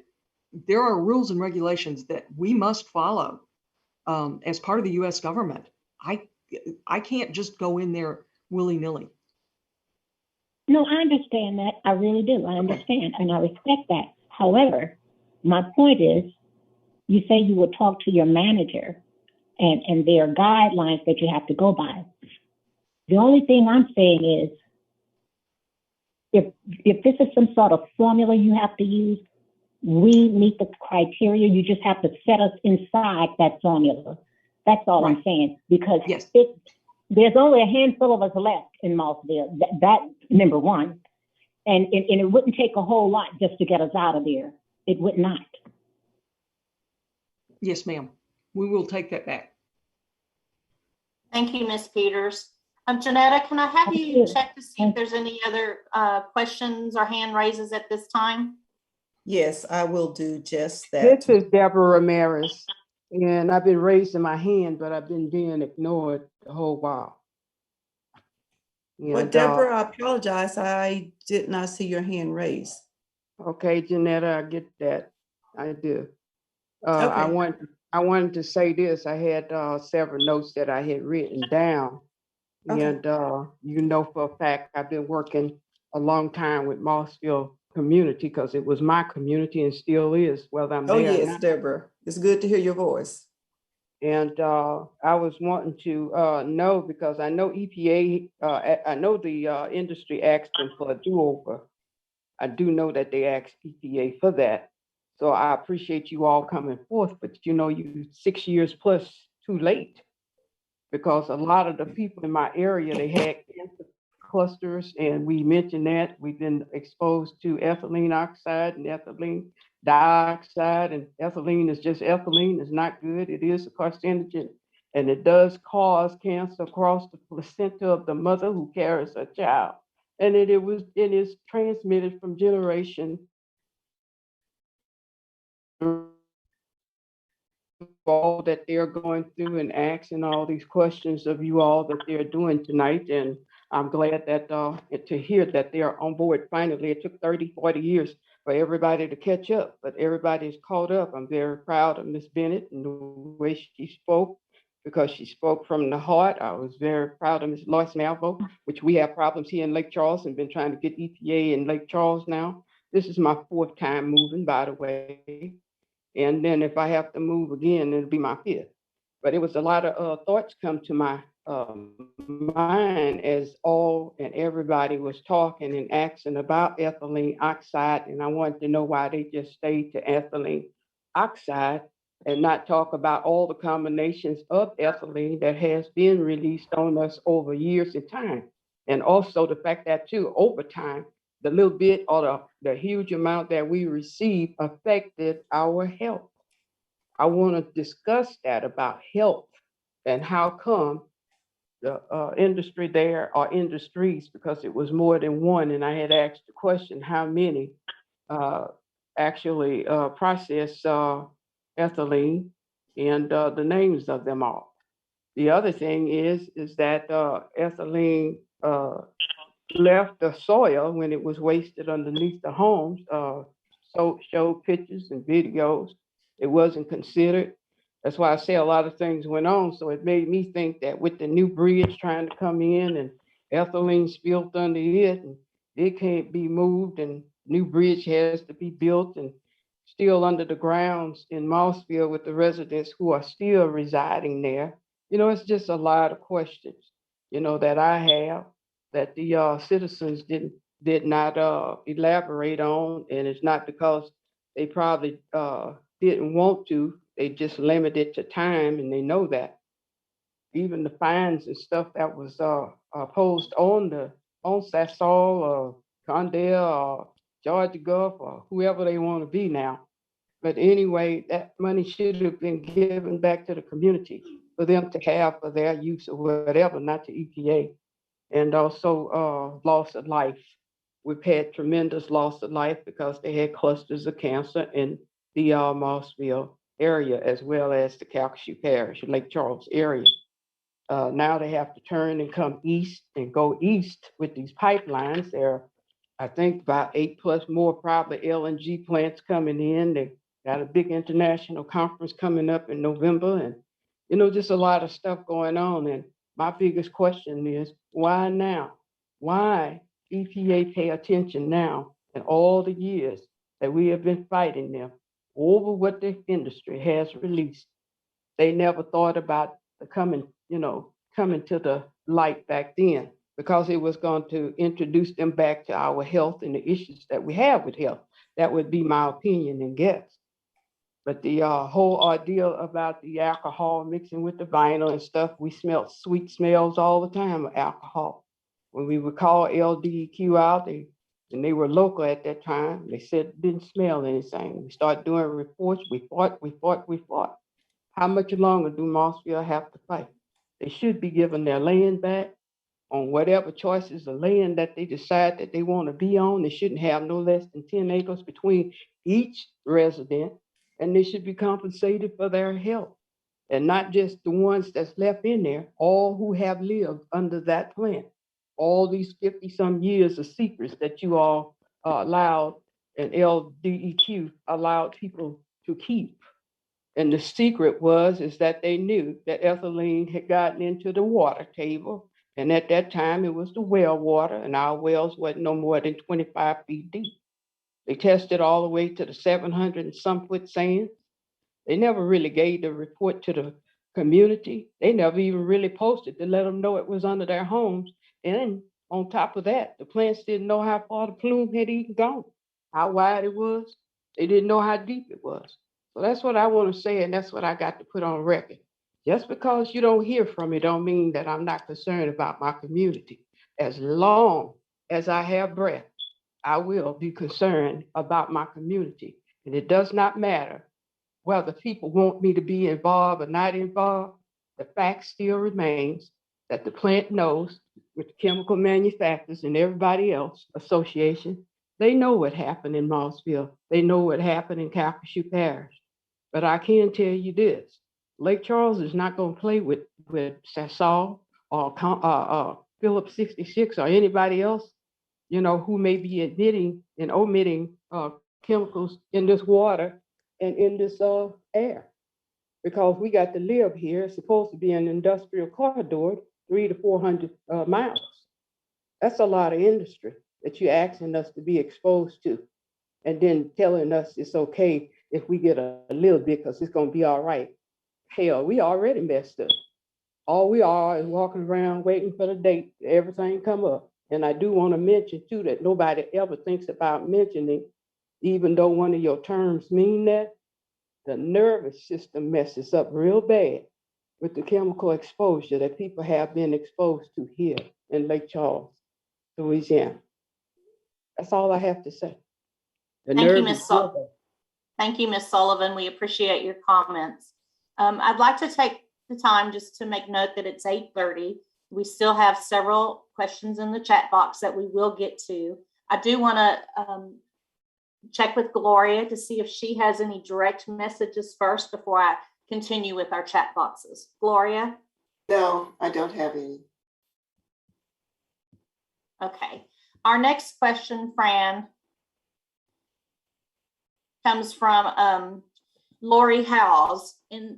there are rules and regulations that we must follow as part of the U.S. government. I can't just go in there willy-nilly. No, I understand that. I really do. I understand, and I respect that. However, my point is, you say you will talk to your manager, and there are guidelines that you have to go by. The only thing I'm saying is, if this is some sort of formula you have to use, we meet the criteria. You just have to set us inside that formula. That's all I'm saying, because there's only a handful of us left in Mossville. That number one, and it wouldn't take a whole lot just to get us out of there. It would not. Yes, ma'am. We will take that back. Thank you, Ms. Peters. Janetta, can I have you check to see if there's any other questions or hand raises at this time? Yes, I will do just that. This is Deborah Ramirez, and I've been raising my hand, but I've been being ignored the whole while. Well, Deborah, I apologize. I did not see your hand raised. Okay, Janetta, I get that. I do. Okay. I wanted to say this. I had several notes that I had written down. Okay. And for a fact, I've been working a long time with Mossville community because it was my community and still is, whether I'm there or yes, not. Deborah. It's good to hear your voice. And I was wanting to know, because I know EPA, I know the industry asked them for a do-over. I do know that they asked EPA for that. So I appreciate you all coming forth, but you 6 years plus too late, because a lot of the people in my area, they had cancer clusters, and we mentioned that. We've been exposed to ethylene oxide and ethylene dioxide, and ethylene is just ethylene. It's not good. It is a carcinogen, and it does cause cancer across the placenta of the mother who carries a child. And it is transmitted from generation all that they're going through and asking all these questions of you all that they're doing tonight. And I'm glad that to hear that they're on board finally. It took 30, 40 years for everybody to catch up, but everybody's caught up. I'm very proud of Ms. Bennett and the way she spoke, because she spoke from the heart. I was very proud of Ms. Lois Malvo, which we have problems here in Lake Charles and been trying to get EPA in Lake Charles now. This is my 4th time moving, by the way. And then if I have to move again, it'll be my 5th. But it was a lot of thoughts come to my mind as all and everybody was talking and asking about ethylene oxide. And I wanted to know why they just stayed to ethylene oxide and not talk about all the combinations of ethylene that has been released on us over years of time. And also the fact that too, over time, the little bit or the huge amount that we receive affected our health. I want to discuss that about health and how come the industry there or industries, because it was more than one. And I had asked the question, how many actually process ethylene, and the names of them all. The other thing is that ethylene left the soil when it was wasted underneath the homes. So showed pictures and videos. It wasn't considered. That's why I say a lot of things went on. So it made me think that with the new bridge trying to come in and ethylene spilled under it, and it can't be moved, and new bridge has to be built and still under the grounds in Mossville with the residents who are still residing there. It's just a lot of questions, that I have, that the citizens did not elaborate on, and it's not because they probably didn't want to. They just limited to time, and they know that. Even the fines and stuff that was posed on Sasol or Condell or Georgia Gulf or whoever they want to be now. But anyway, that money should have been given back to the community for them to have for their use or whatever, not to EPA. And also loss of life. We've had tremendous loss of life because they had clusters of cancer in the Mossville area, as well as the Calcasieu Parish, Lake Charles area. Now they have to turn and come east and go east with these pipelines. There are, I think, about 8+ more probably LNG plants coming in. They got a big international conference coming up in November, and just a lot of stuff going on. And my biggest question is, why now? Why EPA pay attention now in all the years that we have been fighting them over what the industry has released? They never thought about the coming to the light back then, because it was going to introduce them back to our health and the issues that we have with health. That would be my opinion and guess. But the whole ordeal about the alcohol mixing with the vinyl and stuff, we smelled sweet smells all the time of alcohol. When we would call LDEQ out, and they were local at that time, they said it didn't smell anything. We started doing reports, we fought. How much longer do Mossville have to fight? They should be given their land back on whatever choices of land that they decide that they want to be on. They shouldn't have no less than 10 acres between each resident, and they should be compensated for their health. And not just the ones that's left in there, all who have lived under that plan. All these 50-some years of secrets that you all allowed, and LDEQ allowed people to keep. And the secret is that they knew that ethylene had gotten into the water table. And at that time, it was the well water, and our wells wasn't no more than 25 feet deep. They tested all the way to the 700 and some foot sand. They never really gave the report to the community. They never even really posted to let them know it was under their homes. And on top of that, the plants didn't know how far the plume had even gone, how wide it was. They didn't know how deep it was. So that's what I want to say, and that's what I got to put on record. Just because you don't hear from me don't mean that I'm not concerned about my community. As long as I have breath, I will be concerned about my community. And it does not matter whether people want me to be involved or not involved. The fact still remains that the plant knows, with the chemical manufacturers and everybody else association, they know what happened in Mossville. They know what happened in Calcasieu Parish. But I can tell you this, Lake Charles is not going to play with Sasol or Phillips 66 or anybody else, who may be emitting and omitting chemicals in this water and in this air. Because we got to live here. It's supposed to be an industrial corridor, 300 to 400 miles. That's a lot of industry that you're asking us to be exposed to, and then telling us it's okay if we get a little bit because it's going to be all right. Hell, we already messed up. All we are is walking around waiting for the date, everything come up. And I do want to mention too that nobody ever thinks about mentioning, even though one of your terms mean that, the nervous system messes up real bad with the chemical exposure that people have been exposed to here in Lake Charles, Louisiana. That's all I have to say. Thank you, Ms. Sullivan. We appreciate your comments. I'd like to take the time just to make note that it's 8:30. We still have several questions in the chat box that we will get to. I do want to check with Gloria to see if she has any direct messages first before I continue with our chat boxes. Gloria? No, I don't have any. Okay. Our next question, Fran, comes from Lori Howes, and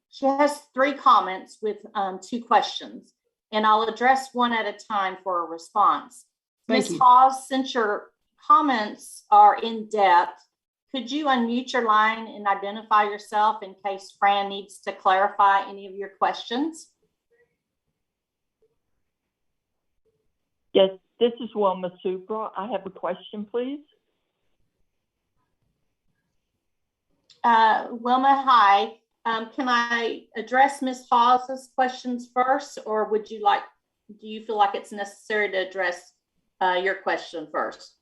she has 3 comments with 2 questions, and I'll address one at a time for a response. Ms. Hawes, since your comments are in depth, could you unmute your line and identify yourself in case Fran needs to clarify any of your questions? Yes, This is Wilma Supra. I have a question, please. Wilma, hi. Can I address Ms. Hawes's questions first, or do you feel like it's necessary to address your question first?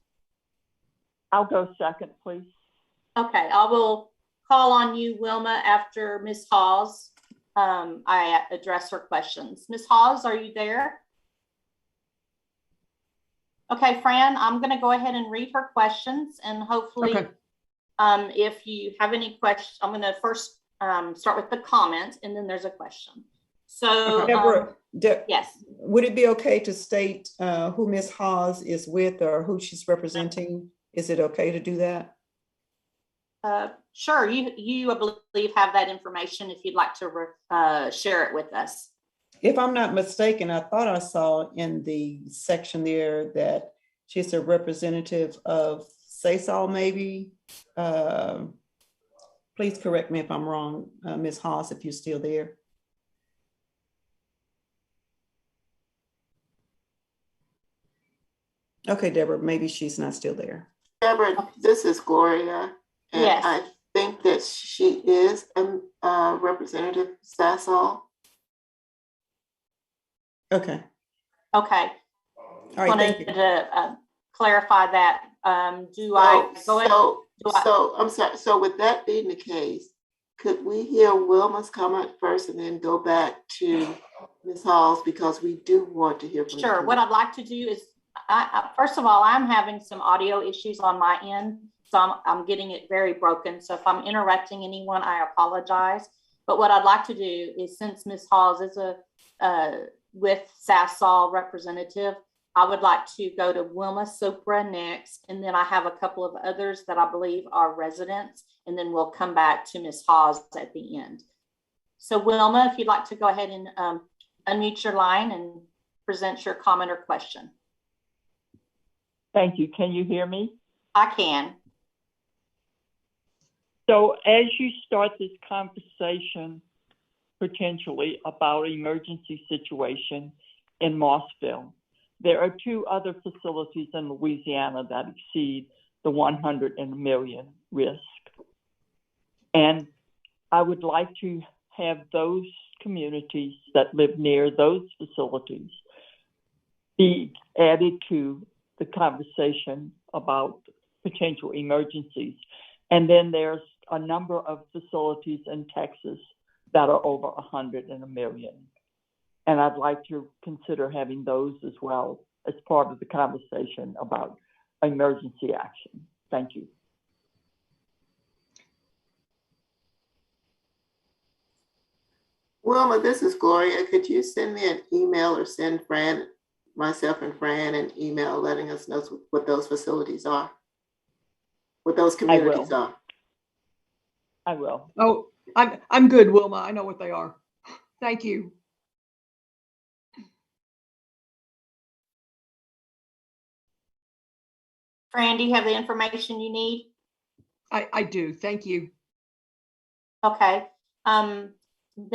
I'll go second, please. Okay, I will call on you, Wilma, after Ms. Hawes. I address her questions. Ms. Hawes, are you there? Okay, Fran, I'm going to go ahead and read her questions, and hopefully, if you have any questions, I'm going to first start with the comment, and then there's a question. So, Deborah, yes. Would it be okay to state who Ms. Hawes is with or who she's representing? Is it okay to do that? Sure. You, I believe, have that information if you'd like to share it with us. If I'm not mistaken, I thought I saw in the section there that she's a representative of Sasol, maybe. Please correct me if I'm wrong, Ms. Hawes, if you're still there. Okay, Deborah, maybe she's not still there. Deborah, this is Gloria. And yes. I think that she is a representative of Sasol. Okay. Okay. All right, wanted thank you. to clarify that. I'm sorry. So with that being the case, could we hear Wilma's comment first and then go back to Ms. Hawes, because we do want to hear from you. Sure. What I'd like to do is, first of all, I'm having some audio issues on my end, so I'm getting it very broken. So if I'm interrupting anyone, I apologize. But what I'd like to do is, since Ms. Hawes is with Sasol representative, I would like to go to Wilma Supra next, and then I have a couple of others that I believe are residents, and then we'll come back to Ms. Hawes at the end. So Wilma, if you'd like to go ahead and unmute your line and present your comment or question. Thank you. Can you hear me? I can. So as you start this conversation, potentially about emergency situation in Mossville, there are two other facilities in Louisiana that exceed the 100 million risk. And I would like to have those communities that live near those facilities be added to the conversation about potential emergencies. And then there's a number of facilities in Texas that are over 100 million. And I'd like to consider having those as well as part of the conversation about emergency action. Thank you. Wilma, this is Gloria. Could you send me an email or send myself and Fran an email letting us know what those facilities are, what those communities are? I will. Oh, I'm good, Wilma. I know what they are. Thank you. Fran, do you have the information you need? I do. Thank you. Okay. Then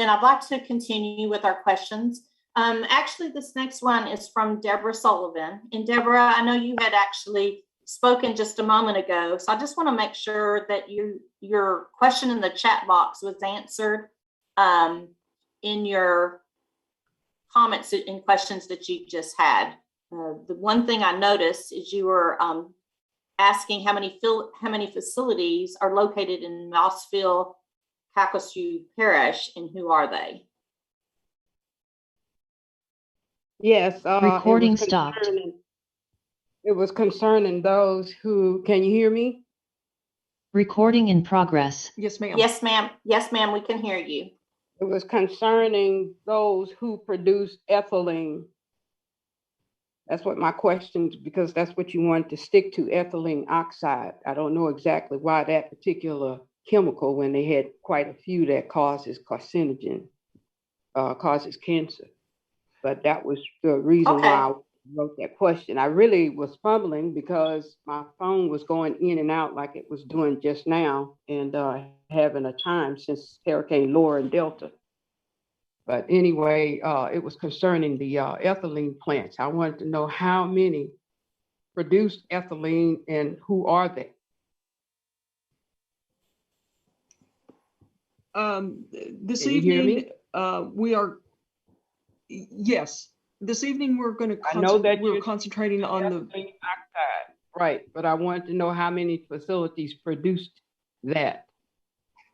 I'd like to continue with our questions. Actually, this next one is from Deborah Sullivan. And Deborah, I know you had actually spoken just a moment ago, so I just want to make sure that your question in the chat box was answered in your comments and questions that you just had. The one thing I noticed is you were asking how many facilities are located in Mossville, Calcasieu Parish, and who are they? Yes. Recording stopped. It was concerning those who, can you hear me? Recording in progress. Yes, ma'am. Yes, ma'am. Yes, ma'am. We can hear you. It was concerning those who produce ethylene. That's what my question, because that's what you wanted to stick to, ethylene oxide. I don't know exactly why that particular chemical, when they had quite a few that causes carcinogen, causes cancer. But that was the reason why I wrote that question. I really was fumbling because my phone was going in and out like it was doing just now, and having a time since Hurricane Laura and Delta. But anyway, it was concerning the ethylene plants. I wanted to know how many produce ethylene and who are they? This Can you hear evening, me? yes, this evening we're going to, I know that we're you're concentrating on the, ethylene oxide, right? But I wanted to know how many facilities produced that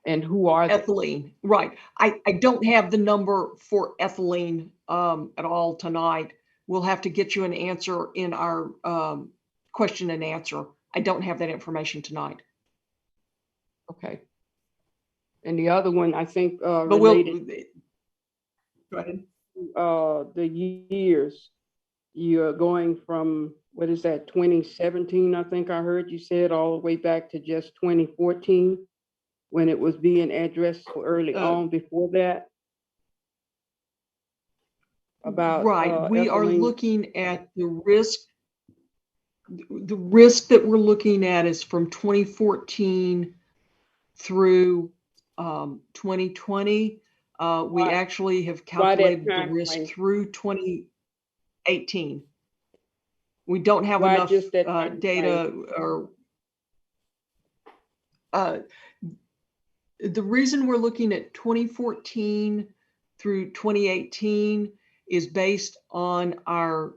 and who are they? ethylene, right. I don't have the number for ethylene at all tonight. We'll have to get you an answer in our question and answer. I don't have that information tonight. Okay. And the other one, I think, But related go ahead. The years. You're going from, what is that, 2017, I think I heard you said, all the way back to just 2014, when it was being addressed so early on before that? About right. We are ethylene. looking at the risk. The risk that we're looking at is from 2014 through 2020. We actually have calculated the risk through 2018. We don't have enough data or the reason we're looking at 2014 through 2018 is based on our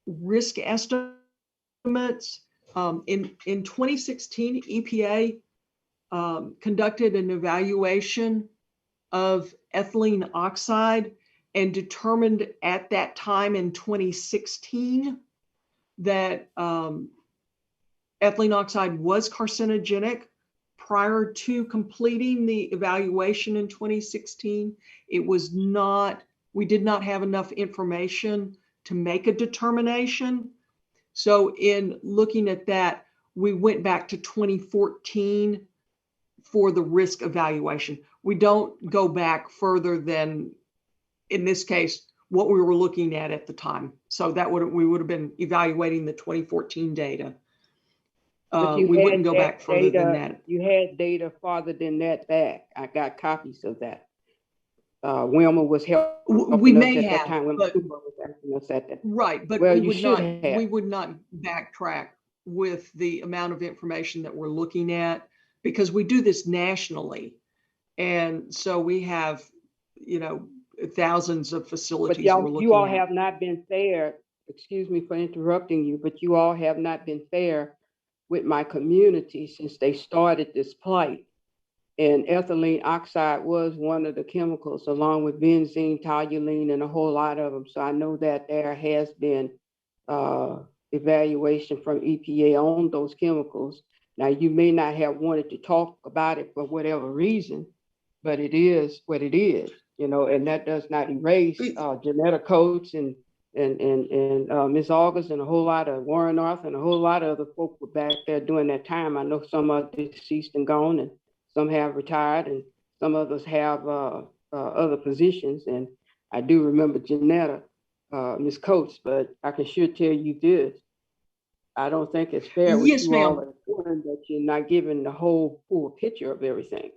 risk estimates. In 2016, EPA conducted an evaluation of ethylene oxide and determined at that time in 2016 that ethylene oxide was carcinogenic. Prior to completing the evaluation in 2016, it was not, we did not have enough information to make a determination. So in looking at that, we went back to 2014 for the risk evaluation. We don't go back further than, in this case, what we were looking at the time. So that we would have been evaluating the 2014 data. We wouldn't go back further than that. You had data farther than that back. I got copies of that. Wilma was helping we us may at have, that time. but, Wilma was asking us at that. right, but well, we would not backtrack with the amount of information that we're looking at, because we do this nationally. And so we have, thousands of facilities but we're looking you all at. have not been fair. Excuse me for interrupting you, but you all have not been fair with my community since they started this plight. And ethylene oxide was one of the chemicals, along with benzene, toluene, and a whole lot of them. So I know that there has been evaluation from EPA on those chemicals. Now, you may not have wanted to talk about it for whatever reason, but it is what it is, and that does not erase Janetta Coates and Ms. August and a whole lot of Warren Arthur and a whole lot of other folk were back there during that time. I know some are deceased and gone, and some have retired, and some others have other positions. And I do remember Janetta, Ms. Coates, but I can sure tell you this. I don't think it's fair what Yes, you ma'am. all are doing, that you're not giving the whole full picture of everything.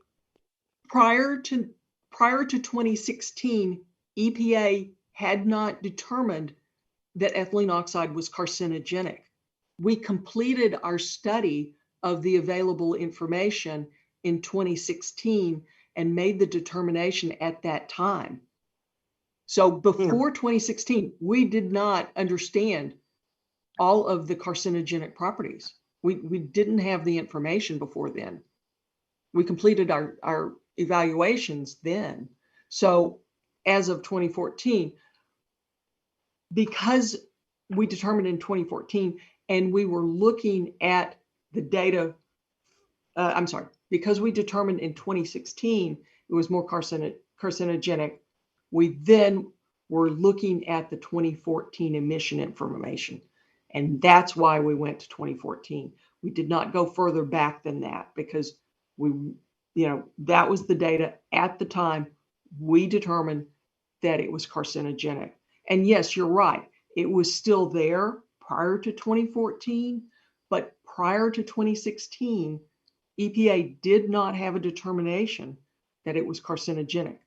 Prior to 2016, EPA had not determined that ethylene oxide was carcinogenic. We completed our study of the available information in 2016 and made the determination at that time. So before 2016, we did not understand all of the carcinogenic properties. We didn't have the information before then. We completed our evaluations then. So as of 2014, because we determined in 2014 and we were looking at the data, because we determined in 2016 it was more carcinogenic, we then were looking at the 2014 emission information. And that's why we went to 2014. We did not go further back than that, because that was the data at the time. We determined that it was carcinogenic. And yes, you're right. It was still there prior to 2014, but prior to 2016, EPA did not have a determination that it was carcinogenic.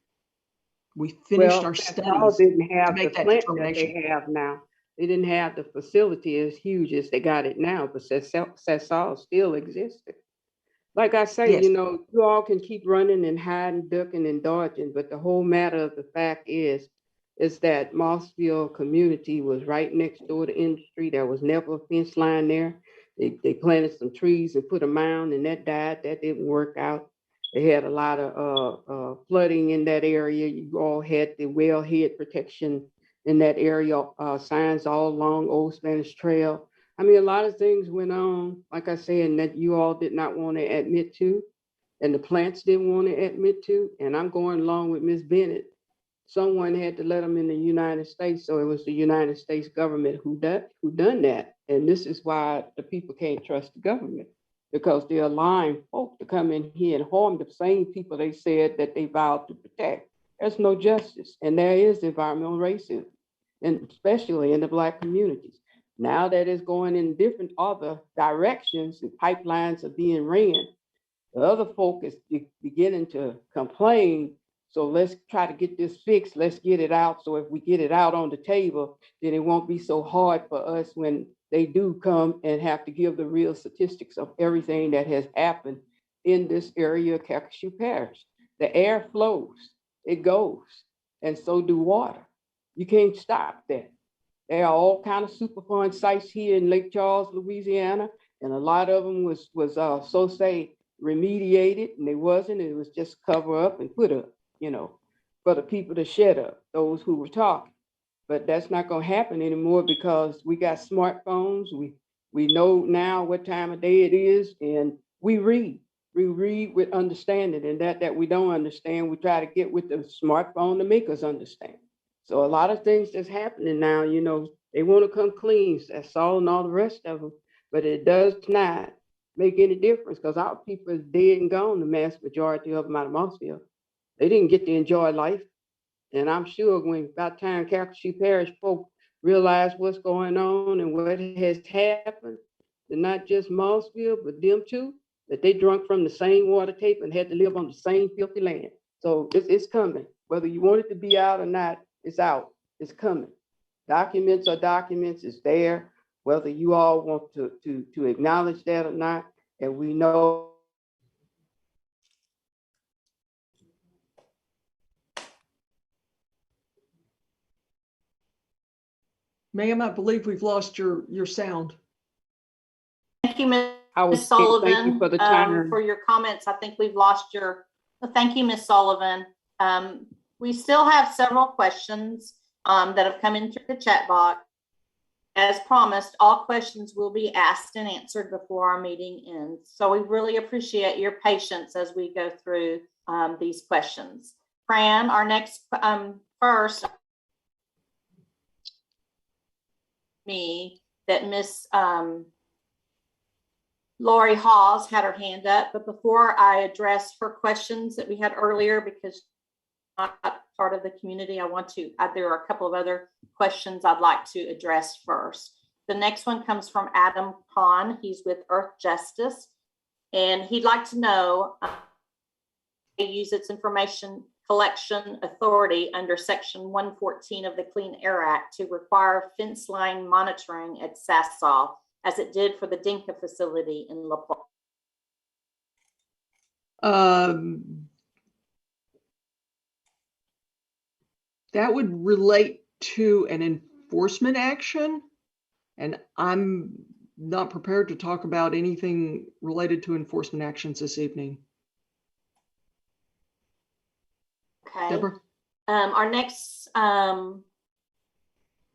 we finished our Sasol studies didn't to have the make that plant that determination. they have now. They didn't have the facility as huge as they got it now, but Sasol still existed. Like I say, Yes. you know, you all can keep running and hiding, ducking and dodging, but the whole matter of the fact is that Mossville community was right next door to industry. There was never a fence line there. They planted some trees and put a mound, and that died. That didn't work out. They had a lot of flooding in that area. You all had the wellhead protection in that area, signs all along Old Spanish Trail. I mean, a lot of things went on, like I said, and that you all did not want to admit to, and the plants didn't want to admit to. And I'm going along with Ms. Bennett. Someone had to let them in the United States, so it was the United States government who done that. And this is why the people can't trust the government, because they're allowing folk to come in here and harm the same people they said that they vowed to protect. There's no justice, and there is environmental racism, and especially in the Black communities. Now that it's going in different other directions and pipelines are being ran, the other folk is beginning to complain. So let's try to get this fixed. Let's get it out. So if we get it out on the table, then it won't be so hard for us when they do come and have to give the real statistics of everything that has happened in this area of Calcasieu Parish. The air flows, it goes, and so do water. You can't stop that. There are all kinds of Superfund sites here in Lake Charles, Louisiana, and a lot of them was so say remediated, and they wasn't. It was just cover up and put up, you know, for the people to shut up, those who were talking. But that's not going to happen anymore because we got smartphones. We know now what time of day it is, and we read. We read with understanding, and that we don't understand, we try to get with the smartphone to make us understand. So a lot of things that's happening now, you know, they want to come clean, Sasol and all the rest of them, but it does not make any difference because our people is dead and gone, the mass majority of them out of Mossville. They didn't get to enjoy life. And I'm sure when by the time Calcasieu Parish folk realize what's going on and what has happened, to not just Mossville, but them too, that they drunk from the same water tape and had to live on the same filthy land. So it's coming. Whether you want it to be out or not, it's out. It's coming. Documents are documents. It's there. Whether you all want to acknowledge that or not, and we know. Ma'am, I believe we've lost your sound. Thank you, Ms. Thank you Sullivan, for the time. for your comments. I think we've lost your, thank you, Ms. Sullivan. We still have several questions that have come in through the chat box. As promised, all questions will be asked and answered before our meeting ends. So we really appreciate your patience as we go through these questions. Fran, our next first, that Miss Lori Hawes had her hand up, but before I address her questions that we had earlier, because I'm not part of the community, I want to, there are a couple of other questions I'd like to address first. The next one comes from Adam Pond. He's with Earth Justice, and he'd like to know they use its information collection authority under Section 114 of the Clean Air Act to require fence line monitoring at Sasol, as it did for the Dinka facility in La Plaza. That would relate to an enforcement action, and I'm not prepared to talk about anything related to enforcement actions this evening. Okay. Deborah? Our next, I'm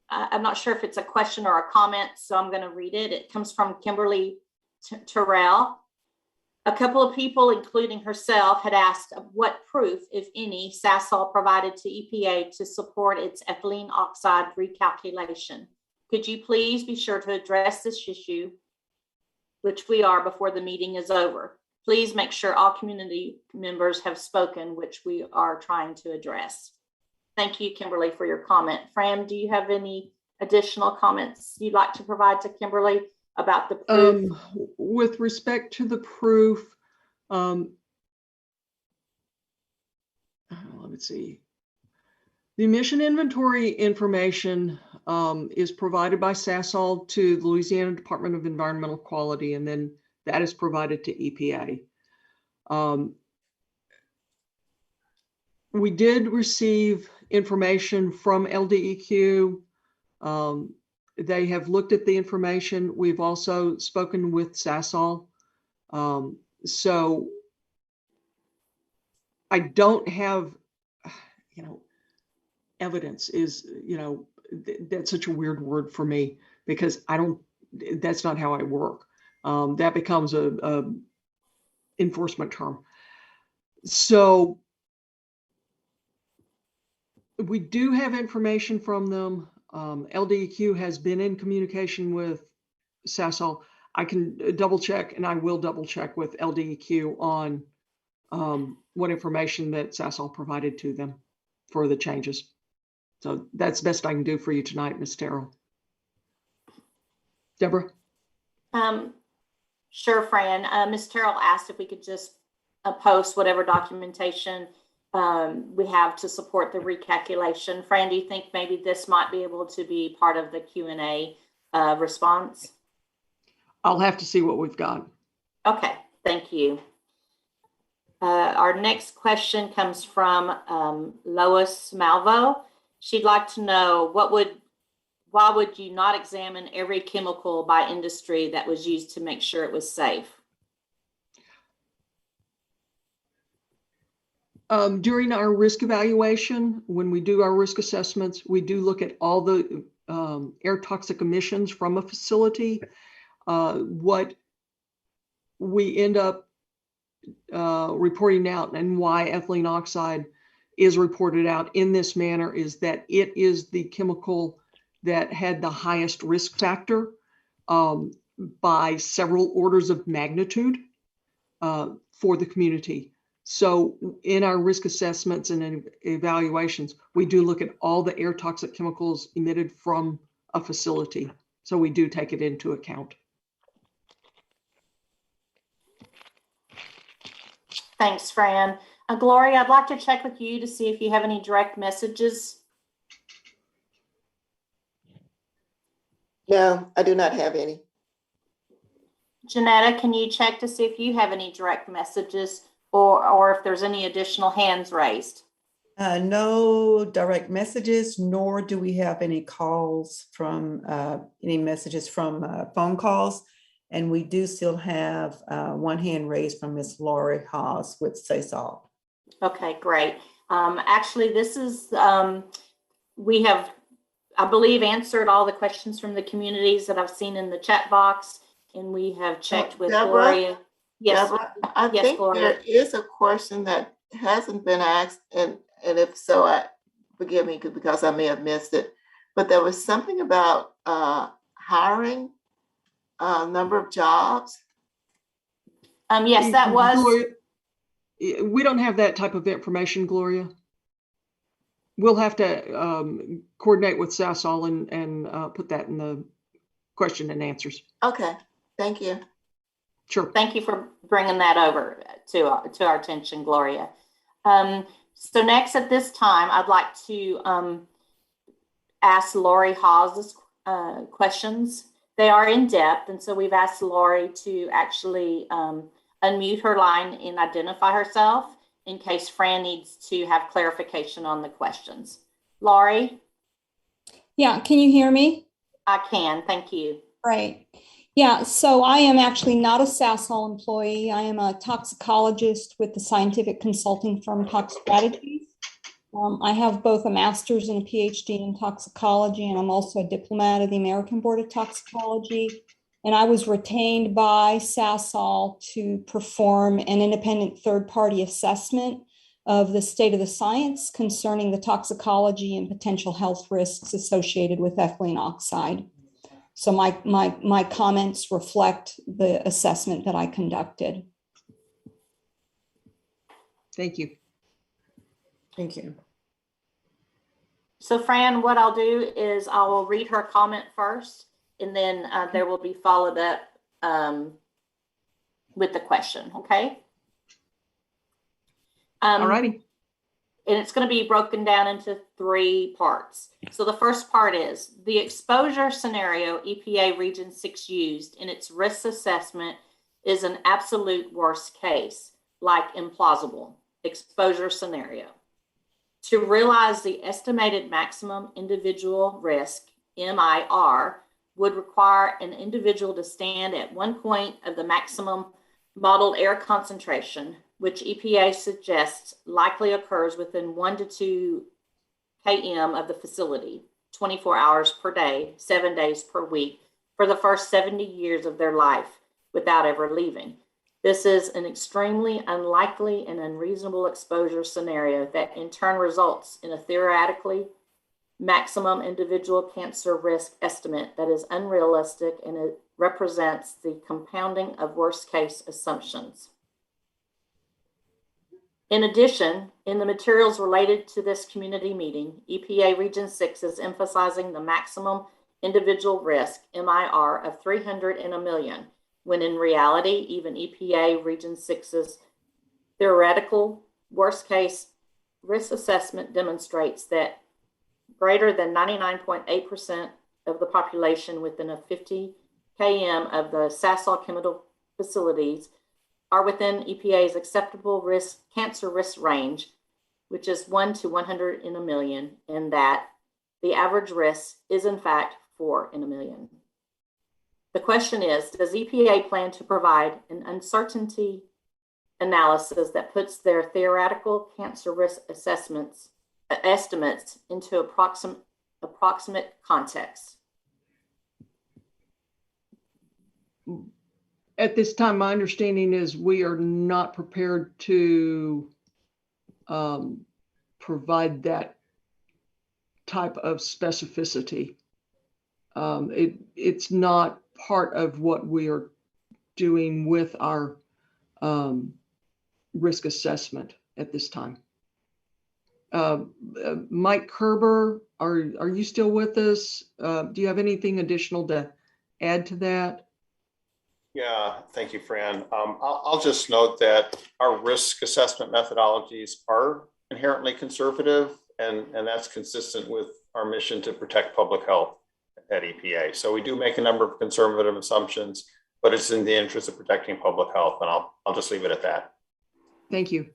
not sure if it's a question or a comment, so I'm going to read it. It comes from Kimberly Terrell. A couple of people, including herself, had asked what proof, if any, Sasol provided to EPA to support its ethylene oxide recalculation. Could you please be sure to address this issue, which we are before the meeting is over? Please make sure all community members have spoken, which we are trying to address. Thank you, Kimberly, for your comment. Fran, do you have any additional comments you'd like to provide to Kimberly about the proof? With respect to the proof, let me see. The emission inventory information is provided by Sasol to the Louisiana Department of Environmental Quality, and then that is provided to EPA. We did receive information from LDEQ. They have looked at the information. We've also spoken with Sasol. So I don't have, evidence is, that's such a weird word for me because that's not how I work. That becomes a enforcement term. So we do have information from them. LDEQ has been in communication with Sasol. I can double check, and I will double check with LDEQ on what information that Sasol provided to them for the changes. So that's the best I can do for you tonight, Ms. Terrell. Deborah? Sure, Fran. Ms. Terrell asked if we could just post whatever documentation we have to support the recalculation. Fran, do you think maybe this might be able to be part of the Q&A response? I'll have to see what we've got. Okay, thank you. Our next question comes from Lois Malvo. She'd like to know why would you not examine every chemical by industry that was used to make sure it was safe? During our risk evaluation, when we do our risk assessments, we do look at all the air toxic emissions from a facility. What we end up reporting out and why ethylene oxide is reported out in this manner is that it is the chemical that had the highest risk factor by several orders of magnitude for the community. So in our risk assessments and evaluations, we do look at all the air toxic chemicals emitted from a facility. So we do take it into account. Thanks, Fran. Gloria, I'd like to check with you to see if you have any direct messages. No, I do not have any. Janetta, can you check to see if you have any direct messages or if there's any additional hands raised? No direct messages, nor do we have any calls from any messages from phone calls. And we do still have one hand raised from Ms. Lori Haas with Sasol. Okay, great. Actually, this is, we have, I believe, answered all the questions from the communities that I've seen in the chat box, and we have checked with Deborah, Gloria. Yes, Deborah, I yes, think Gloria. there is a question that hasn't been asked, and if so, forgive me because I may have missed it, but there was something about hiring a number of jobs. Yes, that was. Gloria, we don't have that type of information, Gloria. We'll have to coordinate with Sasol and put that in the question and answers. Okay, thank you. Sure. Thank you for bringing that over to our attention, Gloria. So next at this time, I'd like to ask Lori Haas's questions. They are in depth, and so we've asked Lori to actually unmute her line and identify herself in case Fran needs to have clarification on the questions. Lori? Yeah, can you hear me? I can, thank you. Great. Yeah, so I am actually not a Sasol employee. I am a toxicologist with the scientific consulting firm Toxstrategies. I have both a master's and a PhD in toxicology, and I'm also a diplomat of the American Board of Toxicology. And I was retained by Sasol to perform an independent third-party assessment of the state of the science concerning the toxicology and potential health risks associated with ethylene oxide. So my comments reflect the assessment that I conducted. Thank you. Thank you. So Fran, what I'll do is I will read her comment first, and then there will be followed up with the question, okay? All righty. and it's going to be broken down into 3 parts. So the first part is the exposure scenario EPA Region 6 used in its risk assessment is an absolute worst case, like implausible exposure scenario. To realize the estimated maximum individual risk, MIR, would require an individual to stand at one point of the maximum modeled air concentration, which EPA suggests likely occurs within 1 to 2 km of the facility, 24 hours per day, 7 days per week, for the first 70 years of their life without ever leaving. This is an extremely unlikely and unreasonable exposure scenario that in turn results in a theoretically maximum individual cancer risk estimate that is unrealistic, and it represents the compounding of worst case assumptions. In addition, in the materials related to this community meeting, EPA Region 6 is emphasizing the maximum individual risk, MIR, of 300 in a million, when in reality, even EPA Region 6's theoretical worst case risk assessment demonstrates that greater than 99.8% of the population within a 50 km of the Sasol chemical facilities are within EPA's acceptable risk, cancer risk range, which is 1 to 100 in a million, and that the average risk is in fact 4 in a million. The question is, does EPA plan to provide an uncertainty analysis that puts their theoretical cancer risk estimates into approximate context? At this time, my understanding is we are not prepared to provide that type of specificity. It's not part of what we are doing with our risk assessment at this time. Mike Kerber, are you still with us? Do you have anything additional to add to that? Yeah, thank you, Fran. I'll just note that our risk assessment methodologies are inherently conservative, and that's consistent with our mission to protect public health at EPA. So we do make a number of conservative assumptions, but it's in the interest of protecting public health, and I'll just leave it at that. Thank you.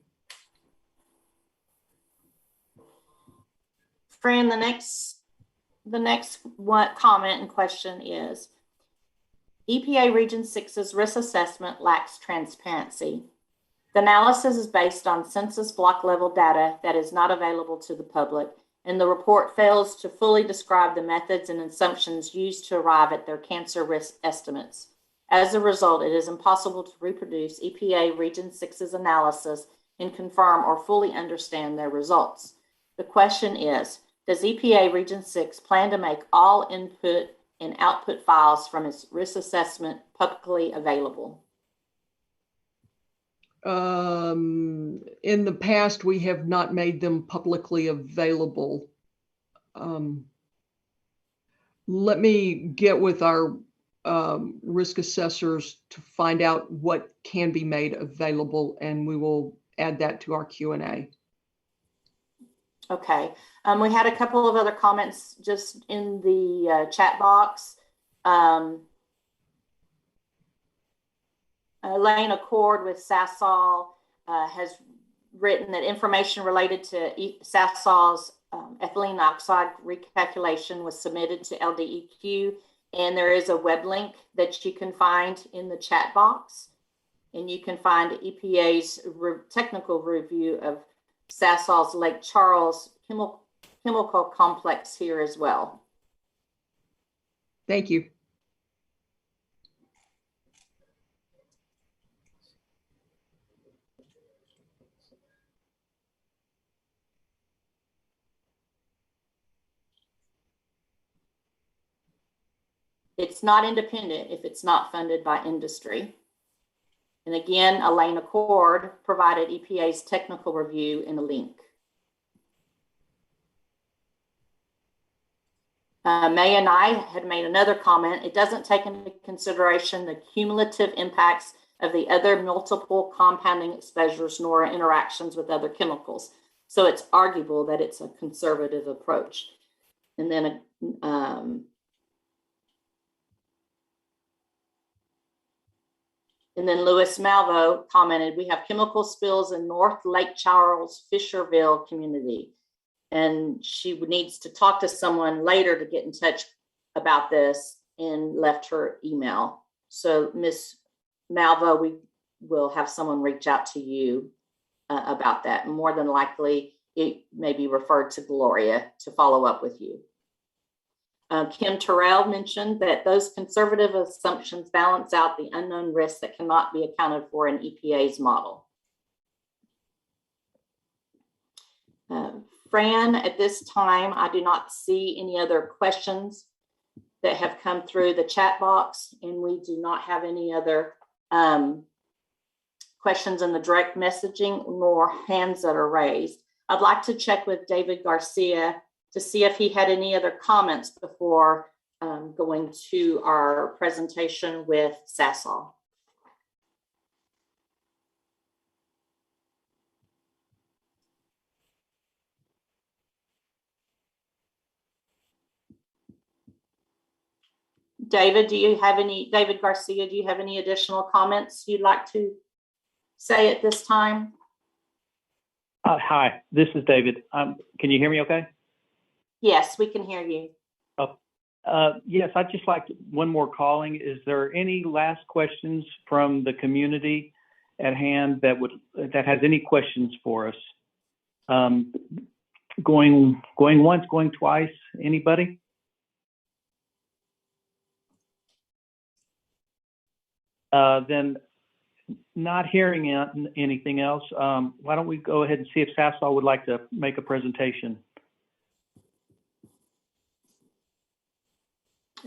Fran, the next one comment and question is, EPA Region 6's risk assessment lacks transparency. The analysis is based on census block level data that is not available to the public, and the report fails to fully describe the methods and assumptions used to arrive at their cancer risk estimates. As a result, it is impossible to reproduce EPA Region 6's analysis and confirm or fully understand their results. The question is, does EPA Region 6 plan to make all input and output files from its risk assessment publicly available? In the past, we have not made them publicly available. Let me get with our risk assessors to find out what can be made available, and we will add that to our Q&A. Okay. We had a couple of other comments just in the chat box. Elaine Accord with Sasol has written that information related to Sasol's ethylene oxide recalculation was submitted to LDEQ, and there is a web link that you can find in the chat box, and you can find EPA's technical review of Sasol's Lake Charles chemical complex here as well. Thank you. It's not independent if it's not funded by industry. And again, Elaine Accord provided EPA's technical review in a link. May and I had made another comment. It doesn't take into consideration the cumulative impacts of the other multiple compounding exposures nor interactions with other chemicals. So it's arguable that it's a conservative approach. And then Louis Malvo commented, we have chemical spills in North Lake Charles, Fisherville community. And she needs to talk to someone later to get in touch about this, and left her email. So Ms. Malvo, we will have someone reach out to you about that. More than likely, it may be referred to Gloria to follow up with you. Kim Terrell mentioned that those conservative assumptions balance out the unknown risks that cannot be accounted for in EPA's model. Fran, at this time, I do not see any other questions that have come through the chat box, and we do not have any other questions in the direct messaging nor hands that are raised. I'd like to check with David Garcia to see if he had any other comments before going to our presentation with Sasol. David Garcia, do you have any additional comments you'd like to say at this time? Hi, this is David. Can you hear me okay? Yes, we can hear you. Yes, I'd just like one more calling. Is there any last questions from the community at hand that has any questions for us? Going once, going twice, anybody? Then not hearing anything else, why don't we go ahead and see if Sasol would like to make a presentation.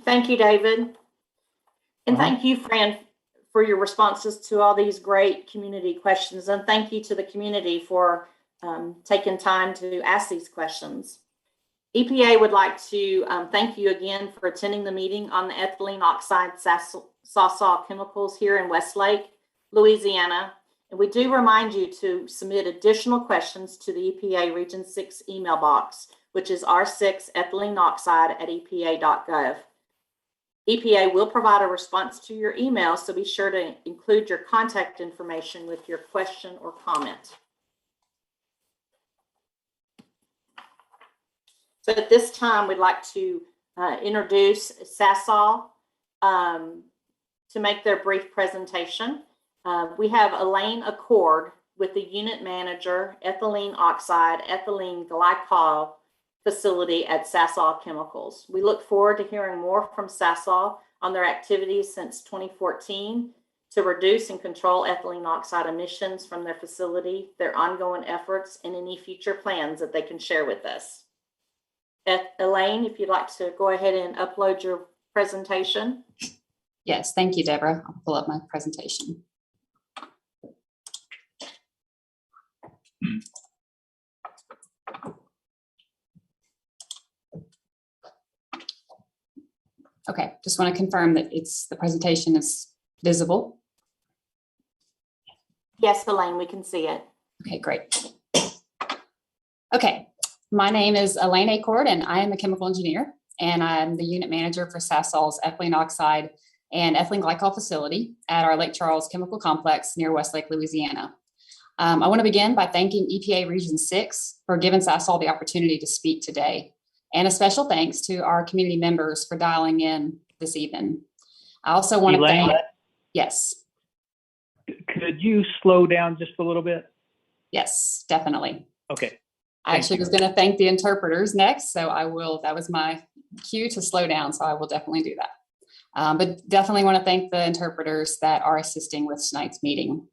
Thank you, David. And thank you, Fran, for your responses to all these great community questions. And thank you to the community for taking time to ask these questions. EPA would like to thank you again for attending the meeting on the ethylene oxide Sasol chemicals here in Westlake, Louisiana. And we do remind you to submit additional questions to the EPA Region 6 email box, which is r6ethyleneoxide@epa.gov. EPA will provide a response to your email, so be sure to include your contact information with your question or comment. So at this time, we'd like to introduce Sasol to make their brief presentation. We have Elaine Accord with the Unit Manager, Ethylene Oxide, Ethylene Glycol Facility at Sasol Chemicals. We look forward to hearing more from Sasol on their activities since 2014 to reduce and control ethylene oxide emissions from their facility, their ongoing efforts, and any future plans that they can share with us. Elaine, if you'd like to go ahead and upload your presentation. Yes, thank you, Deborah. I'll pull up my presentation. Okay, just want to confirm that the presentation is visible. Yes, Elaine, we can see it. Okay, great. Okay, my name is Elaine Accord, and I am a chemical engineer, and I'm the unit manager for Sasol's ethylene oxide and ethylene glycol facility at our Lake Charles Chemical Complex near Westlake, Louisiana. I want to begin by thanking EPA Region 6 for giving Sasol the opportunity to speak today, and a special thanks to our community members for dialing in this evening. I also want to thank, yes. Could you slow down just a little bit? Yes, definitely. Okay. I actually was going to thank the interpreters next, so I will, that was my cue to slow down, so I will definitely do that. But definitely want to thank the interpreters that are assisting with tonight's meeting.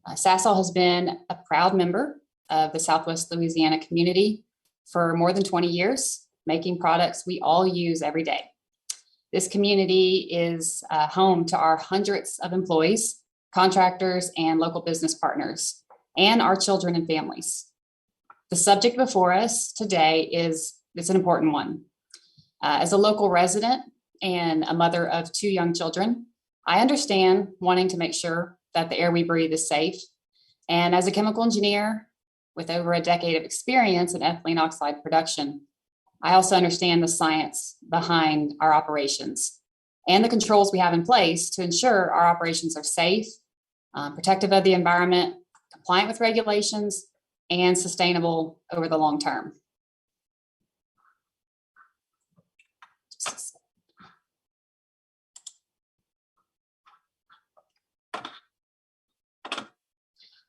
Sasol has been a proud member of the Southwest Louisiana community for more than 20 years, making products we all use every day. This community is home to our hundreds of employees, contractors, and local business partners, and our children and families. The subject before us today it's an important one. As a local resident and a mother of 2 young children, I understand wanting to make sure that the air we breathe is safe. And as a chemical engineer, with over a decade of experience in ethylene oxide production, I also understand the science behind our operations and the controls we have in place to ensure our operations are safe, protective of the environment, compliant with regulations, and sustainable over the long term.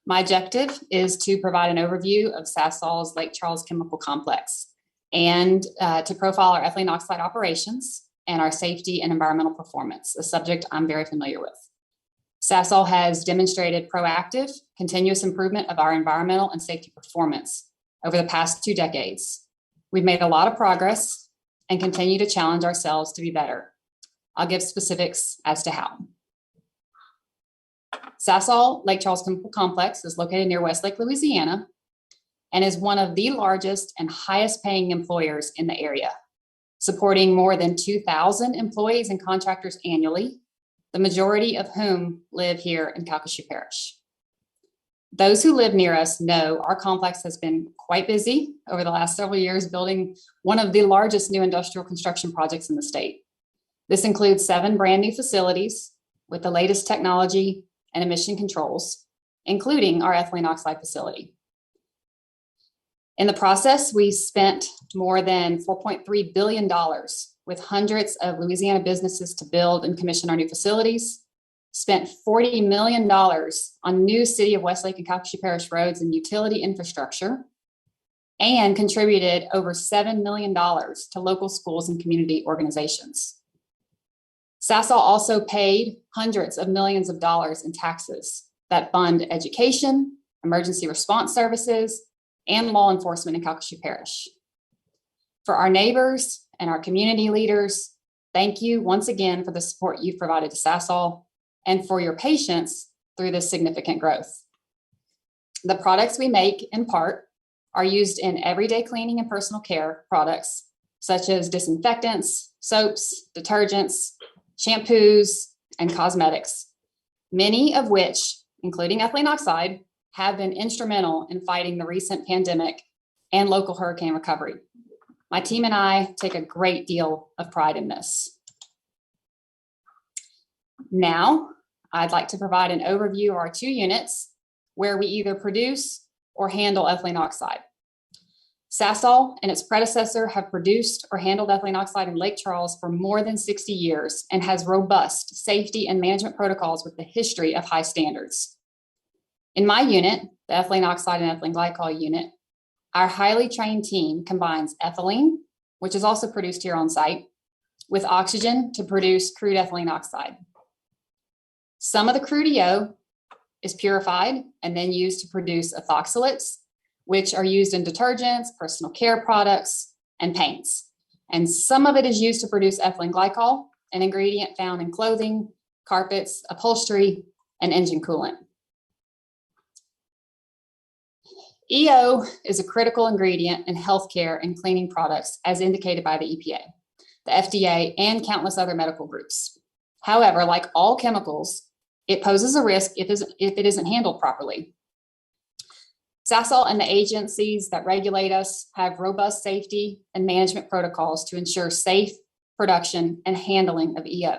My objective is to provide an overview of Sasol's Lake Charles Chemical Complex and to profile our ethylene oxide operations and our safety and environmental performance, a subject I'm very familiar with. Sasol has demonstrated proactive, continuous improvement of our environmental and safety performance over the past 2 decades. We've made a lot of progress and continue to challenge ourselves to be better. I'll give specifics as to how. Sasol Lake Charles Chemical Complex is located near Westlake, Louisiana, and is one of the largest and highest paying employers in the area, supporting more than 2,000 employees and contractors annually, the majority of whom live here in Calcasieu Parish. Those who live near us know our complex has been quite busy over the last several years, building one of the largest new industrial construction projects in the state. This includes 7 brand new facilities with the latest technology and emission controls, including our ethylene oxide facility. In the process, we spent more than $4.3 billion with hundreds of Louisiana businesses to build and commission our new facilities, spent $40 million on new City of Westlake and Calcasieu Parish roads and utility infrastructure, and contributed over $7 million to local schools and community organizations. Sasol also paid hundreds of millions of dollars in taxes that fund education, emergency response services, and law enforcement in Calcasieu Parish. For our neighbors and our community leaders, thank you once again for the support you've provided to Sasol and for your patience through this significant growth. The products we make, in part, are used in everyday cleaning and personal care products, such as disinfectants, soaps, detergents, shampoos, and cosmetics, many of which, including ethylene oxide, have been instrumental in fighting the recent pandemic and local hurricane recovery. My team and I take a great deal of pride in this. Now, I'd like to provide an overview of our 2 units where we either produce or handle ethylene oxide. Sasol and its predecessor have produced or handled ethylene oxide in Lake Charles for more than 60 years and has robust safety and management protocols with a history of high standards. In my unit, the ethylene oxide and ethylene glycol unit, our highly trained team combines ethylene, which is also produced here on site, with oxygen to produce crude ethylene oxide. Some of the crude EO is purified and then used to produce ethoxylates, which are used in detergents, personal care products, and paints. And some of it is used to produce ethylene glycol, an ingredient found in clothing, carpets, upholstery, and engine coolant. EO is a critical ingredient in healthcare and cleaning products as indicated by the EPA, the FDA, and countless other medical groups. However, like all chemicals, it poses a risk if it isn't handled properly. Sasol and the agencies that regulate us have robust safety and management protocols to ensure safe production and handling of EO,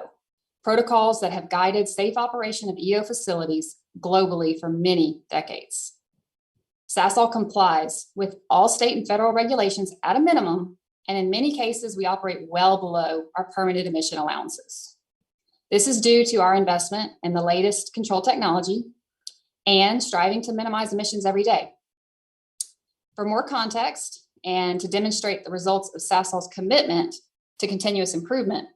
protocols that have guided safe operation of EO facilities globally for many decades. Sasol complies with all state and federal regulations at a minimum, and in many cases, we operate well below our permitted emission allowances. This is due to our investment in the latest control technology and striving to minimize emissions every day. For more context and to demonstrate the results of Sasol's commitment to continuous improvement,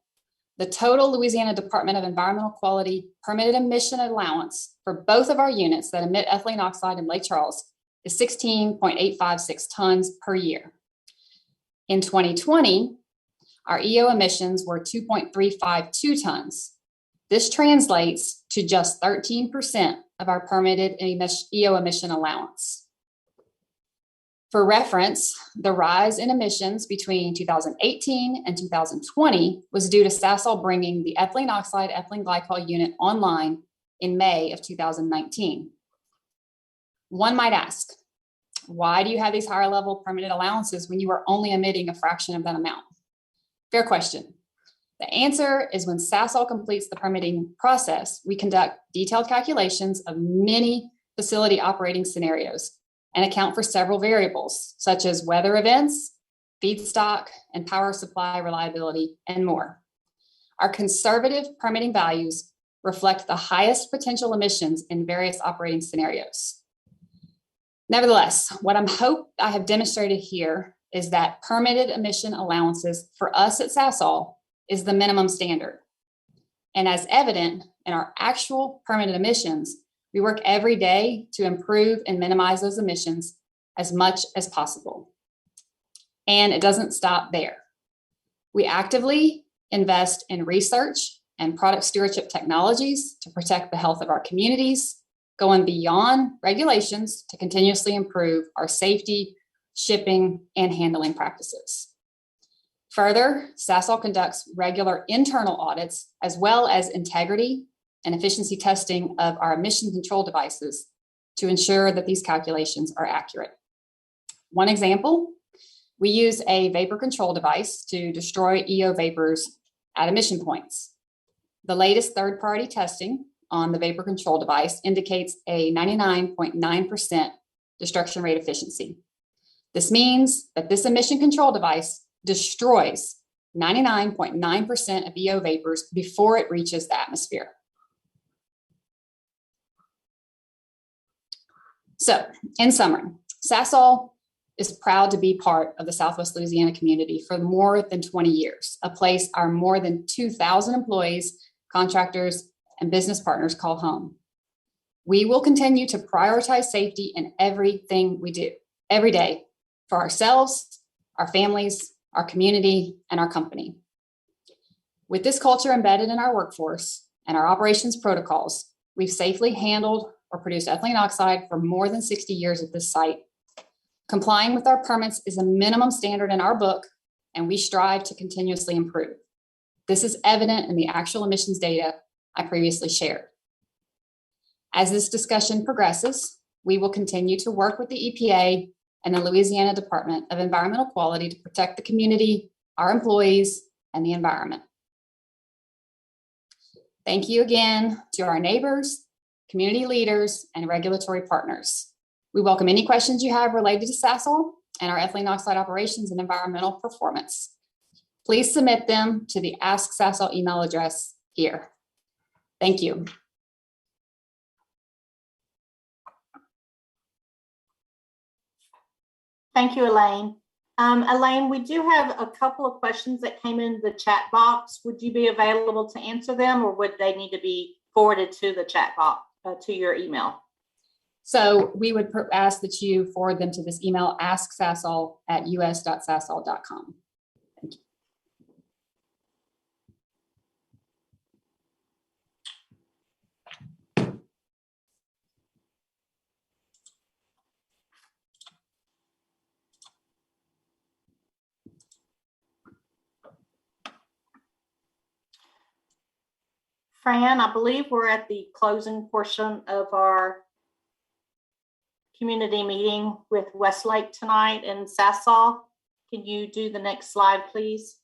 the total Louisiana Department of Environmental Quality permitted emission allowance for both of our units that emit ethylene oxide in Lake Charles is 16.856 tons per year. In 2020, our EO emissions were 2.352 tons. This translates to just 13% of our permitted EO emission allowance. For reference, the rise in emissions between 2018 and 2020 was due to Sasol bringing the ethylene oxide ethylene glycol unit online in May of 2019. One might ask, why do you have these higher level permitted allowances when you are only emitting a fraction of that amount? Fair question. The answer is when Sasol completes the permitting process, we conduct detailed calculations of many facility operating scenarios and account for several variables, such as weather events, feedstock and power supply reliability, and more. Our conservative permitting values reflect the highest potential emissions in various operating scenarios. Nevertheless, what I have demonstrated here is that permitted emission allowances for us at Sasol is the minimum standard. And as evident in our actual permitted emissions, we work every day to improve and minimize those emissions as much as possible. And it doesn't stop there. We actively invest in research and product stewardship technologies to protect the health of our communities, going beyond regulations to continuously improve our safety, shipping, and handling practices. Further, Sasol conducts regular internal audits as well as integrity and efficiency testing of our emission control devices to ensure that these calculations are accurate. One example, we use a vapor control device to destroy EO vapors at emission points. The latest third-party testing on the vapor control device indicates a 99.9% destruction rate efficiency. This means that this emission control device destroys 99.9% of EO vapors before it reaches the atmosphere. So, in summary, Sasol is proud to be part of the Southwest Louisiana community for more than 20 years, a place our more than 2,000 employees, contractors, and business partners call home. We will continue to prioritize safety in everything we do, every day, for ourselves, our families, our community, and our company. With this culture embedded in our workforce and our operations protocols, we've safely handled or produced ethylene oxide for more than 60 years at this site. Complying with our permits is a minimum standard in our book, and we strive to continuously improve. This is evident in the actual emissions data I previously shared. As this discussion progresses, we will continue to work with the EPA and the Louisiana Department of Environmental Quality to protect the community, our employees, and the environment. Thank you again to our neighbors, community leaders, and regulatory partners. We welcome any questions you have related to Sasol and our ethylene oxide operations and environmental performance. Please submit them to the Ask Sasol email address here. Thank you. Thank you, Elaine. Elaine, we do have a couple of questions that came in the chat box. Would you be available to answer them, or would they need to be forwarded to the chat box, to your email? So we would ask that you forward them to this email, asksasol@us.sasol.com. Thank you. Fran, I believe we're at the closing portion of our community meeting with Westlake tonight and Sasol. Can you do the next slide, please?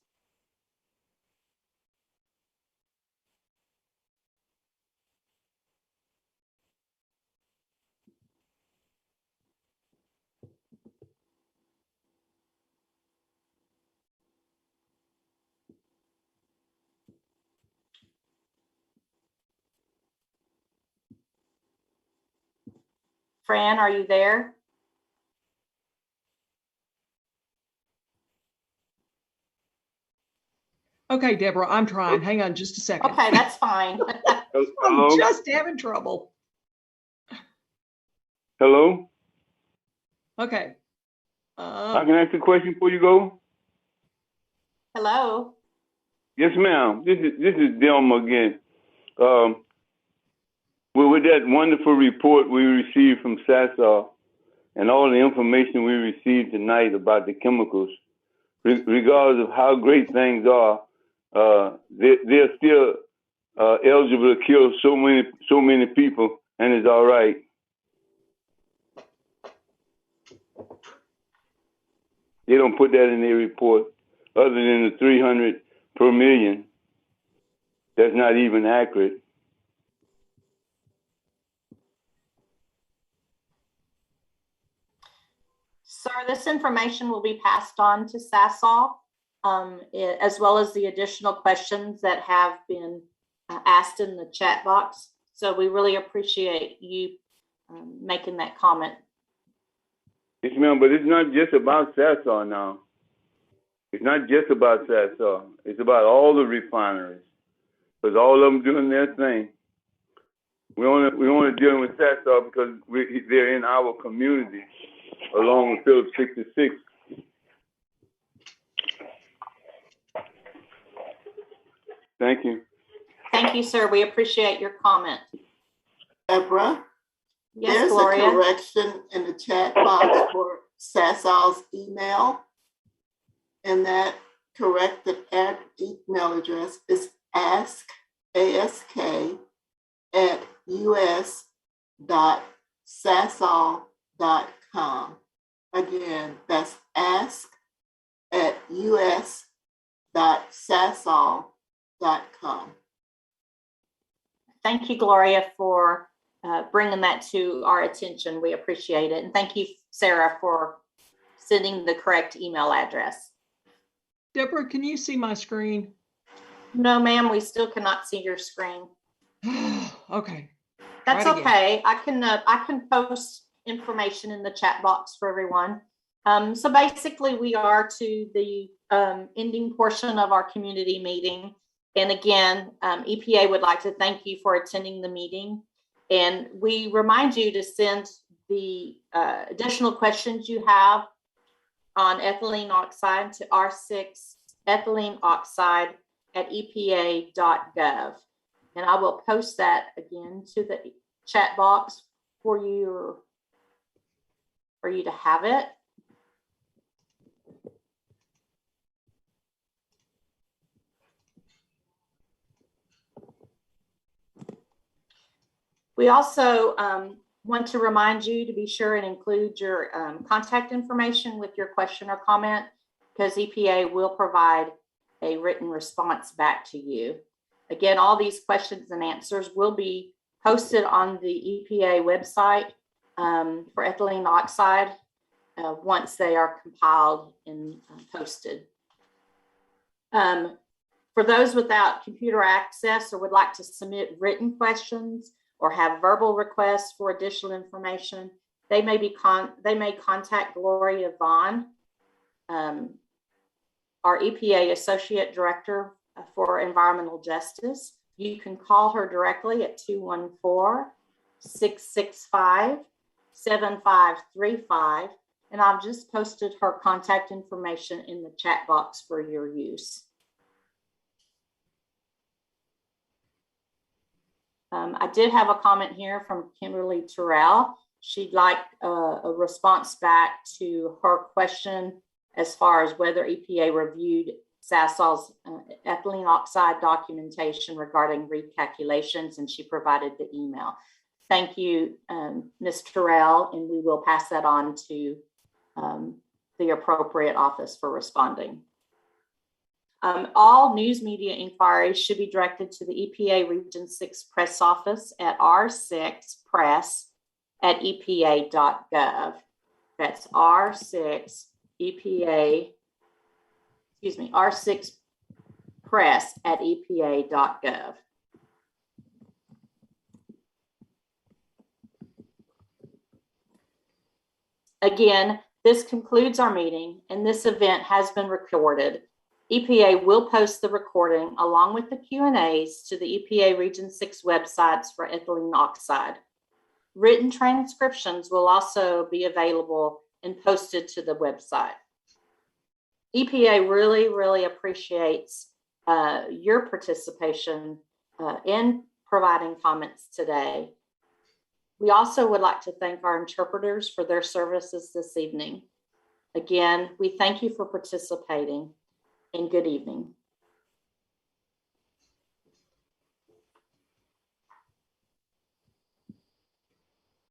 Fran, are you there? Okay, Deborah, I'm trying. Hang on just a second. Okay, that's fine. I'm just having trouble. Hello? Okay. I can ask a question before you go? Hello? Yes, ma'am. This is Delma again. Well, with that wonderful report we received from Sasol and all the information we received tonight about the chemicals, regardless of how great things are, they're still eligible to kill so many people, and it's all right. They don't put that in their report, other than the 300 per million. That's not even accurate. Sir, this information will be passed on to Sasol, as well as the additional questions that have been asked in the chat box. So we really appreciate you making that comment. Yes, ma'am, but it's not just about Sasol now. It's not just about Sasol. It's about all the refineries, because all of them doing their thing. We only dealing with Sasol because they're in our community, along with Phillips 66. Thank you. Thank you, sir. We appreciate your comment. Deborah, Yes, there's Gloria. a correction in the chat box for Sasol's email. And that corrected email address is ask@us.sasol.com. Again, that's ask@us.sasol.com. Thank you, Gloria, for bringing that to our attention. We appreciate it. And thank you, Sarah, for sending the correct email address. Deborah, can you see my screen? No, ma'am, we still cannot see your screen. Okay. That's Try it okay. I can post information in the chat box for everyone. So basically, we are to the ending portion of our community meeting. And again, EPA would like to thank you for attending the meeting. And we remind you to send the additional questions you have on ethylene oxide to R6 ethylene oxide at EPA.gov. And I will post that again to the chat box for you to have it. We also want to remind you to be sure and include your contact information with your question or comment, because EPA will provide a written response back to you. Again, all these questions and answers will be posted on the EPA website for ethylene oxide once they are compiled and posted. For those without computer access or would like to submit written questions or have verbal requests for additional information, they may contact Gloria Vaughn, our EPA Associate Director for Environmental Justice. You can call her directly at 214-665-7535. And I've just posted her contact information in the chat box for your use. I did have a comment here from Kimberly Terrell. She'd like a response back to her question as far as whether EPA reviewed Sasol's ethylene oxide documentation regarding recalculations, and she provided the email. Thank you, Ms. Terrell, and we will pass that on to the appropriate office for responding. All news media inquiries should be directed to the EPA Region 6 press office at r6press@epa.gov. That's r6press@epa.gov. Again, this concludes our meeting, and this event has been recorded. EPA will post the recording along with the Q&As to the EPA Region 6 websites for ethylene oxide. Written transcriptions will also be available and posted to the website. EPA really appreciates your participation in providing comments today. We also would like to thank our interpreters for their services this evening. Again, we thank you for participating, and good evening.